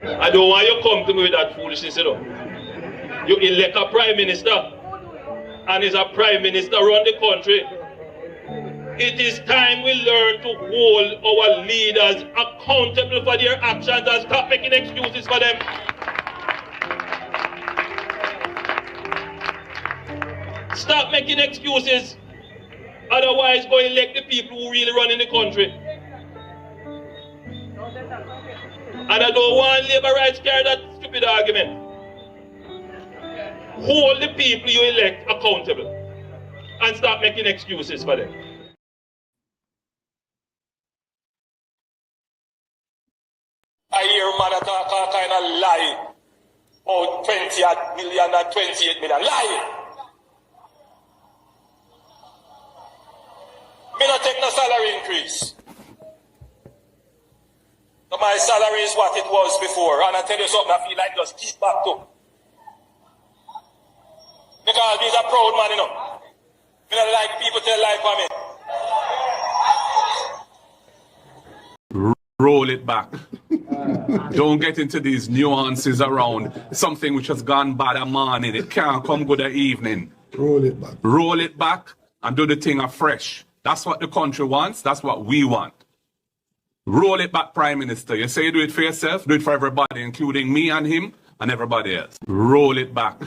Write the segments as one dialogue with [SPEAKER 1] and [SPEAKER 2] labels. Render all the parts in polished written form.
[SPEAKER 1] I don't want you to come to me with that foolishness, you know. You elect a prime minister, and is a prime minister around the country. It is time we learn to hold our leaders accountable for their actions and stop making excuses for them. Stop making excuses. Otherwise, go elect the people who really run in the country. And I don't want labor rights carry that stupid argument. Hold the people you elect accountable and stop making excuses for them. I hear man talk kind of lie. Oh, 20 million and 28 million. Lie! Me not take no salary increase. So my salary is what it was before. And I tell you something, I feel like just keep back to. Because he's a proud man, you know. Me not like people tell lie for me.
[SPEAKER 2] Roll it back. Don't get into these nuances around something which has gone bad a morning. It can't come good a evening.
[SPEAKER 3] Roll it back.
[SPEAKER 2] Roll it back and do the thing afresh. That's what the country wants. That's what we want. Roll it back, Prime Minister. You say you do it for yourself, do it for everybody, including me and him and everybody else. Roll it back.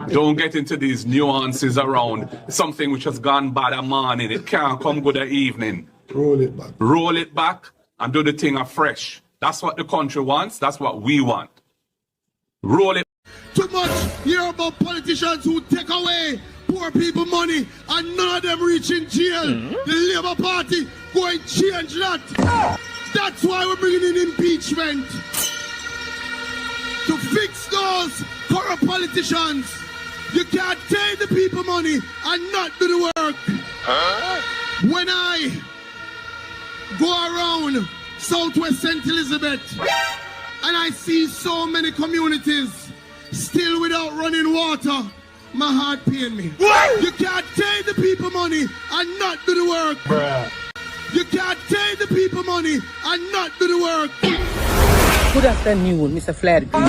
[SPEAKER 2] Don't get into these nuances around something which has gone bad a morning. It can't come good a evening.
[SPEAKER 3] Roll it back.
[SPEAKER 2] Roll it back and do the thing afresh. That's what the country wants. That's what we want. Roll it.
[SPEAKER 3] Too much hear about politicians who take away poor people money and none of them reach in jail. The Labour Party go and change that. That's why we're bringing in impeachment. To fix those corrupt politicians. You can't take the people money and not do the work. When I go around Southwest St. Elizabeth and I see so many communities still without running water, my heart pain me. You can't take the people money and not do the work. You can't take the people money and not do the work.
[SPEAKER 4] Good afternoon, Mr. Floyd Green,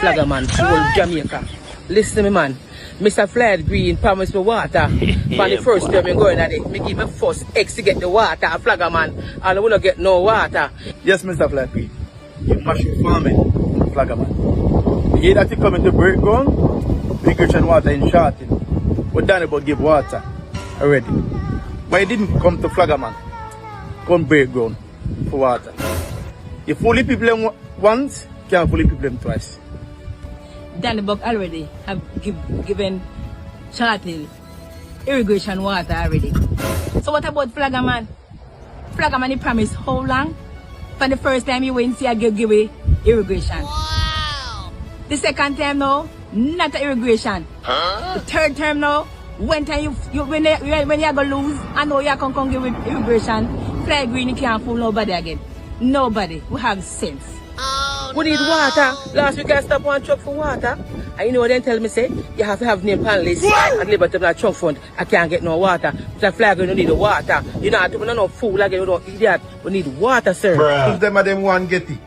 [SPEAKER 4] Flaggerman, whole Jamaica. Listen to me, man. Mr. Floyd Green promised me water. For the first time I'm going at it, me give me first eggs to get the water, Flaggerman, and I will not get no water.
[SPEAKER 5] Yes, Mr. Floyd Green. You mushroom farming, Flaggerman. You hear that you come into breakdown? Irrigation water in shorting. But Danny give water already. But he didn't come to Flaggerman. Come breakdown for water. You fool the people once, can't fool the people twice.
[SPEAKER 4] Danny Buck already have given Chartil irrigation water already. So what about Flaggerman? Flaggerman he promised how long? For the first time you went see I give away irrigation. Wow. The second time now, not irrigation. The third term now, when you go lose, I know you can come give with irrigation. Floyd Green you can't fool nobody again. Nobody who have sense. Oh, we need water. Last week I stopped one truck for water. And you know what they tell me say? You have to have name panelists and Liberty Black Trunk Fund. I can't get no water. The flag you don't need the water. You know, we don't know fool again, you don't idiot. We need water, sir.
[SPEAKER 5] Bruh. Them of them one get it.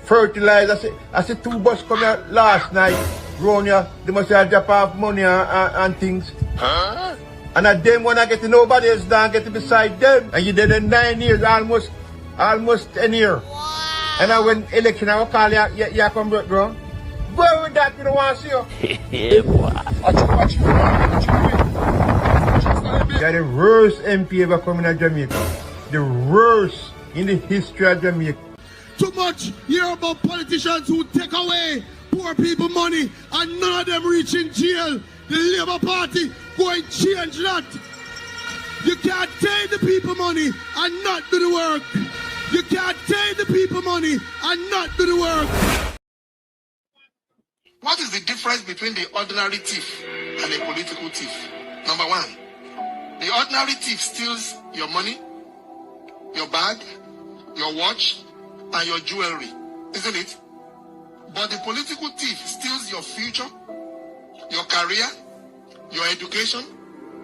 [SPEAKER 5] Fertilizer, I see 2 buses come out last night. Grown ya, they must have drop off money and things. And at them when I get to nobody else down get to beside them. And you did it 9 years, almost 10 years. Wow. And I when election I will call you come back ground. Where with that you don't want to see you? Yeah, boy. You're the worst MP ever coming to Jamaica. The worst in the history of Jamaica.
[SPEAKER 3] Too much hear about politicians who take away poor people money and none of them reach in jail. The Labour Party go and change that. You can't take the people money and not do the work. You can't take the people money and not do the work.
[SPEAKER 6] What is the difference between the ordinary thief and a political thief? Number one, the ordinary thief steals your money, your bag, your watch, and your jewelry, isn't it? But the political thief steals your future, your career, your education,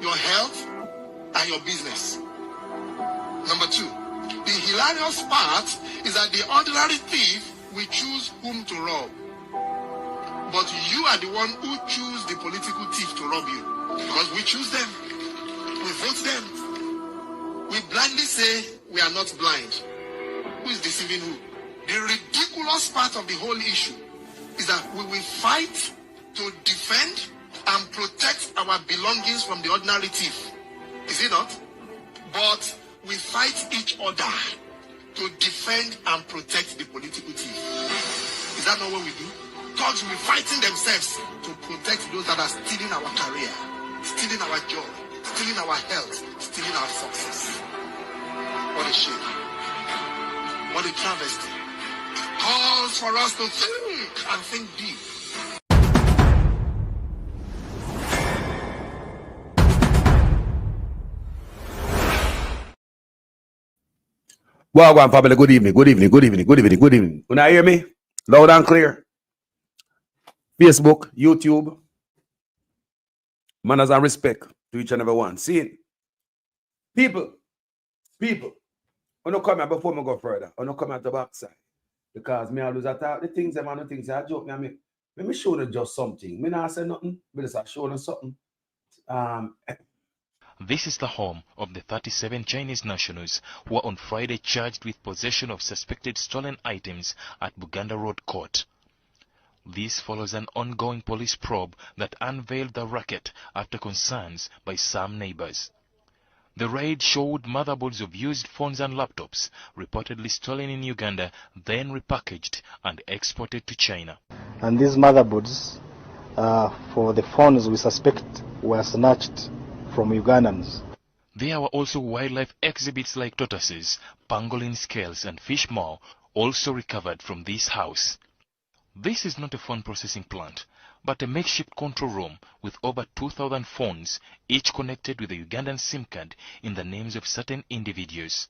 [SPEAKER 6] your health, and your business. Number two, the hilarious part is that the ordinary thief we choose whom to rob. But you are the one who choose the political thief to rob you. Because we choose them. We vote them. We blindly say we are not blind. Who is deceiving who? The ridiculous part of the whole issue is that we will fight to defend and protect our belongings from the ordinary thief. Is it not? But we fight each other to defend and protect the political thief. Is that not what we do? Thugs will be fighting themselves to protect those that are stealing our career, stealing our job, stealing our health, stealing our success. What a shame. What a travesty. Calls for us to think and think deep.
[SPEAKER 7] Well, family, good evening, good evening, good evening, good evening, good evening. When I hear me, loud and clear. Facebook, YouTube, manners and respect to each and every one. See, people, I don't come here before I go further. I don't come at the backside. Because me always attack the things them and the things I joke me. Let me show them just something. Me not say nothing, but just show them something.
[SPEAKER 8] This is the home of the 37 Chinese nationals who were on Friday charged with possession of suspected stolen items at Buganda Road Court. This follows an ongoing police probe that unveiled the racket after concerns by some neighbors. The raid showed motherboards of used phones and laptops reportedly stolen in Uganda, then repackaged and exported to China.
[SPEAKER 5] And these motherboards for the phones we suspect were snatched from Ugandans.
[SPEAKER 8] There were also wildlife exhibits like tortoises, pangolin scales and fish maw also recovered from this house. This is not a phone processing plant, but a makeshift control room with over 2,000 phones, each connected with a Ugandan SIM card in the names of certain individuals.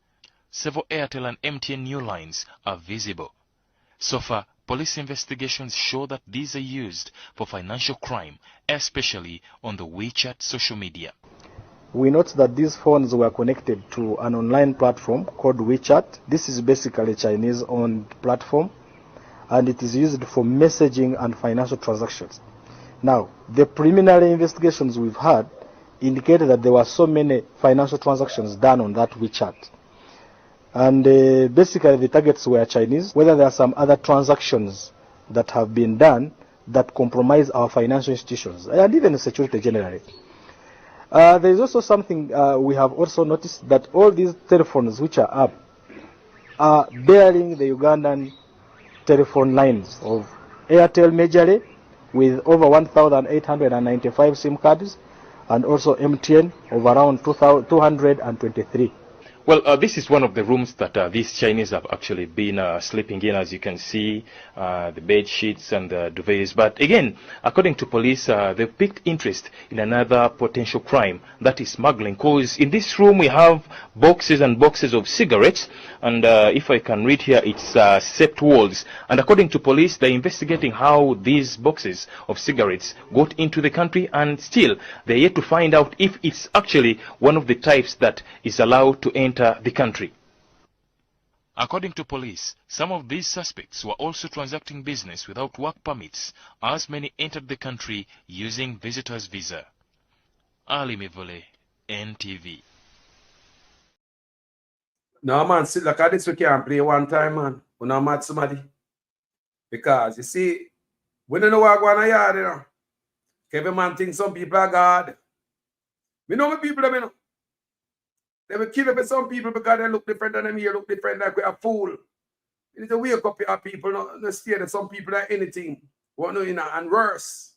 [SPEAKER 8] Several Airtel and MTN new lines are visible. So far, police investigations show that these are used for financial crime, especially on the WeChat social media.
[SPEAKER 5] We note that these phones were connected to an online platform called WeChat. This is basically a Chinese-owned platform, and it is used for messaging and financial transactions. Now, the preliminary investigations we've had indicated that there were so many financial transactions done on that WeChat. And basically the targets were Chinese. Whether there are some other transactions that have been done that compromise our financial institutions and even security generally. There is also something we have also noticed, that all these telephones which are up are bearing the Ugandan telephone lines of Airtel majorly, with over 1,895 SIM cards, and also MTN of around 223.
[SPEAKER 8] Well, this is one of the rooms that these Chinese have actually been sleeping in, as you can see, the bed sheets and the duvets. But again, according to police, they've picked interest in another potential crime, that is smuggling. Because in this room we have boxes and boxes of cigarettes, and if I can read here, it's set walls. And according to police, they're investigating how these boxes of cigarettes got into the country, and still they're yet to find out if it's actually one of the types that is allowed to enter the country. According to police, some of these suspects were also transacting business without work permits, as many entered the country using visitor's visa. Ali Mivole, NTV.
[SPEAKER 7] No, man, see, look at this, we can't play one time, man. We're not mad somebody. Because, you see, we don't know what going on here, you know. Every man thinks some people are God. We know what people are, you know. They will kill up some people because they look different than them here, look different, like we are fool. You need to wake up your people, not stay that some people are anything. What you know, and worse.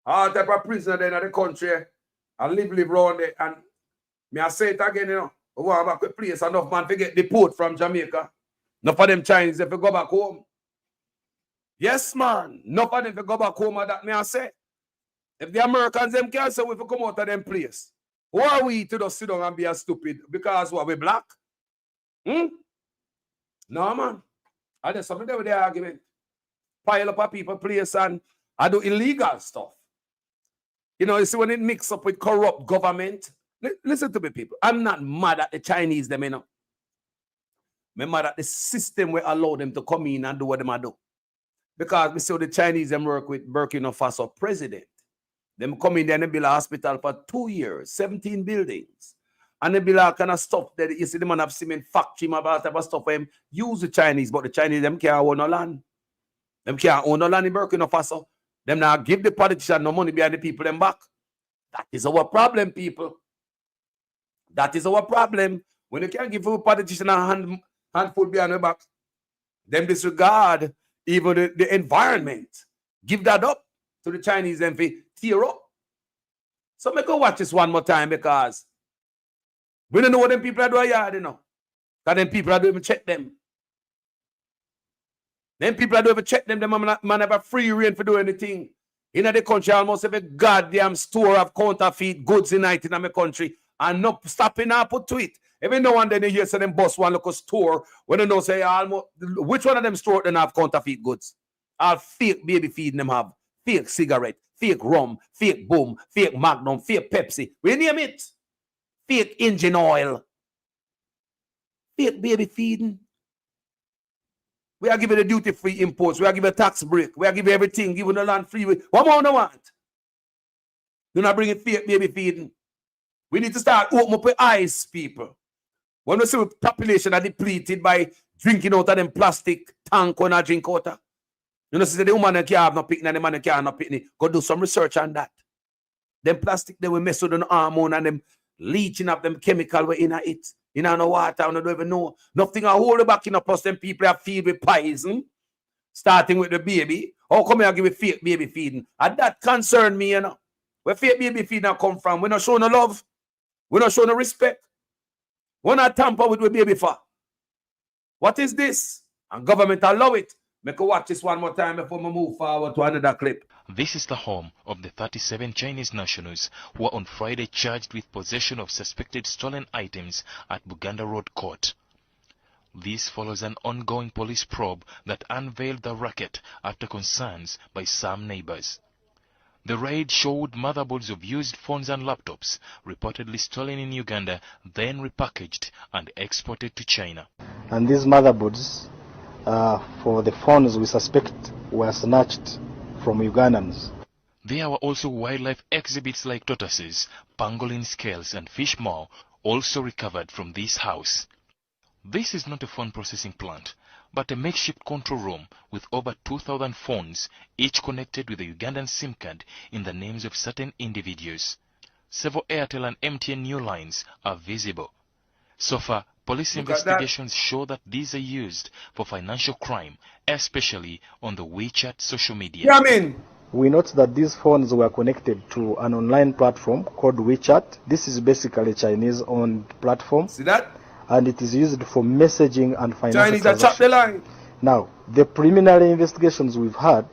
[SPEAKER 7] All type of prisoner in the country and live around there. And me I say it again, you know. We want back to a place, enough man to get deported from Jamaica. Enough of them Chinese if you go back home. Yes, man. Enough of them if you go back home, that me I say. If the Americans them can't say we come out of them place. Who are we to just sit down and be a stupid? Because what, we black? No, man. I just something with the argument. Pile up a people place and I do illegal stuff. You know, you see when it mix up with corrupt government. Listen to me, people. I'm not mad at the Chinese, them, you know. Remember that the system will allow them to come in and do what they do. Because we saw the Chinese them work with Burkina Faso president. Them come in there and they build a hospital for 2 years, 17 buildings. And they build all kind of stuff that you see the man have cement factory, about type of stuff for him. Use the Chinese, but the Chinese them can't own no land. Them can't own no land in Burkina Faso. Them now give the politician no money behind the people them back. That is our problem, people. That is our problem. When you can't give a politician a handful behind the back, them disregard even the environment. Give that up to the Chinese and tear up. So make go watch this one more time because we don't know what them people are doing yard, you know. Because them people are doing check them. Them people are doing check them. Them man have a free reign for doing anything. In the country, almost every goddamn store of counterfeit goods in my country. And not stopping up put to it. Every now and then you hear say them boss one local store when they know say almost which one of them store then have counterfeit goods. All fake baby feeding them have. Fake cigarette, fake rum, fake boom, fake Magnum, fake Pepsi. We name it. Fake engine oil. Fake baby feeding. We are giving the duty-free imports. We are giving a tax break. We are giving everything, giving the land free. What more do you want? Do not bring in fake baby feeding. We need to start opening up our eyes, people. When we see the population are depleted by drinking out of them plastic tank when I drink water. You know, see the woman that can't have no picnic and the man that can't have no picnic. Go do some research on that. Them plastic, they will mess with the hormone and them leaching up them chemical way in it. In the water, and they don't even know. Nothing I hold back in a plus them people are feed with poison. Starting with the baby. How come I give a fake baby feeding? And that concern me, you know. Where fake baby feeding come from? We're not showing no love. We're not showing no respect. We're not tamper with the baby for. What is this? And government allow it. Make a watch this one more time before we move forward to another clip.
[SPEAKER 8] This is the home of the 37 Chinese nationals who were on Friday charged with possession of suspected stolen items at Buganda Road Court. This follows an ongoing police probe that unveiled the racket after concerns by some neighbors. The raid showed motherboards of used phones and laptops reportedly stolen in Uganda, then repackaged and exported to China.
[SPEAKER 5] And these motherboards for the phones we suspect were snatched from Ugandans.
[SPEAKER 8] There were also wildlife exhibits like tortoises, pangolin scales and fish maw also recovered from this house. This is not a phone processing plant, but a makeshift control room with over 2,000 phones, each connected with a Ugandan SIM card in the names of certain individuals. Several Airtel and MTN new lines are visible. So far, police investigations show that these are used for financial crime, especially on the WeChat social media.
[SPEAKER 7] Yeah, I mean,
[SPEAKER 5] we note that these phones were connected to an online platform called WeChat. This is basically a Chinese-owned platform.
[SPEAKER 7] See that?
[SPEAKER 5] And it is used for messaging and financial
[SPEAKER 7] Chinese that chop the line.
[SPEAKER 5] Now, the preliminary investigations we've had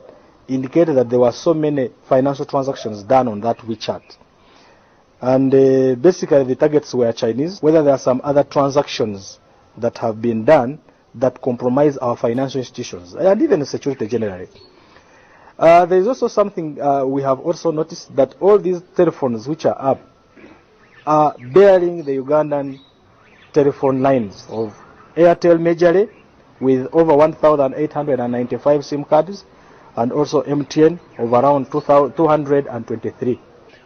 [SPEAKER 5] indicated that there were so many financial transactions done on that WeChat. And basically the targets were Chinese. Whether there are some other transactions that have been done that compromise our financial institutions and even security generally. There is also something we have also noticed, that all these telephones which are up are bearing the Ugandan telephone lines of Airtel majorly with over 1,895 SIM cards, and also MTN of around 223.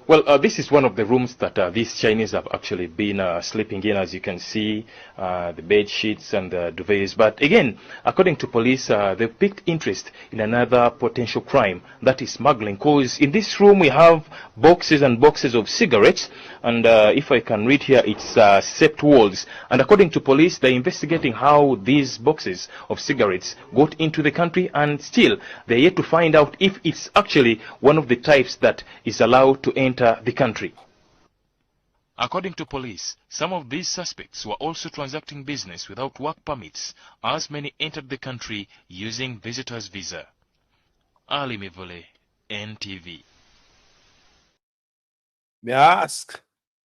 [SPEAKER 8] Well, this is one of the rooms that these Chinese have actually been sleeping in, as you can see, the bed sheets and the duvets. But again, according to police, they've picked interest in another potential crime, that is smuggling. Because in this room we have boxes and boxes of cigarettes, and if I can read here, it's sept walls. And according to police, they're investigating how these boxes of cigarettes got into the country, and still they're yet to find out if it's actually one of the types that is allowed to enter the country. According to police, some of these suspects were also transacting business without work permits, as many entered the country using visitor's visa. Ali Mivole, NTV.
[SPEAKER 7] May I ask,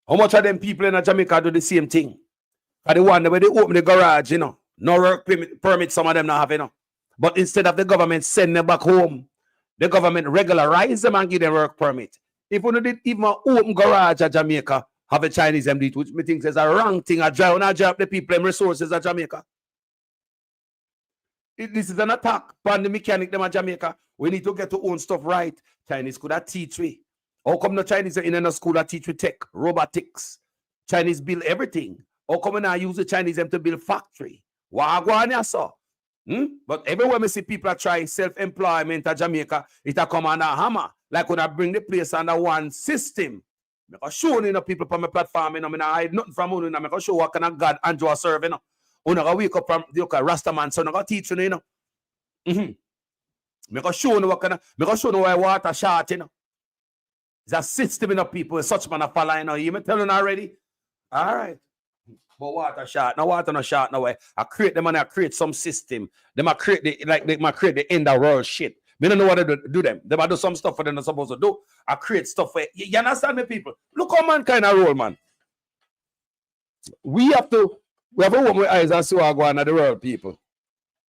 [SPEAKER 7] how much of them people in Jamaica do the same thing? Because the one where they open the garage, no work permit, some of them not have, But instead of the government send them back home, the government regularize them and give them work permit. If we did even an open garage at Jamaica, have a Chinese them do it, which me think is a wrong thing. I drive the people and resources at Jamaica. this is an attack on the mechanic them at Jamaica. We need to get to own stuff right. Chinese could have teach we. How come the Chinese are in a school that teach we tech, robotics? Chinese build everything. How come I use the Chinese them to build factory? Wagwan so. But everywhere we see people try self-employment at Jamaica, it a come on a hammer. Like when I bring the place under one system. I show you know, people from my platform, you know, I hide nothing from you, I show what kind of God and you serve, you know. When I wake up from the Rasta man, so I teach you, you know. I show you what kind of, I show you why water short, you know. It's a system, you know, people, such man a follow, you know. You me telling already? All right. But water short, no water no short, no way. I create them and I create some system. Them I create the, like, they might create the end of world shit. Me don't know what to do them. They might do some stuff for them not supposed to do. I create stuff for you understand me, people? Look how mankind a roll, man. We have to open our eyes and see what going on the world, people.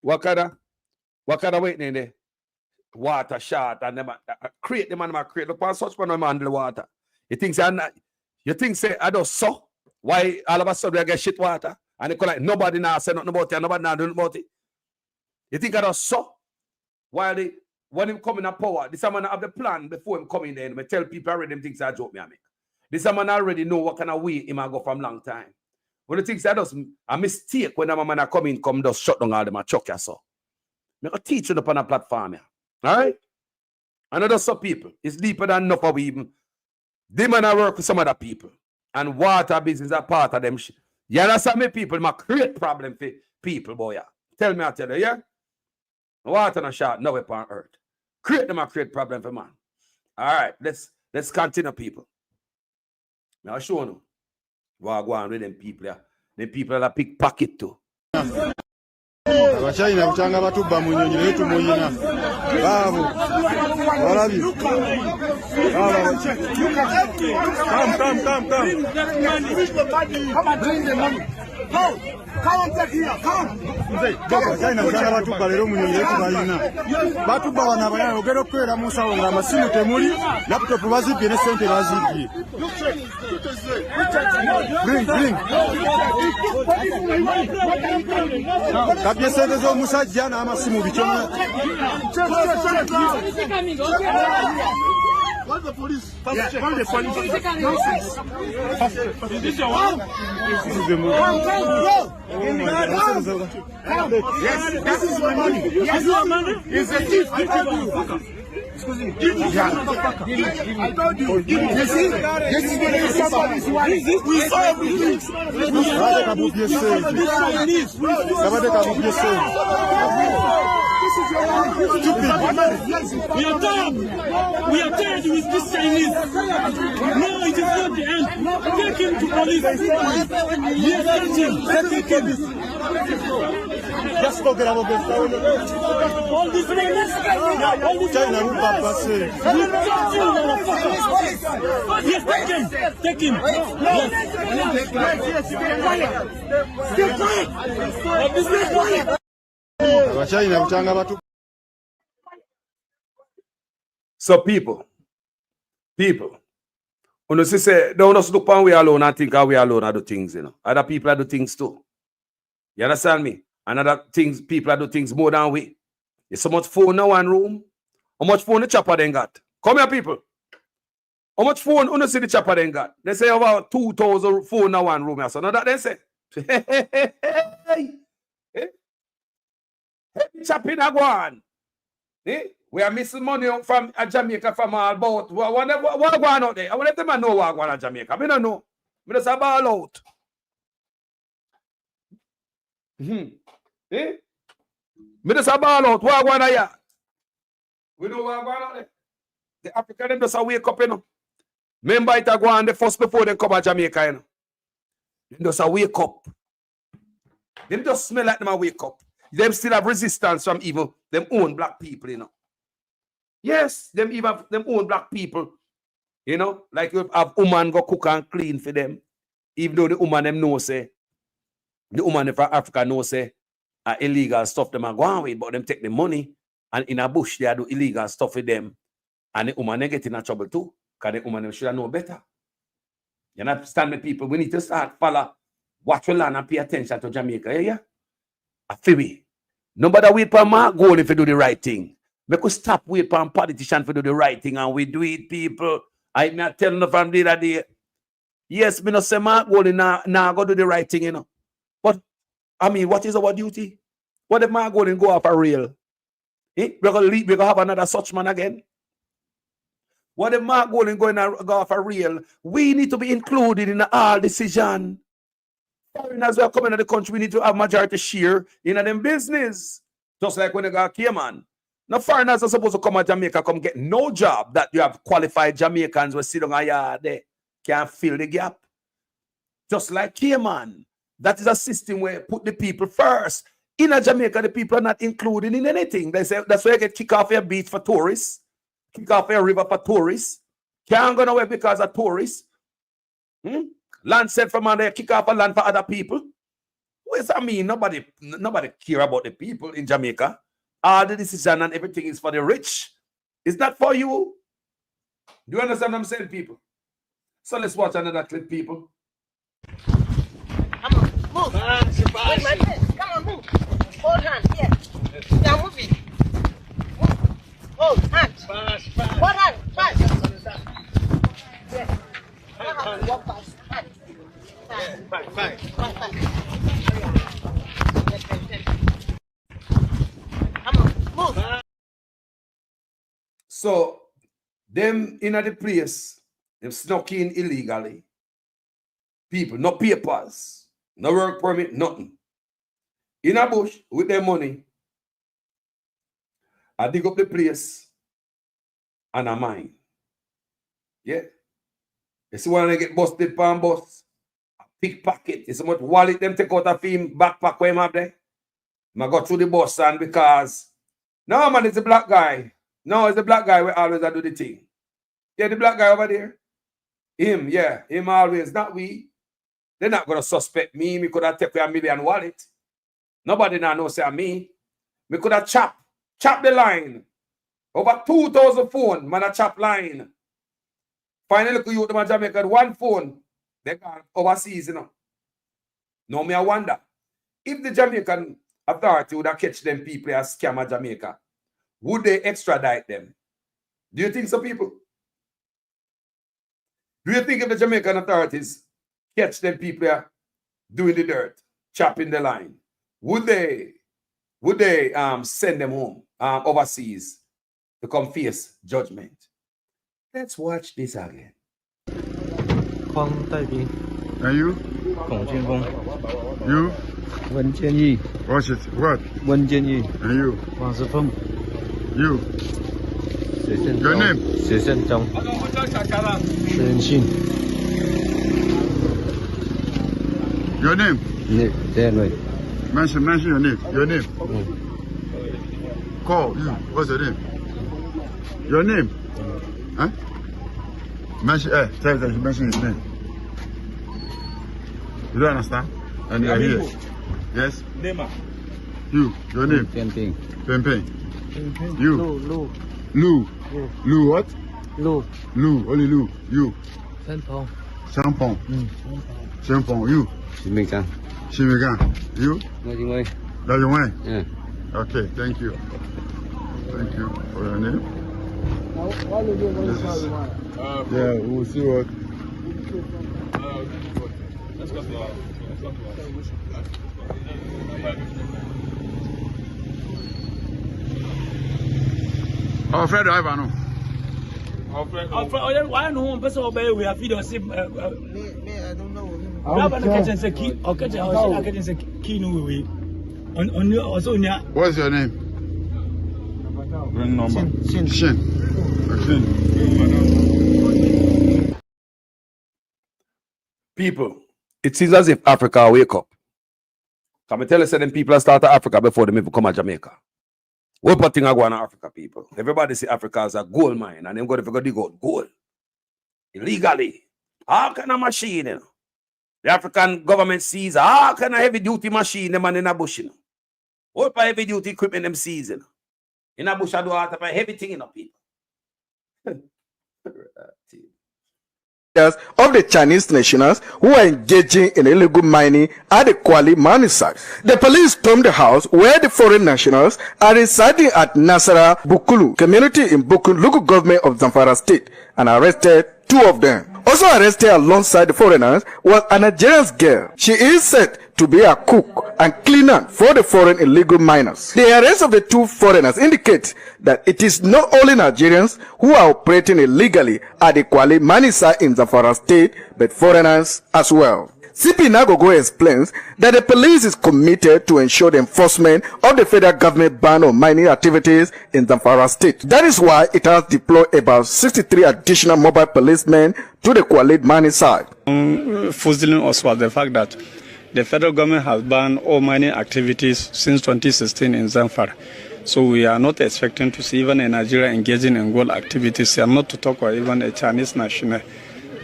[SPEAKER 7] What kind of waiting in there? Water short and them create them and I create. Look, such one man handle water. You think say I don't so? Why all of a sudden I get shit water? And they call like nobody now say nothing about it, nobody now do nothing about it. You think I don't so? Why they when him come in a power, this man have the plan before him coming there. I tell people already them things I joke me I make. This man already know what kind of way him go from long time. When the things that does a mistake when a man come just shut down all them and chuck you so. I teach you upon a platform here. Alright? Another some people. It's deeper than enough of even. They man work with some other people. And water business are part of them shit. You understand me, people? I create problem for people, boy. Yeah. Tell me I tell you, yeah? Water no shot, no weapon on earth. Create them and create problem for man. Alright, let's continue, people. Now I'll show you. What go on with them people, yeah. Them people that pickpocket too.
[SPEAKER 5] Abachina kuchanga batuba mu nyonyi yetu muyina babu walabi come bring the money come and take here come China kuchanga batuba lero mu nyonyi yetu bayina batuba wana baya ogero kwera musa wonga masimu temuli laptop bazipye ne sente bazipye bring kabye zo musajja na amasimu bichoma Call the police. Yeah, call the police. Is this your one? This is the movie. Yes, this is my money. Yes, your money. It's a thief. Excuse me. I told you. You see, this is going to be somebody's one. We saw everything. This is your one. We are tired. We are tired with this Chinese. No, it is not the end. Take him to police. Yes, take him. Just forget about this. All these things. China will not pass it. Yes, take him. Yes.
[SPEAKER 7] So people, when you say, don't just look on we alone and think how we alone are do things, you know. Other people are do things too. You understand me? And other things, people are do things more than we. There's so much phone in one room. How much phone the chopper then got? Come here, people. How much phone you see the chopper then got? They say about 2,000 phone in one room. So now that they say, hey, chopping a one. We are missing money from Jamaica from all about. What going out there? I want them to know what going on Jamaica. I don't know. I just have all out. I just have all out. What going on here? We know what going on there. The African them just wake up, you know. Remember it go on the first before they come to Jamaica, you know. They just wake up. Them just smell like them wake up. Them still have resistance from even them own black people, you know. Yes, them even have them own black people, you know. Like you have woman go cook and clean for them. Even though the woman them know say, the woman from Africa know say, illegal stuff them are going with, but them take the money and in a bush they do illegal stuff with them. And the woman they get in a trouble too. Because the woman should know better. You understand me, people? We need to start follow, watch your land and pay attention to Jamaica. Yeah? A theory. Nobody wait for my goal if you do the right thing. We could stop wait for politicians to do the right thing and we do it, people. I'm not telling you from the other day. Yes, me not say my goal now go do the right thing, you know. But I mean, what is our duty? What if my goal and go off a rail? We're gonna have another such man again. What if my goal and go off a rail? We need to be included in all decision. Foreigners who are coming to the country, we need to have majority share in them business. Just like when they got Cayman. Now foreigners are supposed to come to Jamaica, come get no job that you have qualified Jamaicans who sit on a yard there. Can't fill the gap. Just like Cayman. That is a system where put the people first. In a Jamaica, the people are not included in anything. They say that's why you get kicked off your beach for tourists, kick off your river for tourists. Can't go nowhere because of tourists. Land set from there, kick off a land for other people. What does that mean? Nobody care about the people in Jamaica. All the decision and everything is for the rich. It's not for you. Do you understand what I'm saying, people? So let's watch another clip, people.
[SPEAKER 9] Come on, move. Wait, my friend. Come on, move. Hold hand, yeah. Now move it. Move. Hold hand. Hold hand, fast. Yeah. Walk fast. Fast. Come on, move.
[SPEAKER 7] So, them in the place, them snuck in illegally. People, no papers, no work permit, nothing. In a bush with their money, I dig up the place and I mine. Yeah. You see when they get busted pan bus, a pickpocket. You see what wallet them take out of him backpack where him have there? I go through the bus and because no man, it's a black guy. No, it's the black guy who always do the thing. Yeah, the black guy over there. Him, yeah, him always, not we. They're not gonna suspect me. Me could have taken $1 million wallet. Nobody now knows say me. Me could have chop the line. Over 2,000 phone, man a chop line. Finally, you to Jamaica one phone. They got overseas, you know. Now me I wonder if the Jamaican authority would have catch them people as scam at Jamaica, would they extradite them? Do you think so, people? Do you think if the Jamaican authorities catch them people doing the dirt, chopping the line, would they send them home overseas to come face judgment? Let's watch this again.
[SPEAKER 10] And you? You? Watch it. What? And you? You? Your name? Your name? Mention your name. Your name? Call you. What's your name? Your name? Huh? Mention his name. You don't understand? And you are here. Yes? You. Your name? Pemping. You? Lou. Lou what? Lou. Only Lou. You? Champon. You? Shimigan. You? Yeah. Okay, thank you. Thank you for your name. Yeah, we'll see what. Our friend driver, no.
[SPEAKER 11] Our friend, I know one person over here. We have video. See,
[SPEAKER 9] Me, I don't know.
[SPEAKER 11] grab the kitchen say key. Or kitchen, I can say key no way. On your also on your.
[SPEAKER 10] What's your name? Ring number. Shin.
[SPEAKER 7] People, it seems as if Africa wake up. Can I tell you, certain people that start Africa before they even come to Jamaica? What thing I go on Africa, people? Everybody see Africa as a gold mine, and they're going to dig out gold illegally. How kind of machine? You know? The African government sees all kind of heavy duty machine them in a bush. You know? What heavy duty equipment them sees? You know? In a bush, I do all type of heavy thing, you know, people.
[SPEAKER 5] of the Chinese nationals who are engaging in illegal mining at the Kwali mining site. The police stormed the house where the foreign nationals are residing at Nasara Bukulu community in Bukulu local government of Zamfara state and arrested 2 of them. Also arrested alongside the foreigners was a Nigerian girl. She is said to be a cook and cleaner for the foreign illegal miners. The arrest of the 2 foreigners indicates that it is not only Nigerians who are operating illegally at the Kwali mining site in Zamfara state, but foreigners as well. CP Nagogo explains that the police is committed to ensure the enforcement of the federal government ban on mining activities in Zamfara state. That is why it has deployed about 63 additional mobile policemen to the Kwali mining site.
[SPEAKER 11] Fuzzling us was the fact that the federal government has banned all mining activities since 2016 in Zamfara. So we are not expecting to see even a Nigeria engaging in gold activities, and not to talk about even a Chinese national.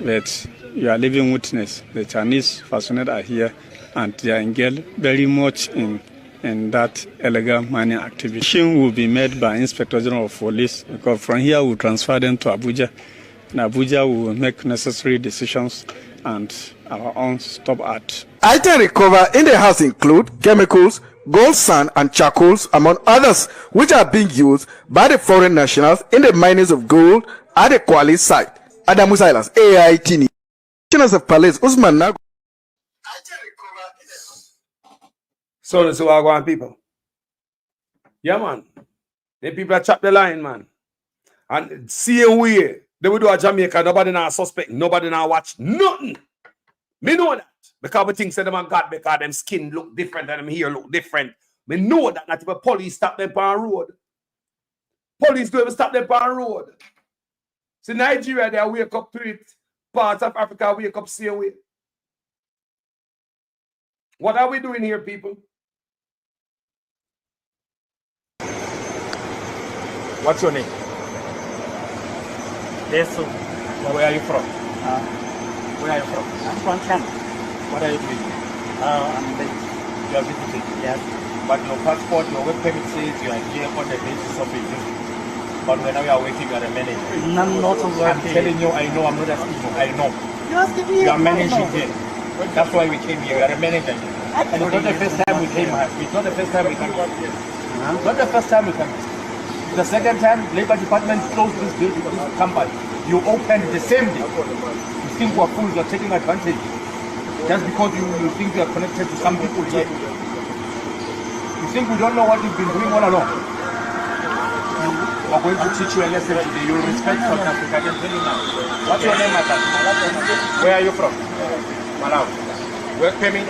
[SPEAKER 11] But you are living witness. The Chinese personnel are here and they are engaged very much in that illegal mining activity. Decision will be made by Inspector General of Police, because from here we will transfer them to Abuja. In Abuja we will make necessary decisions and our own stop at.
[SPEAKER 5] Items recovered in the house include chemicals, gold, sand, and charcoals, among others, which are being used by the foreign nationals in the minings of gold at the Kwali site. Adamu Silas, AIT. Of police, Usman Nago.
[SPEAKER 7] So I go on, people. Yeah, man. The people chop the line, man. And see a way they will do a Jamaica, nobody now suspect, nobody now watch nothing. Me know that. Because we think say them and God, because them skin look different and them hair look different. Me know that not even police stop them on the road. Police don't even stop them on the road. See, Nigeria, they wake up to it. Parts of Africa wake up same way. What are we doing here, people?
[SPEAKER 12] What's your name?
[SPEAKER 13] Yes, sir.
[SPEAKER 12] Where are you from?
[SPEAKER 13] Where are you from? I'm from China.
[SPEAKER 12] What are you doing?
[SPEAKER 13] I'm late.
[SPEAKER 12] You are visiting?
[SPEAKER 13] Yes.
[SPEAKER 12] But your passport, your work permit says you are here on the basis of a visit. But when we are waiting, you are a manager.
[SPEAKER 13] I'm not working.
[SPEAKER 12] I'm telling you, I know, I'm not asking you, I know.
[SPEAKER 13] You're asking me?
[SPEAKER 12] You are managing here. That's why we came here, you are a manager here. And it's not the first time we came here. It's not the first time we come here. It's not the first time we come here. The second time, Labor Department closed this company. You opened the same day. You think we're fools, you're taking advantage. Just because you think you are connected to some people here. You think we don't know what you've been doing all along? We're going to teach you a lesson today. You'll respect South Africa. I can tell you now. What's your name, Matan? Where are you from? Malawi. Work permit?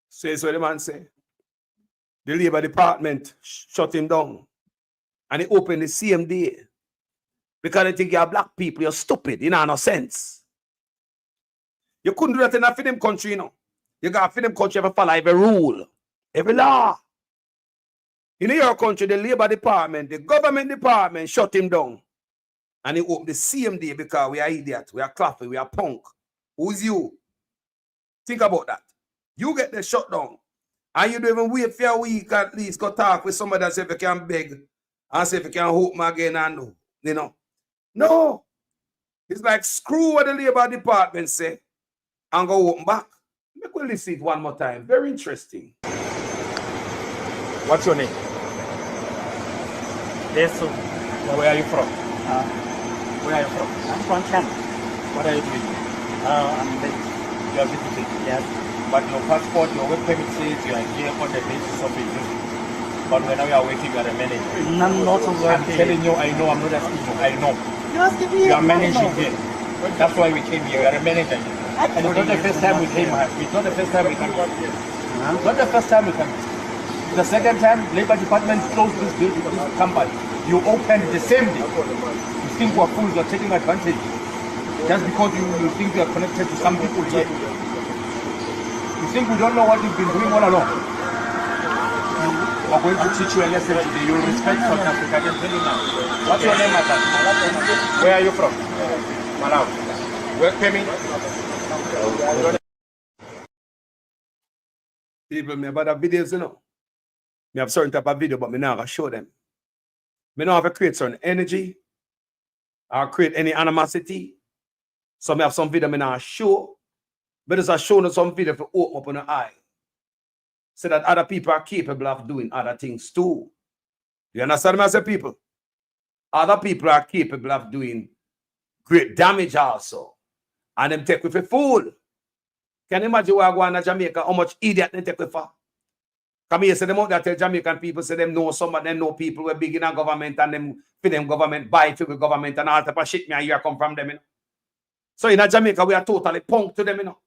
[SPEAKER 7] Say so the man say. The Labour Department shut him down. And he opened the same day. Because they think you're black people, you're stupid. You know, no sense. You couldn't do that in a film country, you know. You got a film country, ever follow every rule. Every law. In your country, the Labour Department, the government department shut him down. And he opened the same day because we are idiots, we are clapping, we are punk. Who's you? Think about that. You get the shut down. And you don't even wait for a week at least go talk with somebody and say if you can beg and say if you can hope me again and do. You know. No. It's like screw what the Labour Department say and go open back. Make we listen it one more time. Very interesting.
[SPEAKER 12] What's your name?
[SPEAKER 13] Yes, sir.
[SPEAKER 12] Where are you from?
[SPEAKER 13] Where are you from? I'm from China.
[SPEAKER 12] What are you doing?
[SPEAKER 13] I'm late.
[SPEAKER 12] You are visiting?
[SPEAKER 13] Yes.
[SPEAKER 12] But your passport, your work permit says you are here on the basis of a visit. But when we are waiting, you are a manager.
[SPEAKER 13] I'm not working.
[SPEAKER 12] I'm telling you, I know, I'm not asking you, I know.
[SPEAKER 13] You're asking me?
[SPEAKER 12] You are managing here. That's why we came here, you are a manager here. And it's not the first time we came here. It's not the first time we come here. It's not the first time we come here. The second time, Labor Department closed this company. You opened the same day. You think we're fools, you're taking advantage. Just because you think you are connected to some people here. You think we don't know what you've been doing all along? We're going to teach you a lesson today. You'll respect South Africa. I can tell you now. What's your name, Matan? Where are you from? Malawi. Work permit?
[SPEAKER 7] People, me about the videos, you know. Me have certain type of video, but me not gonna show them. Me don't have to create certain energy or create any animosity. So me have some video me now show. But there's a show some video to open up on the eye. So that other people are capable of doing other things too. You understand me, I say people? Other people are capable of doing great damage also. And them take with a fool. Can you imagine where I go in Jamaica, how much idiot they take with for? Come here, say them out there tell Jamaican people, say them know some of them know people who are big in a government and them for them government, buy for the government and all type of shit me and you come from them, you know. So in Jamaica, we are totally punk to them, you know.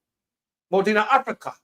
[SPEAKER 7] But in Africa,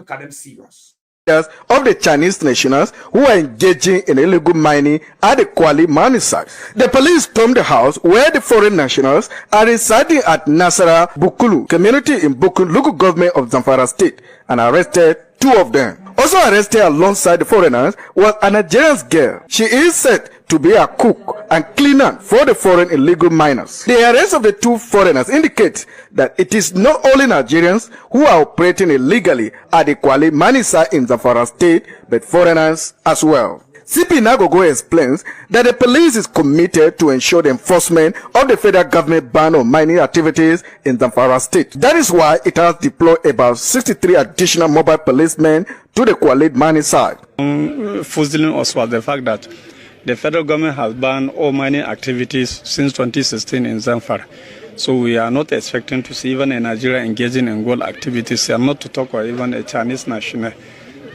[SPEAKER 7] them serious.
[SPEAKER 14] Of the Chinese nationals who are engaging in illegal mining at the Kwali mining site. The police stormed the house where the foreign nationals are residing at Nasara Bukulu community in Bukulu local government of Zamfara state and arrested 2 of them. Also arrested alongside the foreigners was a Nigerian girl. She is said to be a cook and cleaner for the foreign illegal miners. The arrest of the 2 foreigners indicates that it is not only Nigerians who are operating illegally at the Kwali mining site in Zamfara state, but foreigners as well. CP Nagogo explains that the police is committed to ensure the enforcement of the federal government ban on mining activities in Zamfara state. That is why it has deployed about 63 additional mobile policemen to the Kwali mining site.
[SPEAKER 11] Fuzzling us was the fact that the federal government has banned all mining activities since 2016 in Zamfara. So we are not expecting to see even a Nigeria engaging in gold activities, and not to talk about even a Chinese national.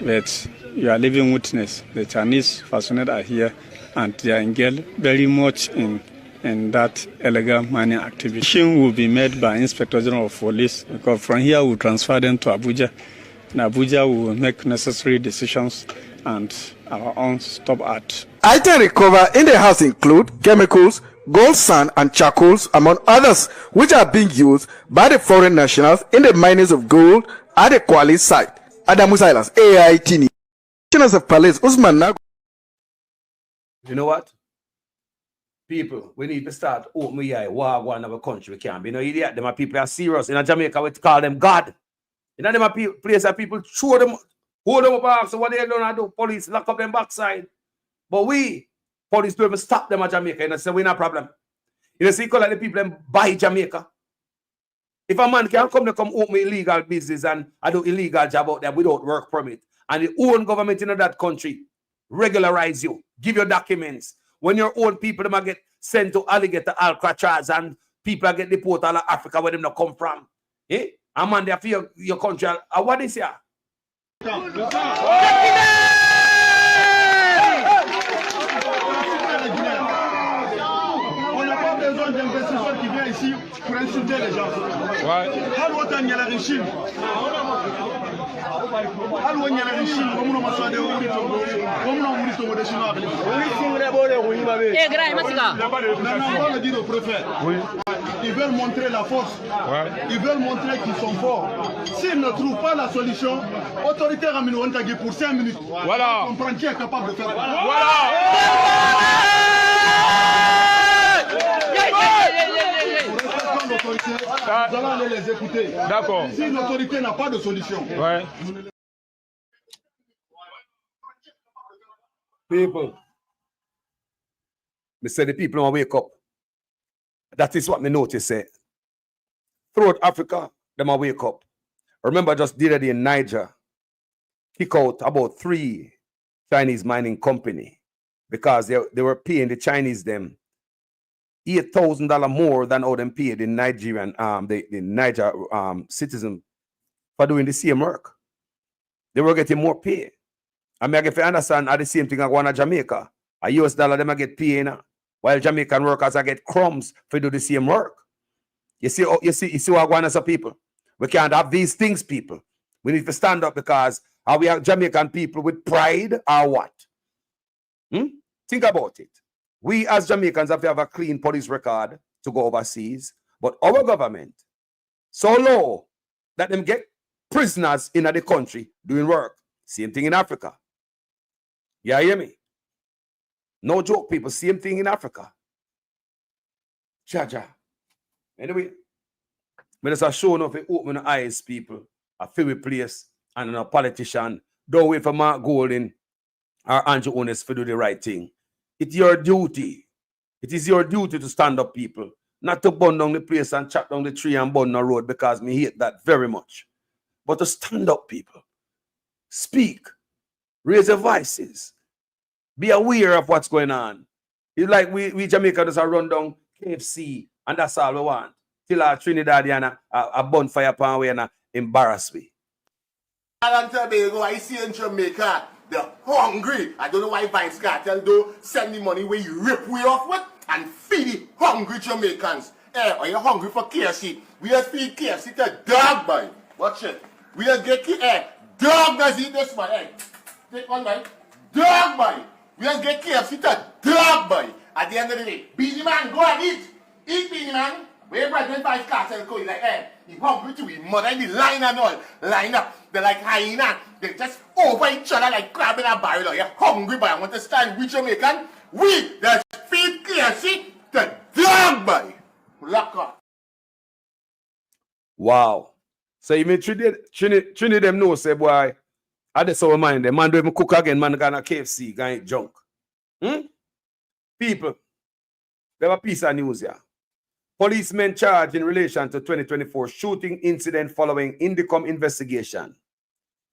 [SPEAKER 11] But you are living witness. The Chinese personnel are here and they are engaged very much in that illegal mining activity. Decision will be made by Inspector General of Police, because from here we will transfer them to Abuja. In Abuja we will make necessary decisions and our own stop at.
[SPEAKER 14] Items recovered in the house include chemicals, gold, sand, and charcoals, among others, which are being used by the foreign nationals in the minings of gold at the Kwali site. Adamu Silas, AIT. Of police, Usman Nago.
[SPEAKER 7] You know what? People, we need to start opening our eye. War in our country, we can't be no idiot. Them are people are serious. In Jamaica, we call them God. In them are places that people throw them, hold them up, so what they don't do, police lock up them backside. But we, police don't even stop them at Jamaica. You know, say we not problem. You know, see, like the people them buy Jamaica. If a man can come open illegal business and I do illegal job out there without work permit, and the own government in that country regularize you, give your documents. When your own people them get sent to alligator Alcatraz and people get deported all of Africa where them not come from. Eh? And man, they for your country. What is here?
[SPEAKER 10] D'investisseurs qui vient ici pour insulter les gens. Ils veulent montrer la force. Ils veulent montrer qu'ils sont forts. S'ils ne trouvent pas la solution, autorité Ramino pour 5 minutes. Voilà. Comprendre qui est capable de faire. Voilà. Nous allons aller les écouter. D'accord. Si l'autorité n'a pas de solution. Ouais.
[SPEAKER 7] People. Me say the people don't wake up. That is what me notice. Throughout Africa, them will wake up. Remember just the other day in Niger, kick out about 3 Chinese mining company because they were paying the Chinese them $8,000 more than how them paid the Nigerian the Niger citizen for doing the same work. They were getting more pay. I mean, if you understand, are the same thing I go to Jamaica. A US dollar them I get paid, while Jamaican workers I get crumbs for do the same work. You see what I want as a people. We can't have these things, people. We need to stand up because are we Jamaican people with pride or what? Think about it. We as Jamaicans have to have a clean police record to go overseas, but our government so low that them get prisoners in the country doing work. Same thing in Africa. You hear me? No joke, people. Same thing in Africa. Jaja. Anyway, when it's a show enough, it open the eyes, people. A favorite place and a politician. Don't wait for Mark Golding or Andrew Onis to do the right thing. It's your duty. It is your duty to stand up, people. Not to burn down the place and chop down the tree and burn the road, because me hate that very much. But to stand up, people. Speak. Raise your voices. Be aware of what's going on. It's like we Jamaica just run down KFC and that's all we want. Till our Trinidadian a bonfire pan way and embarrass me.
[SPEAKER 10] And Tobago, I see in Jamaica, they're hungry. I don't know why Vice Cartel do send the money where you rip we off with and feed the hungry Jamaicans. Are you hungry for KFC? We just feed KFC to dog, boy. Watch it. We just get dog does eat this one. Take one, boy. Dog, boy. We just get KFC to dog, boy. At the end of the day, Beanie Man, go and eat. Eat, Beanie Man. Where President Vice Cartel go, like, he hungry to his mother in the line and all. Line up. They're like hyena. They just over each other like crab in a barrel. You're hungry, boy. I want to stand with Jamaican. We just feed KFC to dog, boy. Lock up.
[SPEAKER 7] Wow. So you mean Trinity them know, say, boy, I just so mind them. Man, do even cook again, man, gonna KFC, gonna eat junk. People, we have a piece of news here. Policemen charged in relation to 2024 shooting incident following Indicom investigation,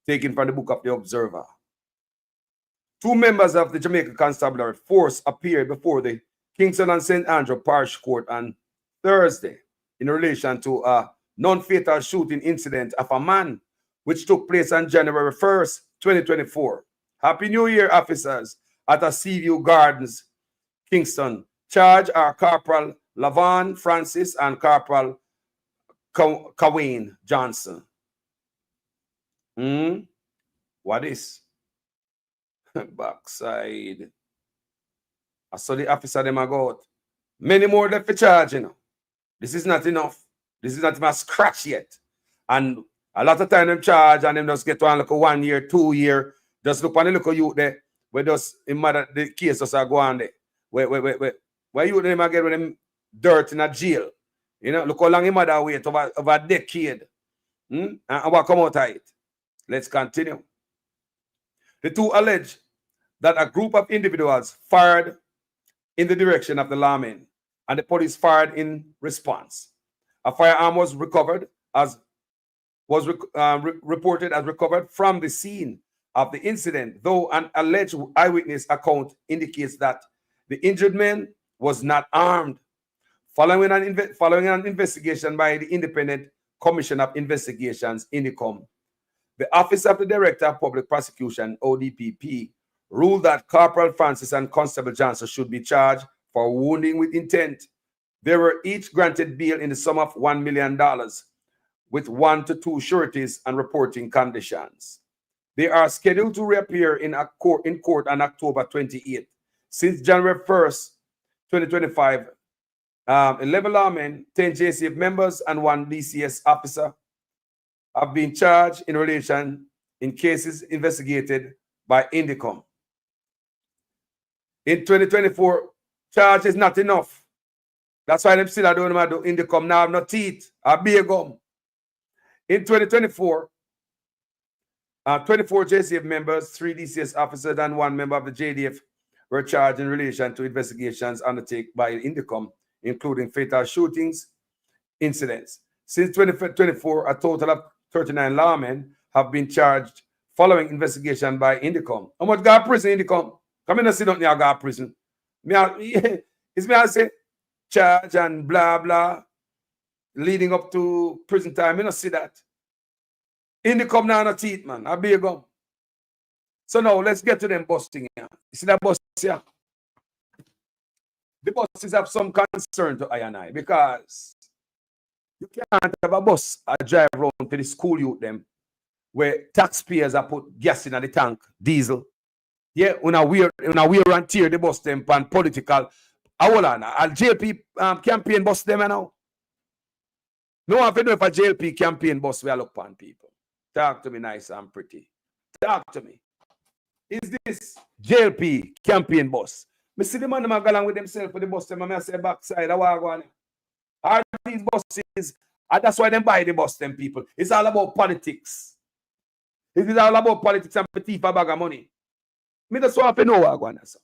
[SPEAKER 7] taken from the book of The Observer. 2 members of the Jamaica Constabulary Force appeared before the Kingston and St. Andrew Parish Court on Thursday in relation to a non-fatal shooting incident of a man which took place on January 1st, 2024. Happy New Year, officers at a Seaview Gardens, Kingston. Charge are Corporal Lavon Francis and Corporal Kawayne Johnson. What is? Backside. I saw the officer them out. Many more left for charge, you know. This is not enough. This is not even a scratch yet. And a lot of time them charge and them just get one look 1 year, 2 year. Just look on the look of youth there. Where just the case just go on there. Where you them again with them dirt in a jail? You know, look how long him mother wait over a decade. And what come out of it? Let's continue. The 2 allege that a group of individuals fired in the direction of the lawmen, and the police fired in response. A firearm was recovered reported as recovered from the scene of the incident, though an alleged eyewitness account indicates that the injured man was not armed. Following an investigation by the Independent Commission of Investigations, Indicom, the Office of the Director of Public Prosecution, ODPP, ruled that Corporal Francis and Constable Johnson should be charged for wounding with intent. They were each granted bail in the sum of $1 million with 1 to 2 sureties and reporting conditions. They are scheduled to reappear in court on October 28th. Since January 1st, 2025, 11 lawmen, 10 JCF members, and 1 DCS officer have been charged in relation in cases investigated by Indicom. In 2024, charge is not enough. That's why them still are doing Indicom now have no teeth, a beer gum. In 2024, 24 JCF members, 3 DCS officers, and 1 member of the JDF were charged in relation to investigations undertaken by Indicom, including fatal shootings incidents. Since 2024, a total of 39 lawmen have been charged following investigation by Indicom. How much got prison, Indicom? Come in and sit down here, got prison. It's me I say charge and blah blah leading up to prison time. You don't see that. Indicom now no teeth, man. I be a gum. So now let's get to them busting here. You see that bus here? The buses have some concern to I and I, because you can't have a bus drive around to the school youth them where taxpayers are put gas in the tank, diesel. Yeah, when I wear and tear the bus them pan political. Hold on, I'll JLP campaign bus them now. No one know if a JLP campaign bus will look upon people. Talk to me nice and pretty. Talk to me. Is this JLP campaign bus? Me see the man them go along with themselves for the bus them, and I say backside I walk on. Are these buses, and that's why they buy the bus them people. It's all about politics. It is all about politics and petit for bag of money. Me just want to know what I want to say.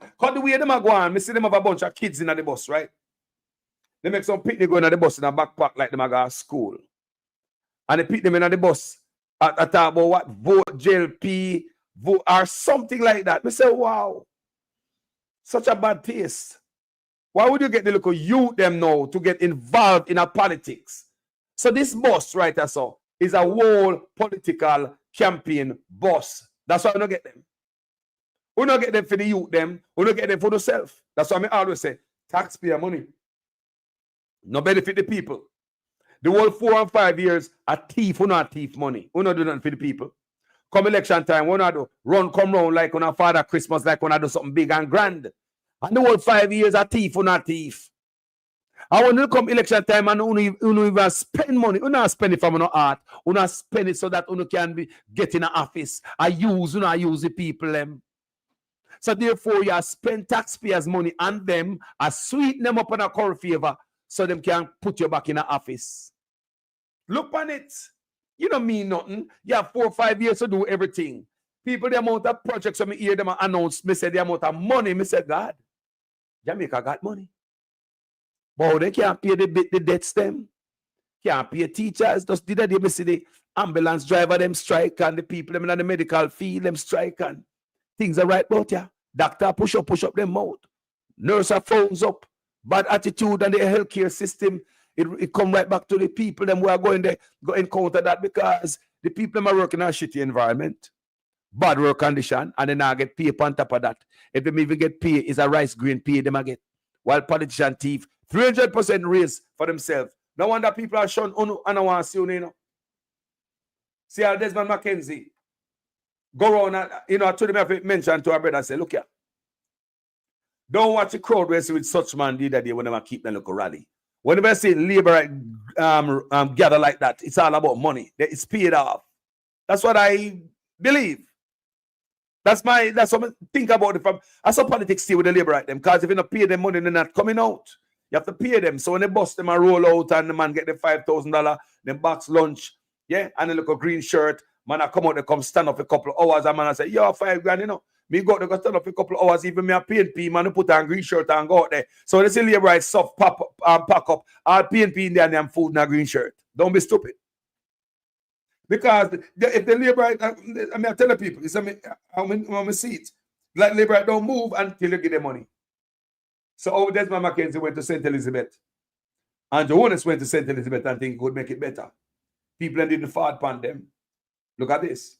[SPEAKER 7] Because the way them are going, I see them have a bunch of kids in the bus, right? They make some picnic going on the bus in a backpack like them are going to school. And they pick them in the bus at talk about what? Vote JLP, vote, or something like that. We say, wow, such a bad taste. Why would you get the local youth them now to get involved in a politics? So this bus, right, so, is a whole political campaign bus. That's why we don't get them. We don't get them for the youth them. We don't get them for themselves. That's why I always say, taxpayer money. No benefit the people. The whole 4 and 5 years, a thief, we not thief money. We not do nothing for the people. Come election time, we not do come round like on a Father Christmas, like when I do something big and grand. And the whole 5 years, a thief, we not thief. And when you come election time and you even spend money, you not spend it from no art. You not spend it so that you can be get in an office. You not use the people them. So therefore, you spend taxpayers' money on them, sweeten them up on a curry favor, so them can put you back in an office. Look on it. You don't mean nothing. You have 4 or 5 years to do everything. People, the amount of projects, when I hear them announce, me say the amount of money, me say, God, Jamaica got money. But they can't pay the debts them. Can't pay teachers. Just did they see the ambulance driver them strike and the people them in the medical field them strike and things are right about ya. Doctor push up them mouth. Nurse are phones up. Bad attitude and the healthcare system, it come right back to the people them who are going there go encounter that because the people them are working in a shitty environment, bad work condition, and then now get paid on top of that. If they even get paid, is a rice grain pay them again. While politician thief 300% raise for themselves. No wonder people are shown and I want to see you know. See how Desmond McKenzie go around and I told him I mentioned to our brother, say, look here. Don't watch the crowd where see with such man the other day when they keep them local rally. Whenever I see labor gather like that, it's all about money. It's paid off. That's what I believe. That's what I think about it from. I saw politics stay with the labor right them because if you don't pay them money, they're not coming out. You have to pay them. So when they bust them and roll out and the man get the $5,000, then box lunch, yeah, and they look a green shirt, man I come out, they come stand up a couple of hours, and man I say, yo, $5,000, you know. Me go out, they go stand up a couple of hours, even me a PNP, man, I put on green shirt and go out there. So when they say labor right soft pack up, all PNP in there and them food in a green shirt. Don't be stupid. Because if the labor right, I mean, I tell the people, it's when we see it, like labor right don't move until you get the money. So Desmond McKenzie went to St. Elizabeth. And Johannes went to St. Elizabeth and think he could make it better. People didn't fart upon them. Look at this.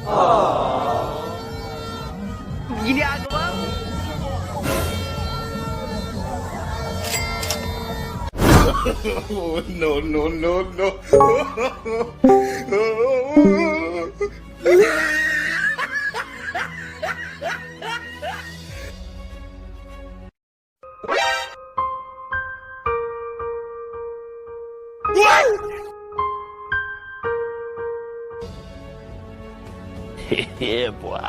[SPEAKER 6] Oh, no.
[SPEAKER 15] Yeah, boy.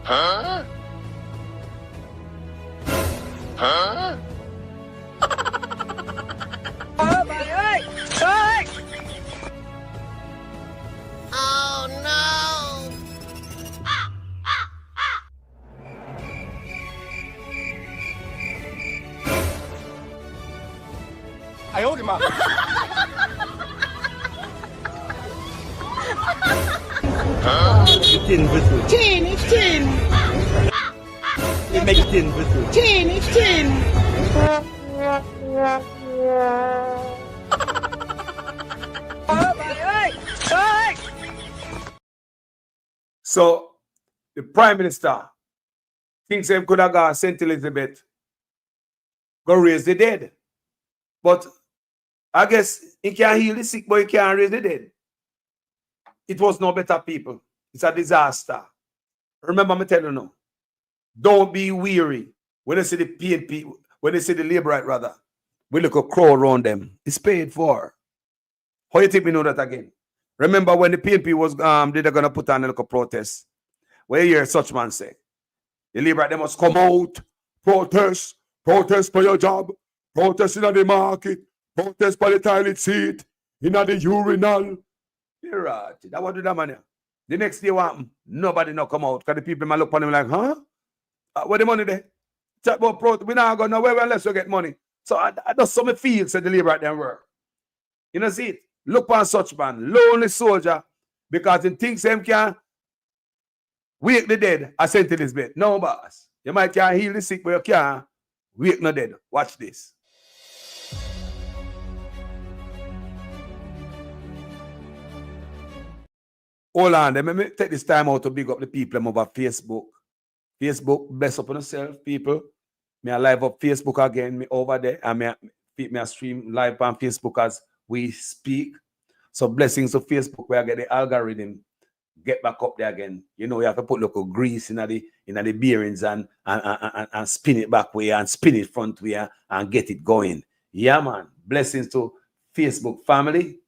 [SPEAKER 6] Huh?
[SPEAKER 9] Oh no!
[SPEAKER 12] I hold him up.
[SPEAKER 9] Tin, it's tin.
[SPEAKER 12] It makes tin with
[SPEAKER 9] Tin, it's tin.
[SPEAKER 7] So the Prime Minister thinks he could have gone St. Elizabeth, go raise the dead. But I guess he can heal the sick, but he can't raise the dead. It was no better, people. It's a disaster. Remember me telling you now, don't be weary when they see the PNP, when they see the labor right rather. We look a crowd around them. It's paid for. How you think we know that again? Remember when the PNP was they're gonna put on a little protest. Where you hear such man say, the labor they must come out, protest for your job, protest in the market, protest for the toilet seat. in the urinal. You're right. That what do that man. The next day, what happened? Nobody not come out. Because the people might look on him like, huh? Where the money there? Chat about we not going nowhere unless we get money. So I just some feel said the labor at them work. You know, see it? Look on such man, lonely soldier, because in things him can wake the dead, I sent to this bed. No, boss. You might can't heal the sick, but you can't wake no dead. Watch this. Hold on, let me take this time out to big up the people over Facebook. Facebook, bless up on yourself, people. Me I live up Facebook again, me over there, and me I stream live on Facebook as we speak. So blessings to Facebook where I get the algorithm, get back up there again. You know, you have to put local grease in the bearings and spin it back way and spin it front way and get it going. Yeah, man. Blessings to Facebook family.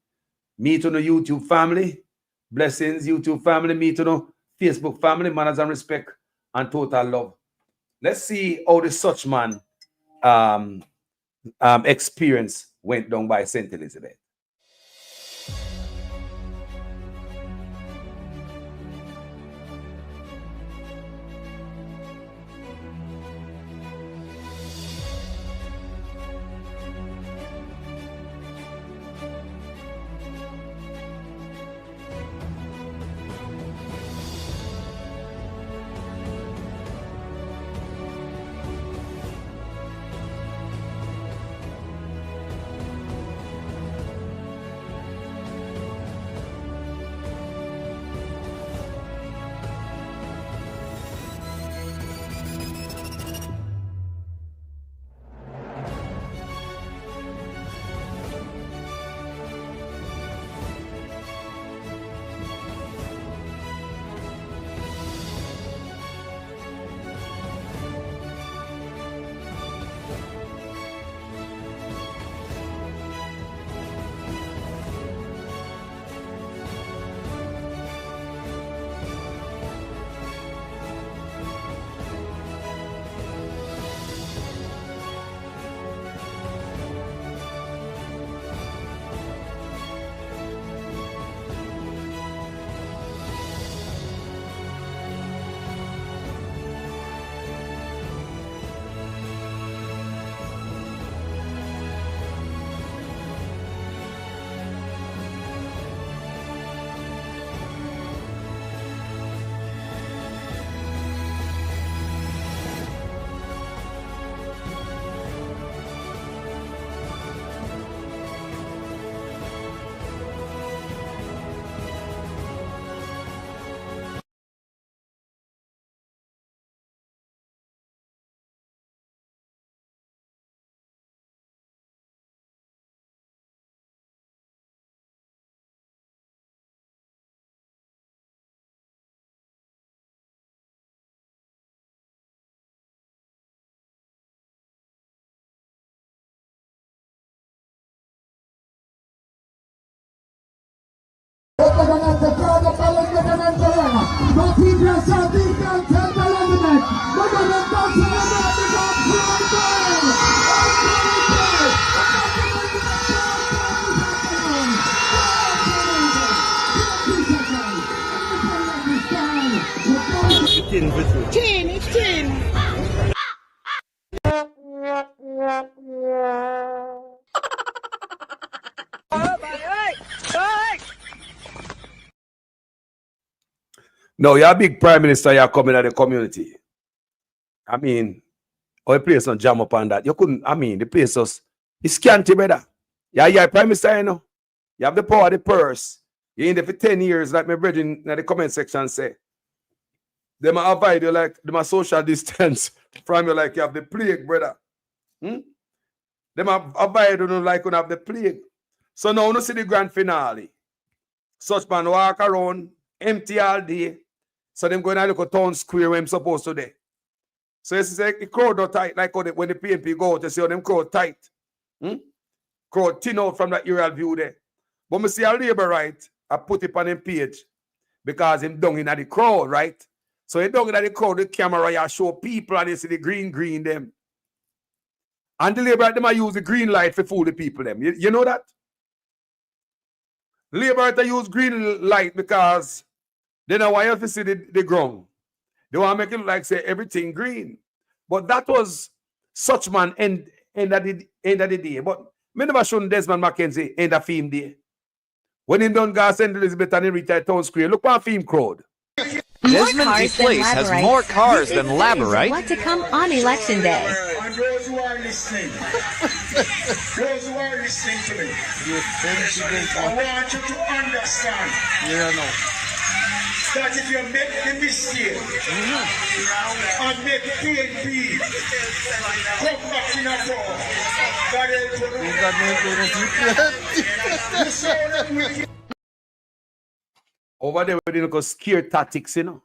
[SPEAKER 7] Me to the YouTube family. Blessings, YouTube family. Me to the Facebook family. Manners and respect and total love. Let's see how the such man experience went down by St. Elizabeth.
[SPEAKER 9] Tin, it's tin.
[SPEAKER 7] No, you're a big prime minister, you're coming at the community. I mean, the place not jam up on that. You couldn't, I mean, the place was, it's scanty, brother. Yeah, prime minister, you know. You have the power of the purse. You're in there for 10 years, like my brethren in the comment section say. They might avoid you like, they might social distance from you like you have the plague, brother. They might avoid you like you have the plague. So now you see the grand finale. Such man walk around, empty all day. So them going to look at town square where I'm supposed to do. So it's like the crowd are tight, like when the PNP go out, you see how them crowd tight. Crowd thin out from that aerial view there. But I see a labor right, I put it on him page because him down in the crowd, right? So he down in the crowd, the camera, you show people and you see the green them. And the labor right, them I use the green light for fool the people them. You know that? Labor to use green light because they don't want you to see the ground. They want to make it look like say everything green. But that was such man end of the day. But me never shown Desmond Mackenzie end of film day. When he done got St. Elizabeth and he retired Town Square, look at film crowd.
[SPEAKER 16] Desmond G. Place has more cars than Labyrinth.
[SPEAKER 17] What to come on Election Day?
[SPEAKER 18] And those who are listening, those who are listening to me, I want you to understand that if you make the mistake and make PNP come back in a door, that is
[SPEAKER 7] over there, we didn't go scare tactics, you know.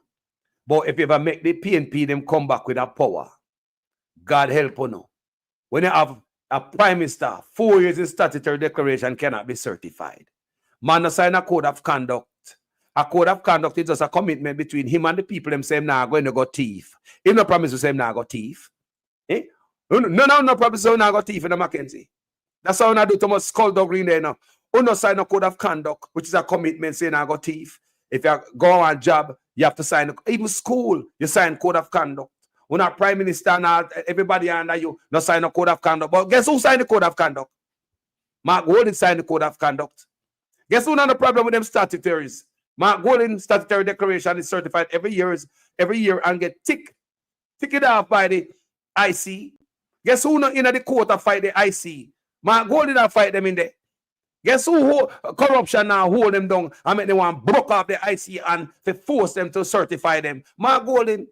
[SPEAKER 7] But if you ever make the PNP them come back with that power, God help you know. When you have a prime minister, 4 years in statutory declaration cannot be certified. Man sign a code of conduct. A code of conduct is just a commitment between him and the people themselves now going to go thief. He no promise to say him now go thief. Eh? No promise to say now go thief in the Mackenzie. That's how I do too much skull dog green there now. No sign a code of conduct, which is a commitment saying I go thief. If you go on a job, you have to sign, even school, you sign code of conduct. When a prime minister and everybody under you, no sign a code of conduct. But guess who signed the code of conduct? Mark Golding signed the code of conduct. Guess who not the problem with them statutories? Mark Golding statutory declaration is certified every year and get ticked off by the IC. Guess who not in the court to fight the IC? Mark Golding will fight them in there. Guess who corruption now hold them down and make them want broke off the IC and to force them to certify them? Mark Golding.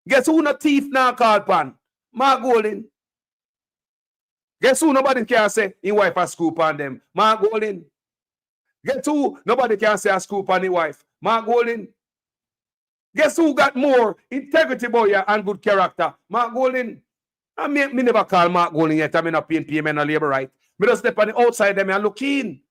[SPEAKER 7] Guess who not thief now called pan? Mark Golding. Guess who nobody can say his wife a scoop on them? Mark Golding. Guess who nobody can say a scoop on his wife? Mark Golding. Guess who got more integrity boy and good character? Mark Golding. I me never call Mark Golding yet. I'm not paying payment or labor right. Me just step on the outside them and look in.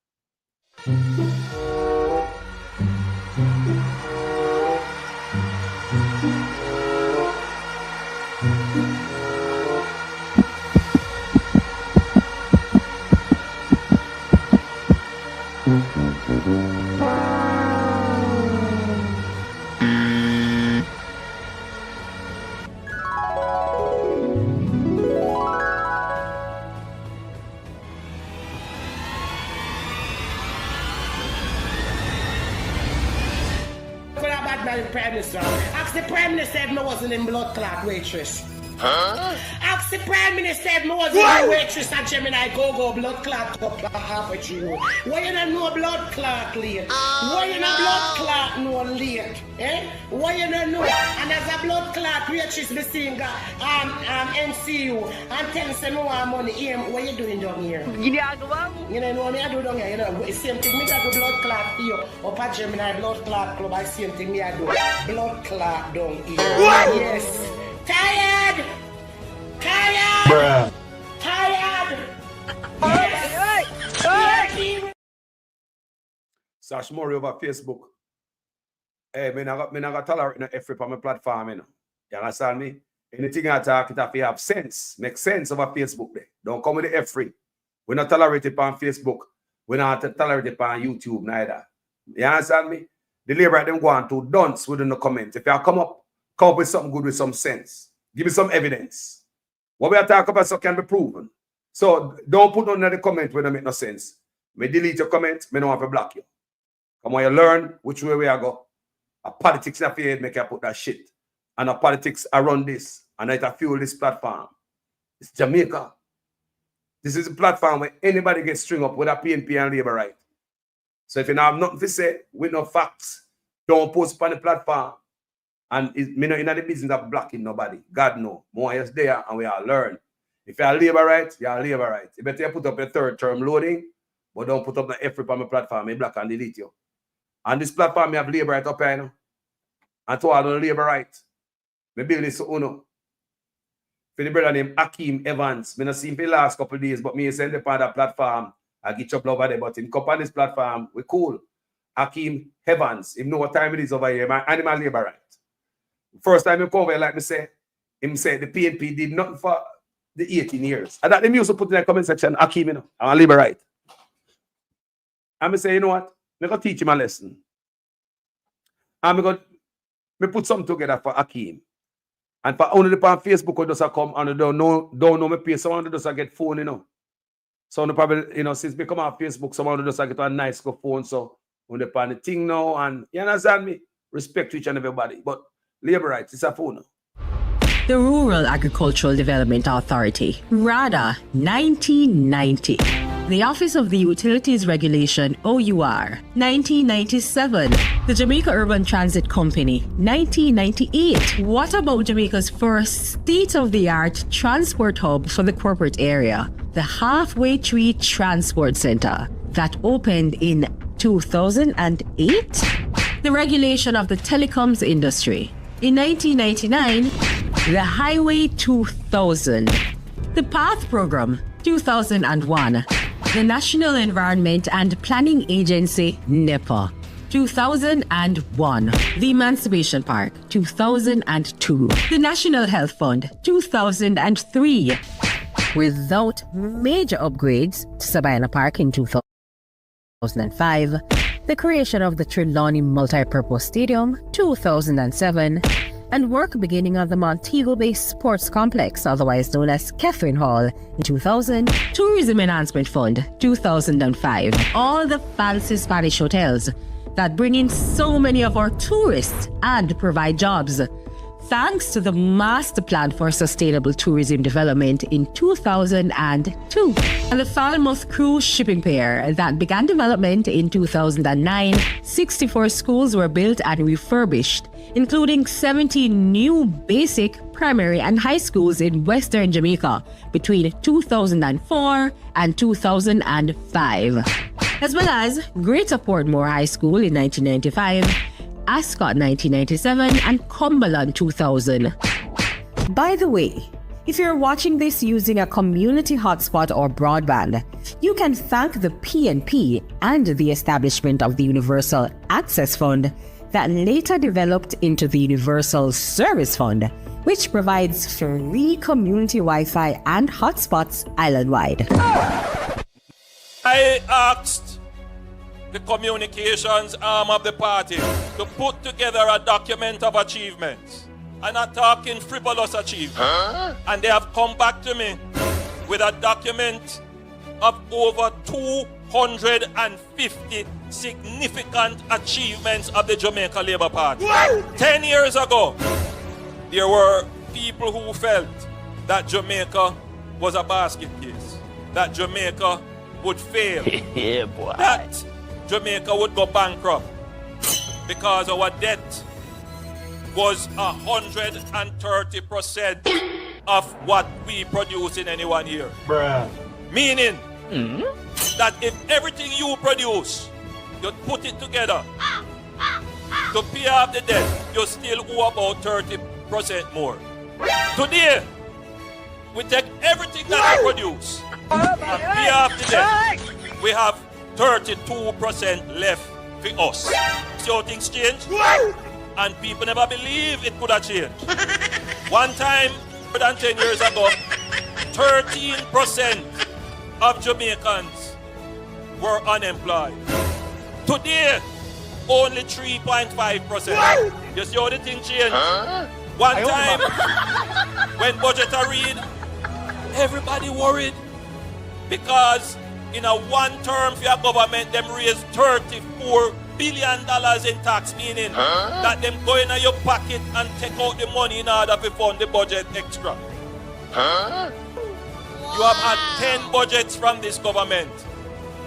[SPEAKER 9] Prime Minister. Ask the Prime Minister if I wasn't in blood clot waitress.
[SPEAKER 18] Huh?
[SPEAKER 9] Ask the Prime Minister if I wasn't in waitress and Gemini go blood clot up half a you. Why you don't know blood clot late? Why you know blood clot no late? Eh? Why you don't know? And as a blood clot waitress be seeing NCU and tell say no one money here. What you doing down here? You know what I do down here? You know, same thing me got do blood clot here. Up at Gemini blood clot club, I same thing me I do. Blood clot down here. Yes. Tired! Tired! Tired! Yes!
[SPEAKER 7] Sash Murray over Facebook. Hey, me not tolerate no F-rip on my platform, you know. You understand me? Anything I talk, it have to have sense. Make sense over Facebook there. Don't come with the F-rip. We not tolerate it on Facebook. We not tolerate it on YouTube neither. You understand me? The labor them go on to dunce within the comment. If you come up with something good with some sense. Give me some evidence. What we are talking about so can be proven. So don't put on the comment when it make no sense. Me delete your comment, me don't have to block you. Come on, you learn which way we are go. A politics in your head make you put that shit. And a politics around this. And it fuel this platform. It's Jamaica. This is a platform where anybody gets string up with a PNP and labor right. So if you have nothing to say with no facts, don't post on the platform. And me not in the business of blocking nobody. God no. More is there and we all learn. If you are labor right, you are labor right. You better put up a third term loading, but don't put up the F-rip on my platform. Me block and delete you. And this platform, me have labor right up here, you know? And to all the labor right. Me build this to Uno. For the brother named Hakeem Evans. Me not see him for the last couple of days, but me send the part of the platform. I get your over there, but him come on this platform, we cool. Hakeem Evans. Him know what time it is over here. My animal labor right. First time he come over, like me say, him say the PNP did nothing for the 18 years. And that them used to put in the comment section, Hakeem, you know, I'm a labor right. And I say, you know what? I'm going to teach him a lesson. And me put something together for Akeem. And for only the on Facebook who does come and don't know me pay, someone who does get phone, you know. So probably, you know, since me come on Facebook, someone who does get a nice phone, so when they on the thing now, and you understand me? Respect to each and everybody. But labor rights, it's a phone.
[SPEAKER 19] The Rural Agricultural Development Authority, RADA, 1990. The Office of the Utilities Regulation, OUR, 1997. The Jamaica Urban Transit Company, 1998. What about Jamaica's first state-of-the-art transport hub for the corporate area, the Halfway Tree Transport Center, that opened in 2008? The regulation of the telecoms industry. In 1999, the Highway 2000. The PATH Program, 2001. The National Environment and Planning Agency, NEPA, 2001. The Emancipation Park, 2002. The National Health Fund, 2003. Without major upgrades to Sabina Park in 2005. The creation of the Trelawney Multipurpose Stadium, 2007. And work beginning on the Montego Bay Sports Complex, otherwise known as Catherine Hall, in 2000. Tourism Enhancement Fund, 2005. All the fancy Spanish hotels that bring in so many of our tourists and provide jobs. Thanks to the Master Plan for Sustainable Tourism Development in 2002. And the Falmouth Cruise Shipping Pier that began development in 2009. 64 schools were built and refurbished, including 70 new basic, primary and high schools in Western Jamaica between 2004 and 2005. As well as Greater Portmore High School in 1995, Ascot 1997 and Cumberland 2000. By the way, if you're watching this using a community hotspot or broadband, you can thank the PNP and the establishment of the Universal Access Fund that later developed into the Universal Service Fund, which provides free community Wi-Fi and hotspots island-wide.
[SPEAKER 1] I asked the communications arm of the party to put together a document of achievements. I'm not talking frivolous achievements. And they have come back to me with a document of over 250 significant achievements of the Jamaica Labour Party. 10 years ago, there were people who felt that Jamaica was a basket case, that Jamaica would fail,
[SPEAKER 15] Yeah, boy.
[SPEAKER 1] that Jamaica would go bankrupt because our debt was 130% of what we produce in any 1 year.
[SPEAKER 15] Bruh.
[SPEAKER 1] Meaning that if everything you produce, you put it together to pay off the debt, you still owe about 30% more. Today, we take everything that we produce and pay off the debt. We have 32% left for us. See how things change? And people never believe it could have changed. One time, more than 10 years ago, 13% of Jamaicans were unemployed. Today, only 3.5%. You see how the thing changed? One time, when budget are read, everybody worried because in a one term for your government, them raise $34 billion in tax, meaning that them go in your pocket and take out the money in order to fund the budget extra. You have had 10 budgets from this government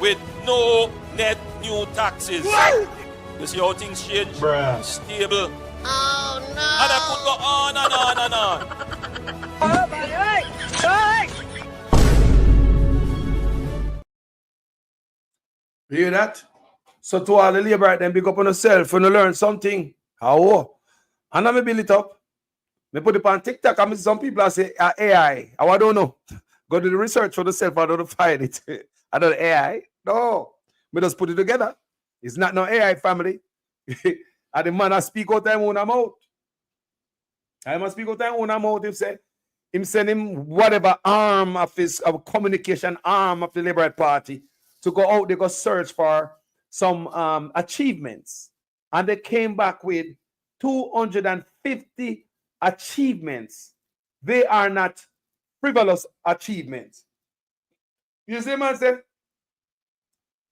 [SPEAKER 1] with no net new taxes. You see how things change?
[SPEAKER 15] Bruh.
[SPEAKER 1] Stable. Oh no! And I could go on and on and on.
[SPEAKER 7] You hear that? So to all the labor, then big up on yourself when you learn something. How? And I me build it up. Me put it on TikTok. I mean, some people say AI. I don't know. Go do the research for yourself. I don't find it. I don't AI. No. Me just put it together. It's not no AI family. And the man I speak out time when I'm out. I must speak out time when I'm out. If say him send him whatever arm of his communication arm of the Liberal Party to go out, they go search for some achievements, and they came back with 250 achievements. They are not frivolous achievements. You see, man, say?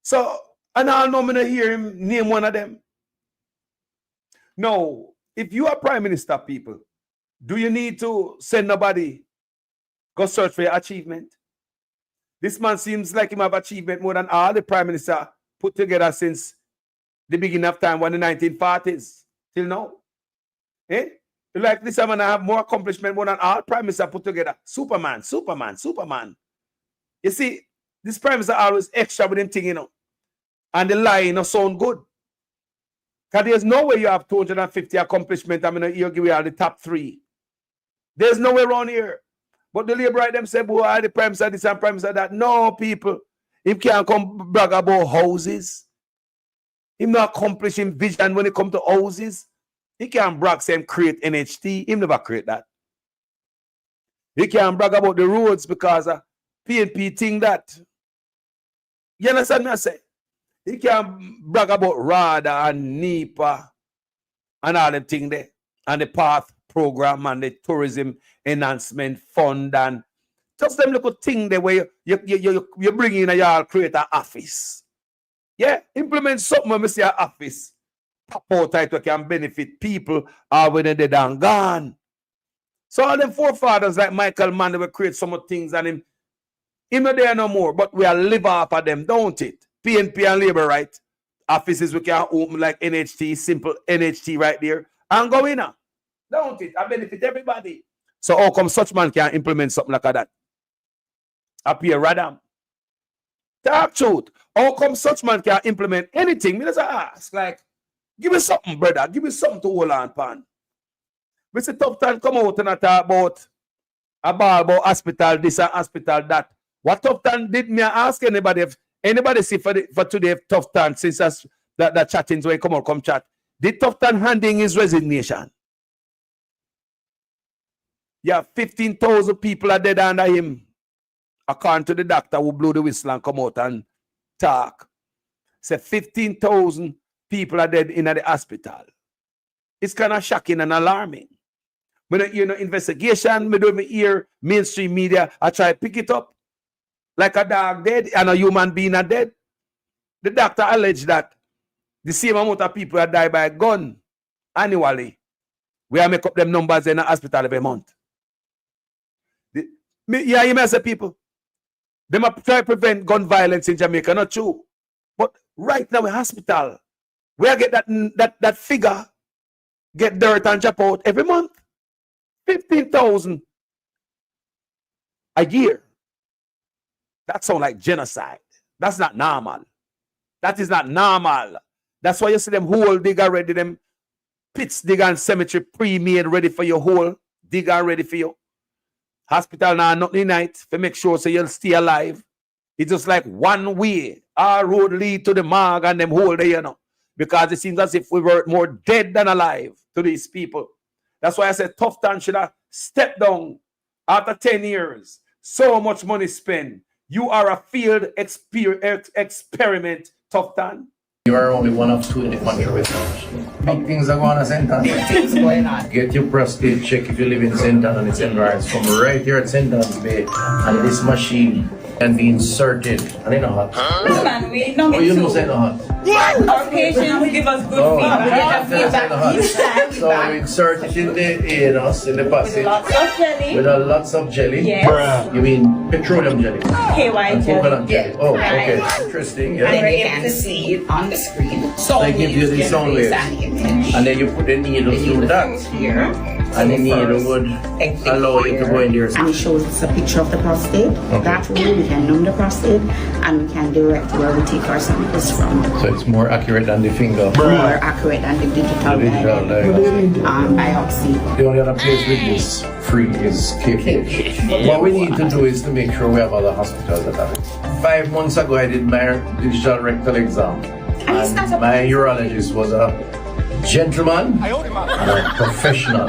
[SPEAKER 7] So, and I know me not hear him name one of them. No, if you are prime minister, people, do you need to send nobody go search for your achievement? This man seems like him have achievement more than all the prime minister put together since the beginning of time, when the 1940s till now. Eh? Like this man have more accomplishment more than all prime minister put together. Superman, Superman, Superman. You see, this prime minister always extra with him thing, you know. And the lie, you know, sound good. Because there's no way you have 250 accomplishments. I mean, you give you all the top 3. There's no way around here. But the labor right them say, boy, the prime minister this and prime minister that. No, people. He can't come brag about houses. He not accomplishing vision when it comes to houses. He can't brag saying create NHT. He never create that. He can't brag about the roads because PNP think that. You understand me I say? He can't brag about RADA and NEPA and all them things there. And the PATH program and the tourism enhancement fund and just them little thing there where you bring in a y'all create an office. Yeah, implement something when we see an office. Pop out title can benefit people when they're dead and gone. So all them forefathers like Michael Mann, they will create some of things and him not there no more, but we are live off of them, don't it? PNP and labor right. Offices we can open like NHT, simple NHT right there. And go in now. Don't it? I benefit everybody. So how come such man can implement something like that? Appear radam. Talk truth. How come such man can implement anything? Me just ask, like, give me something, brother. Give me something to hold on pan. Mr. Tough Time come out and talk about hospital, this and hospital, that. What Tough Time did me ask anybody if anybody see for today Tough Time since that chattings when come out, come chat. Did Tough Time handing his resignation? Yeah, 15,000 people are dead under him. According to the doctor who blew the whistle and come out and talk. Say 15,000 people are dead in the hospital. It's kind of shocking and alarming. When you know investigation, me do me hear mainstream media, I try to pick it up. Like a dog dead and a human being are dead. The doctor alleged that the same amount of people that die by a gun annually. We are make up them numbers in the hospital every month. Yeah, you may say people. They might try to prevent gun violence in Jamaica, not true. But right now in hospital, where get that figure, get dirt and drop out every month. 15,000 a year. That sounds like genocide. That's not normal. That is not normal. That's why you see them hole digger ready, them pits digger and cemetery pre-made ready for your hole digger ready for you. Hospital now nothing night to make sure so you'll stay alive. It's just like one way. Our road lead to the morgue and them hole there, you know. Because it seems as if we were more dead than alive to these people. That's why I said Tough Time should have stepped down after 10 years. So much money spent. You are a field experiment, Tough Time.
[SPEAKER 20] You are only one of 2 in the country with big things are going on St. Anne's.
[SPEAKER 9] Big things going on.
[SPEAKER 20] Get your prostate check if you live in St. Anne's and its environs from right here at St. Anne's Bay. And this machine can be inserted. And it's not hot.
[SPEAKER 9] This man, we know
[SPEAKER 20] you know it's not hot.
[SPEAKER 9] Our patients give us good feedback.
[SPEAKER 20] So we insert it in the anus, in the passage.
[SPEAKER 9] Lots of jelly.
[SPEAKER 20] With lots of jelly.
[SPEAKER 9] Yes.
[SPEAKER 20] You mean petroleum jelly?
[SPEAKER 9] KY jelly.
[SPEAKER 20] Coconut jelly. Oh, okay. Interesting. Yeah.
[SPEAKER 9] And you can see it on the screen. So
[SPEAKER 20] they give you the sound waves. And then you put the needle through that.
[SPEAKER 9] Here.
[SPEAKER 20] And the needle would allow you to go in there.
[SPEAKER 21] And it shows us a picture of the prostate. Okay. That way we can numb the prostate and we can direct where we take our samples from.
[SPEAKER 20] So it's more accurate than the finger.
[SPEAKER 21] More accurate than the digital biopsy.
[SPEAKER 20] The only other place with this free is KPH. What we need to do is to make sure we have other hospitals that have it. 5 months ago I did my digital rectal exam. And my urologist was a gentleman and a professional.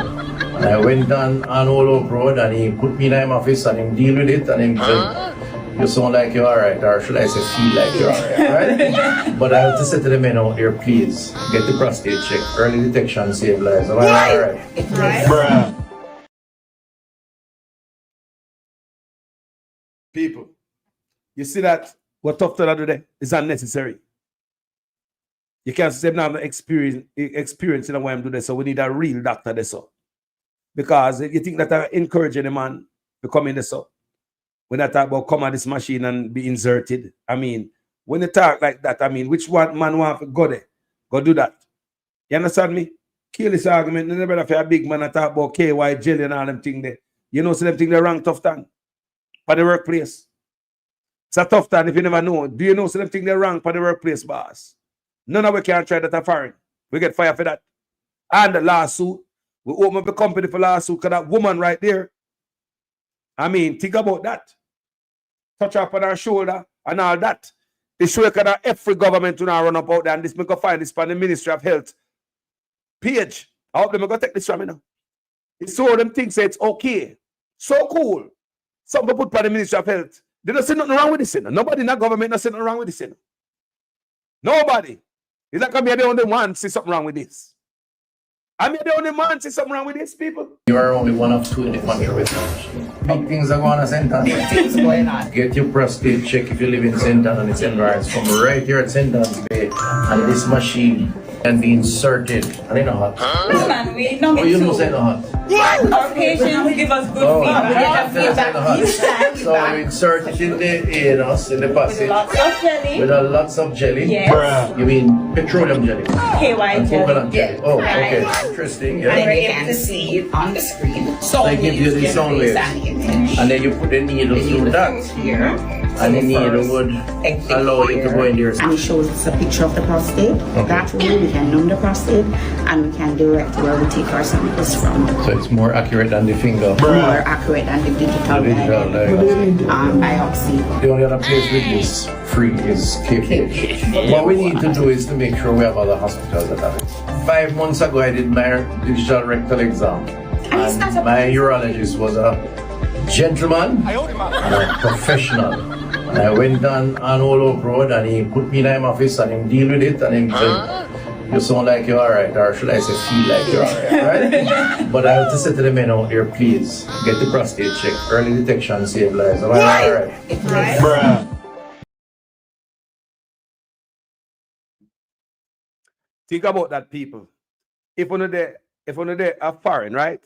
[SPEAKER 20] And I went down on Olo Road and he put me in my office and he deal with it and he said, You sound like you're alright, or should I say feel like you're alright, right? But I have to say to the men out here, please, get the prostate check. Early detection save lives. Am I alright?
[SPEAKER 7] Bruh. People, you see that what tough to do there is unnecessary. You can't say now I'm experiencing what I'm doing this, so we need a real doctor this up. Because you think that I encourage any man to come in this up. When I talk about come on this machine and be inserted, I mean, when you talk like that, I mean, which one man want to go there? Go do that. You understand me? Kill this argument. You never have a big man that talk about KY, jelly and all them things there. You know, so them things they wrong tough time for the workplace. It's a tough time if you never know. Do you know so them things they wrong for the workplace, boss? None of us can try that foreign. We get fired for that. And the lawsuit. We open up the company for lawsuit because that woman right there. I mean, think about that. Touch up on her shoulder and all that. They show that every government to now run up out there and this make go find this from the Ministry of Health page. I hope them go take this from me now. It's so them things say it's okay. So cool. Something put by the Ministry of Health. They don't see nothing wrong with this. Nobody in that government does see nothing wrong with this. Nobody. It's like I'm the only one see something wrong with this. I'm the only man see something wrong with these people.
[SPEAKER 20] You are only one of two in the country with big things are going on St. Anne's.
[SPEAKER 21] Big things going on.
[SPEAKER 20] Get your prostate check if you live in St. Anne's and its environs. From right here at St. Anne's Bay, and this machine can be inserted. And in a hot.
[SPEAKER 21] No, man, we know me
[SPEAKER 20] you
[SPEAKER 21] too.
[SPEAKER 20] know say no hot.
[SPEAKER 21] Our patients give us good feedback.
[SPEAKER 20] So we insert it in the anus, in the passage.
[SPEAKER 21] With lots of jelly.
[SPEAKER 20] With a lots of jelly.
[SPEAKER 21] Yes.
[SPEAKER 20] You mean petroleum jelly?
[SPEAKER 21] KY jelly.
[SPEAKER 20] Coconut jelly.
[SPEAKER 21] Yeah.
[SPEAKER 20] Oh, okay. Interesting. Yeah.
[SPEAKER 21] And we're able to see it on the screen. So
[SPEAKER 20] they give you the sound waves. And then you put the needle through that.
[SPEAKER 21] Here.
[SPEAKER 20] And the needle would allow you to go in there.
[SPEAKER 21] And it shows us a picture of the prostate. Okay. That way we can numb the prostate and we can direct where we take our samples from.
[SPEAKER 20] So it's more accurate than the finger.
[SPEAKER 21] More accurate than the digital biopsy.
[SPEAKER 20] The only other place with this free is KPH. What we need to do is to make sure we have other hospitals that have it. 5 months ago I did my digital rectal exam. And my urologist was a gentleman and a professional. And I went on all over road and he put me in my office and he deal with it and he said, you sound like you're alright, or should I say feel like you're alright, right? But I have to say to the men out here, please, get the prostate check. Early detection save lives. Am I alright?
[SPEAKER 7] Bruh. Think about that, people. If one of them are foreign, right?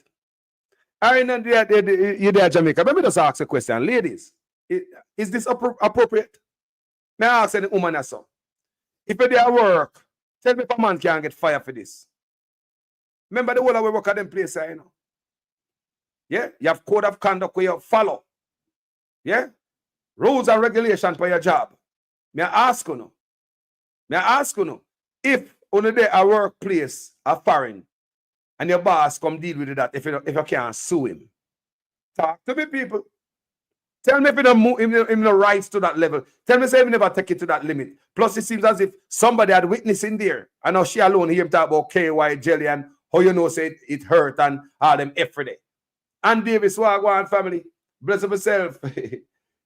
[SPEAKER 7] You're there, Jamaica. Let me just ask a question. Ladies, is this appropriate? May I ask any woman as so? If you're there at work, tell me if a man can get fired for this. Remember the whole of we work at them place, you know? Yeah? You have code of conduct where you follow. Yeah? Rules and regulations for your job. May I ask you now? If only there a workplace are foreign and your boss come deal with that if you can't sue him. Talk to me, people. Tell me if you don't move him no rights to that level. Tell me if you never take it to that limit. Plus, it seems as if somebody had witness in there. I know she alone hear him talk about KY jelly and how you know say it hurt and all them every day. And Davis Wagwan family, bless myself.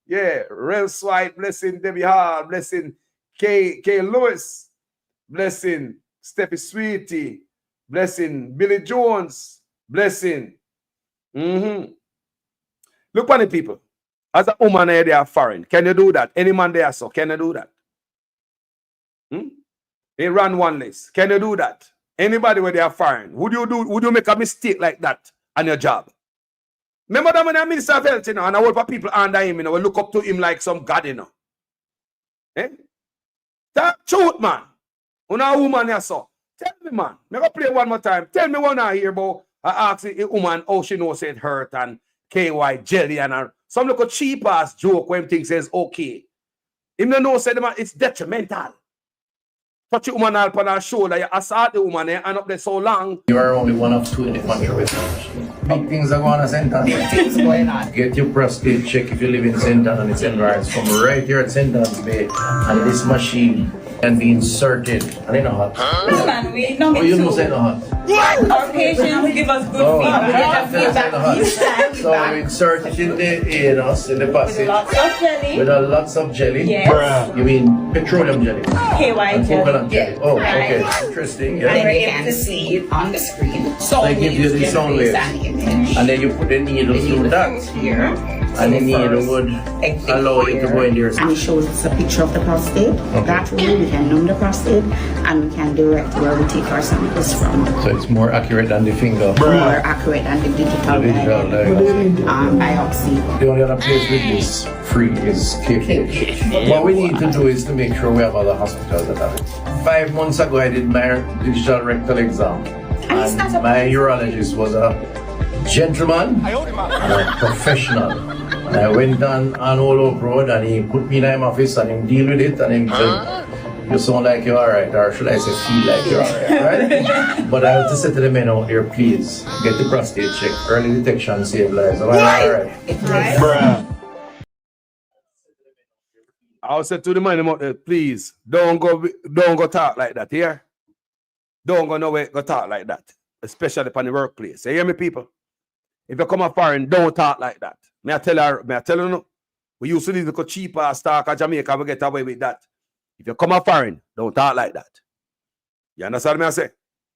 [SPEAKER 7] Yeah, Rel Swipe, blessing Debbie Hall, blessing K Lewis, blessing Steffi Sweetie, blessing Billy Jones, blessing. Look on the people. As a woman here, they are foreign. Can you do that? Any man there, so can you do that? They run one list. Can you do that? Anybody where they are foreign, would you make a mistake like that on your job? Remember that when I'm Minister of Health, you know, and I work for people under him, you know, we look up to him like some god, you know. That truth, man. When a woman here, so tell me, man. Make a play one more time. Tell me one I hear about. I ask a woman how she knows it hurt and KY jelly and her. Some little cheap ass joke when things says okay. Him no know say the man it's detrimental. Touch the woman up on her shoulder, you assault the woman and up there so long.
[SPEAKER 20] You are only one of two in the country with big things are going on St. Anne's.
[SPEAKER 21] Big things going on.
[SPEAKER 20] Get your prostate check if you live in St. Anne's and its environs. From right here at St. Anne's Bay, and this machine can be inserted and in a hot.
[SPEAKER 21] No, man, we know me
[SPEAKER 20] you
[SPEAKER 21] too.
[SPEAKER 20] know say no hot.
[SPEAKER 9] Our patients give us good feedback.
[SPEAKER 20] So we insert it in the anus, in the passage.
[SPEAKER 9] Lots of jelly.
[SPEAKER 20] With a lots of jelly.
[SPEAKER 9] Yes.
[SPEAKER 20] You mean petroleum jelly?
[SPEAKER 9] KY jelly.
[SPEAKER 20] Coconut jelly.
[SPEAKER 9] Yeah.
[SPEAKER 20] Oh,
[SPEAKER 9] Right.
[SPEAKER 20] okay. Interesting. Yeah.
[SPEAKER 21] And you can see it on the screen. So
[SPEAKER 20] They give you the sound waves. And then you put the needle through that.
[SPEAKER 21] Here.
[SPEAKER 20] And the needle would allow you to go in there.
[SPEAKER 21] And it shows us a picture of the prostate. That way we can numb the prostate and we can direct where we take our samples from.
[SPEAKER 20] So it's more accurate than the finger.
[SPEAKER 21] More accurate than the digital biopsy.
[SPEAKER 20] The only other place with this free is KPH. What we need to do is to make sure we have other hospitals that have it. 5 months ago, I did my digital rectal exam. And my urologist was a gentleman and a professional. And I went on all over road and he put me in my office and he deal with it and he said, you sound like you're alright, or should I say feel like you're alright, right? But I have to say to the men out there, please, get the prostate check. Early detection save lives. Am I alright?
[SPEAKER 7] I'll say to the man out there, please, don't go talk like that here. Don't go nowhere, go talk like that. Especially upon the workplace. You hear me, people? If you come up foreign, don't talk like that. May I tell you no? We used to live a cheaper stock at Jamaica, we get away with that. If you come up foreign, don't talk like that. You understand me I say?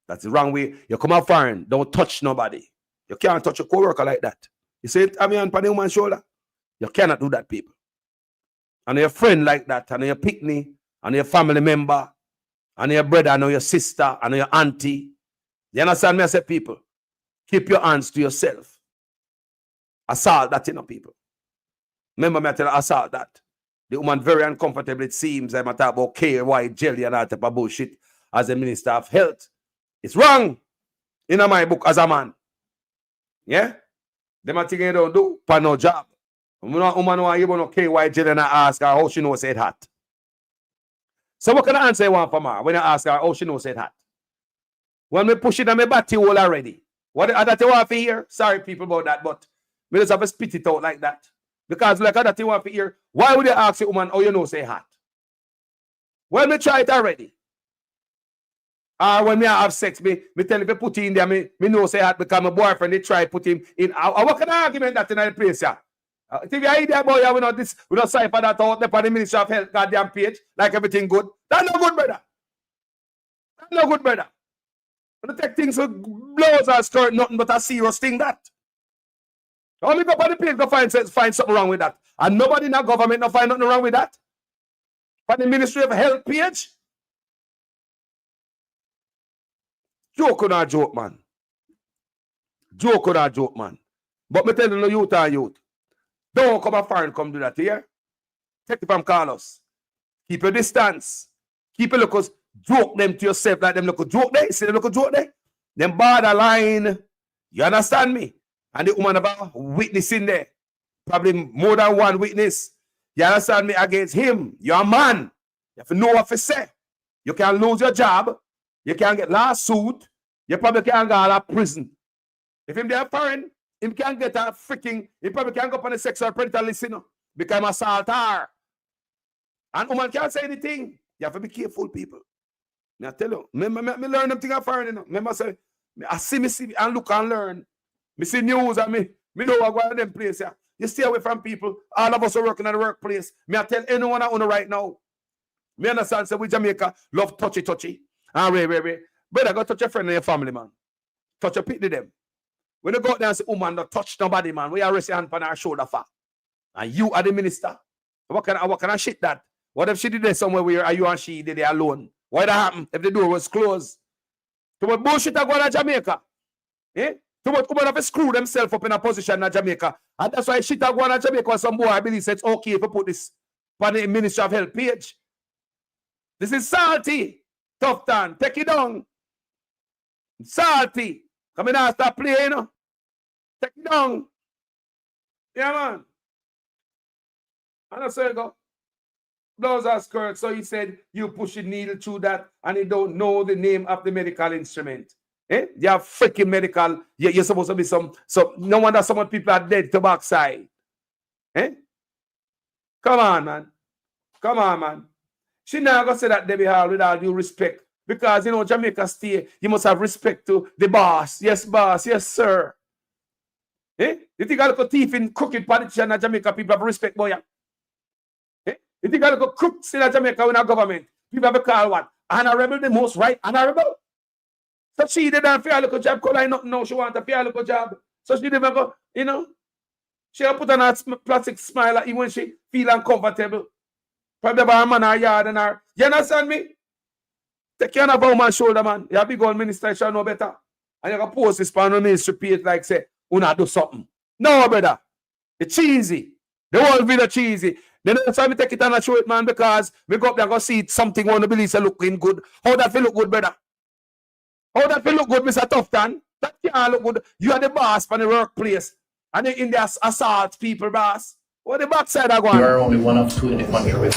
[SPEAKER 7] That's the wrong way. You come up foreign, don't touch nobody. You can't touch a co-worker like that. You say it, I'm on the woman's shoulder. You cannot do that, people. And your friend like that, and your picnic, and your family member, and your brother, and your sister, and your auntie. You understand me I say, people? Keep your hands to yourself. Assault that, people. Remember me I tell you, assault that. The woman very uncomfortable, it seems. I'm talking about KY jelly and all type of bullshit as a minister of health. It's wrong in my book as a man. Yeah? Them are thinking you don't do for no job. Woman who even know KY jelly and I ask her how she knows it hot. So what kind of answer you want from her when I ask her how she knows it hot? When me push it on my body hole already. What that you want to hear? Sorry people about that, but we just have to spit it out like that. Because like that you want to hear, why would you ask a woman how you know say hot? Well, me try it already. Or when me have sex, me tell him to put it in there, me know say hot because my boyfriend they try put him in. What kind of argument that in the place, yeah? If you idea boy, we not cipher that out there on the Ministry of Health goddamn page, like everything good. That's no good, brother. That's no good, brother. When you take things with blows or skirt, nothing but a serious thing that. How me go on the page go find something wrong with that? And nobody in the government no find nothing wrong with that? On the Ministry of Health page? Joke or not joke, man. Joke or not joke, man. But me tell you, youth and youth, don't come a foreign come do that here. Take it from Carlos. Keep your distance. Keep your look, joke them to yourself like them look joke there. See them look joke there? Them borderline. You understand me? And the woman about witness in there. Probably more than one witness. You understand me? Against him. You're a man. You have to know what to say. You can lose your job. You can get lawsuit. You probably can go to prison. If him there foreign, him can get a freaking, he probably can go up on a sexual predator list, you know, become assaulter. And woman can't say anything. You have to be careful, people. I tell you, me learn them things foreign, you know. Remember say, I see and look and learn. Me see news and me know what going on in them place. Yeah. You stay away from people. All of us are working at the workplace. Me I tell anyone I own right now. Me understand say we Jamaica love touchy. And wait. Brother, go touch your friend and your family, man. Touch your pity them. When you go out there and say, woman, don't touch nobody, man. We are resting hand on our shoulder for. And you are the minister. What kind of shit that? What if she did it somewhere where are you and she did it alone? Why that happen if the door was closed? Too much bullshit are going to Jamaica. Eh? Too much women have to screw themselves up in a position in Jamaica. And that's why shit are going to Jamaica when some boy I believe says it's okay if you put this on the Ministry of Health page. This is salty. Tough time. Take it down. Salty. Come in and start playing, you know. Take it down. Yeah, man. And that's where you go. Blouse or skirt. So he said you push the needle through that and you don't know the name of the medical instrument. Eh? You have freaking medical. You're supposed to be some. So no wonder some people are dead to backside. Eh? Come on, man. Come on, man. She now gonna say that, Debbie Hall, with all due respect Because, you know, Jamaica stay, you must have respect to the boss. Yes, boss. Yes, sir. Eh? You think I look at thief in crooked politician in Jamaica, people have respect, boy? Eh? You think I look at crooks in Jamaica in our government, people have a call what? Honorable, the most right honorable? So she didn't feel like a job, because I not know she want a feel like a job. So she didn't go, you know, she put on her plastic smile even when she feel uncomfortable. Probably about her man, her yard, and her. You understand me? Take care of a woman's shoulder, man. You're a big old minister, you should know better. And you can post this on the ministry page like say, "Una do something." No, brother. It's cheesy. The whole video cheesy. Then that's why we take it and I show it, man, because we go up there and go see something on the believe say looking good. How that feel look good, brother? How that feel look good, Mr. Tufton? That can't look good. You are the boss for the workplace. And in the assault people, boss. What the backside are going?
[SPEAKER 20] You are only one of two in the country with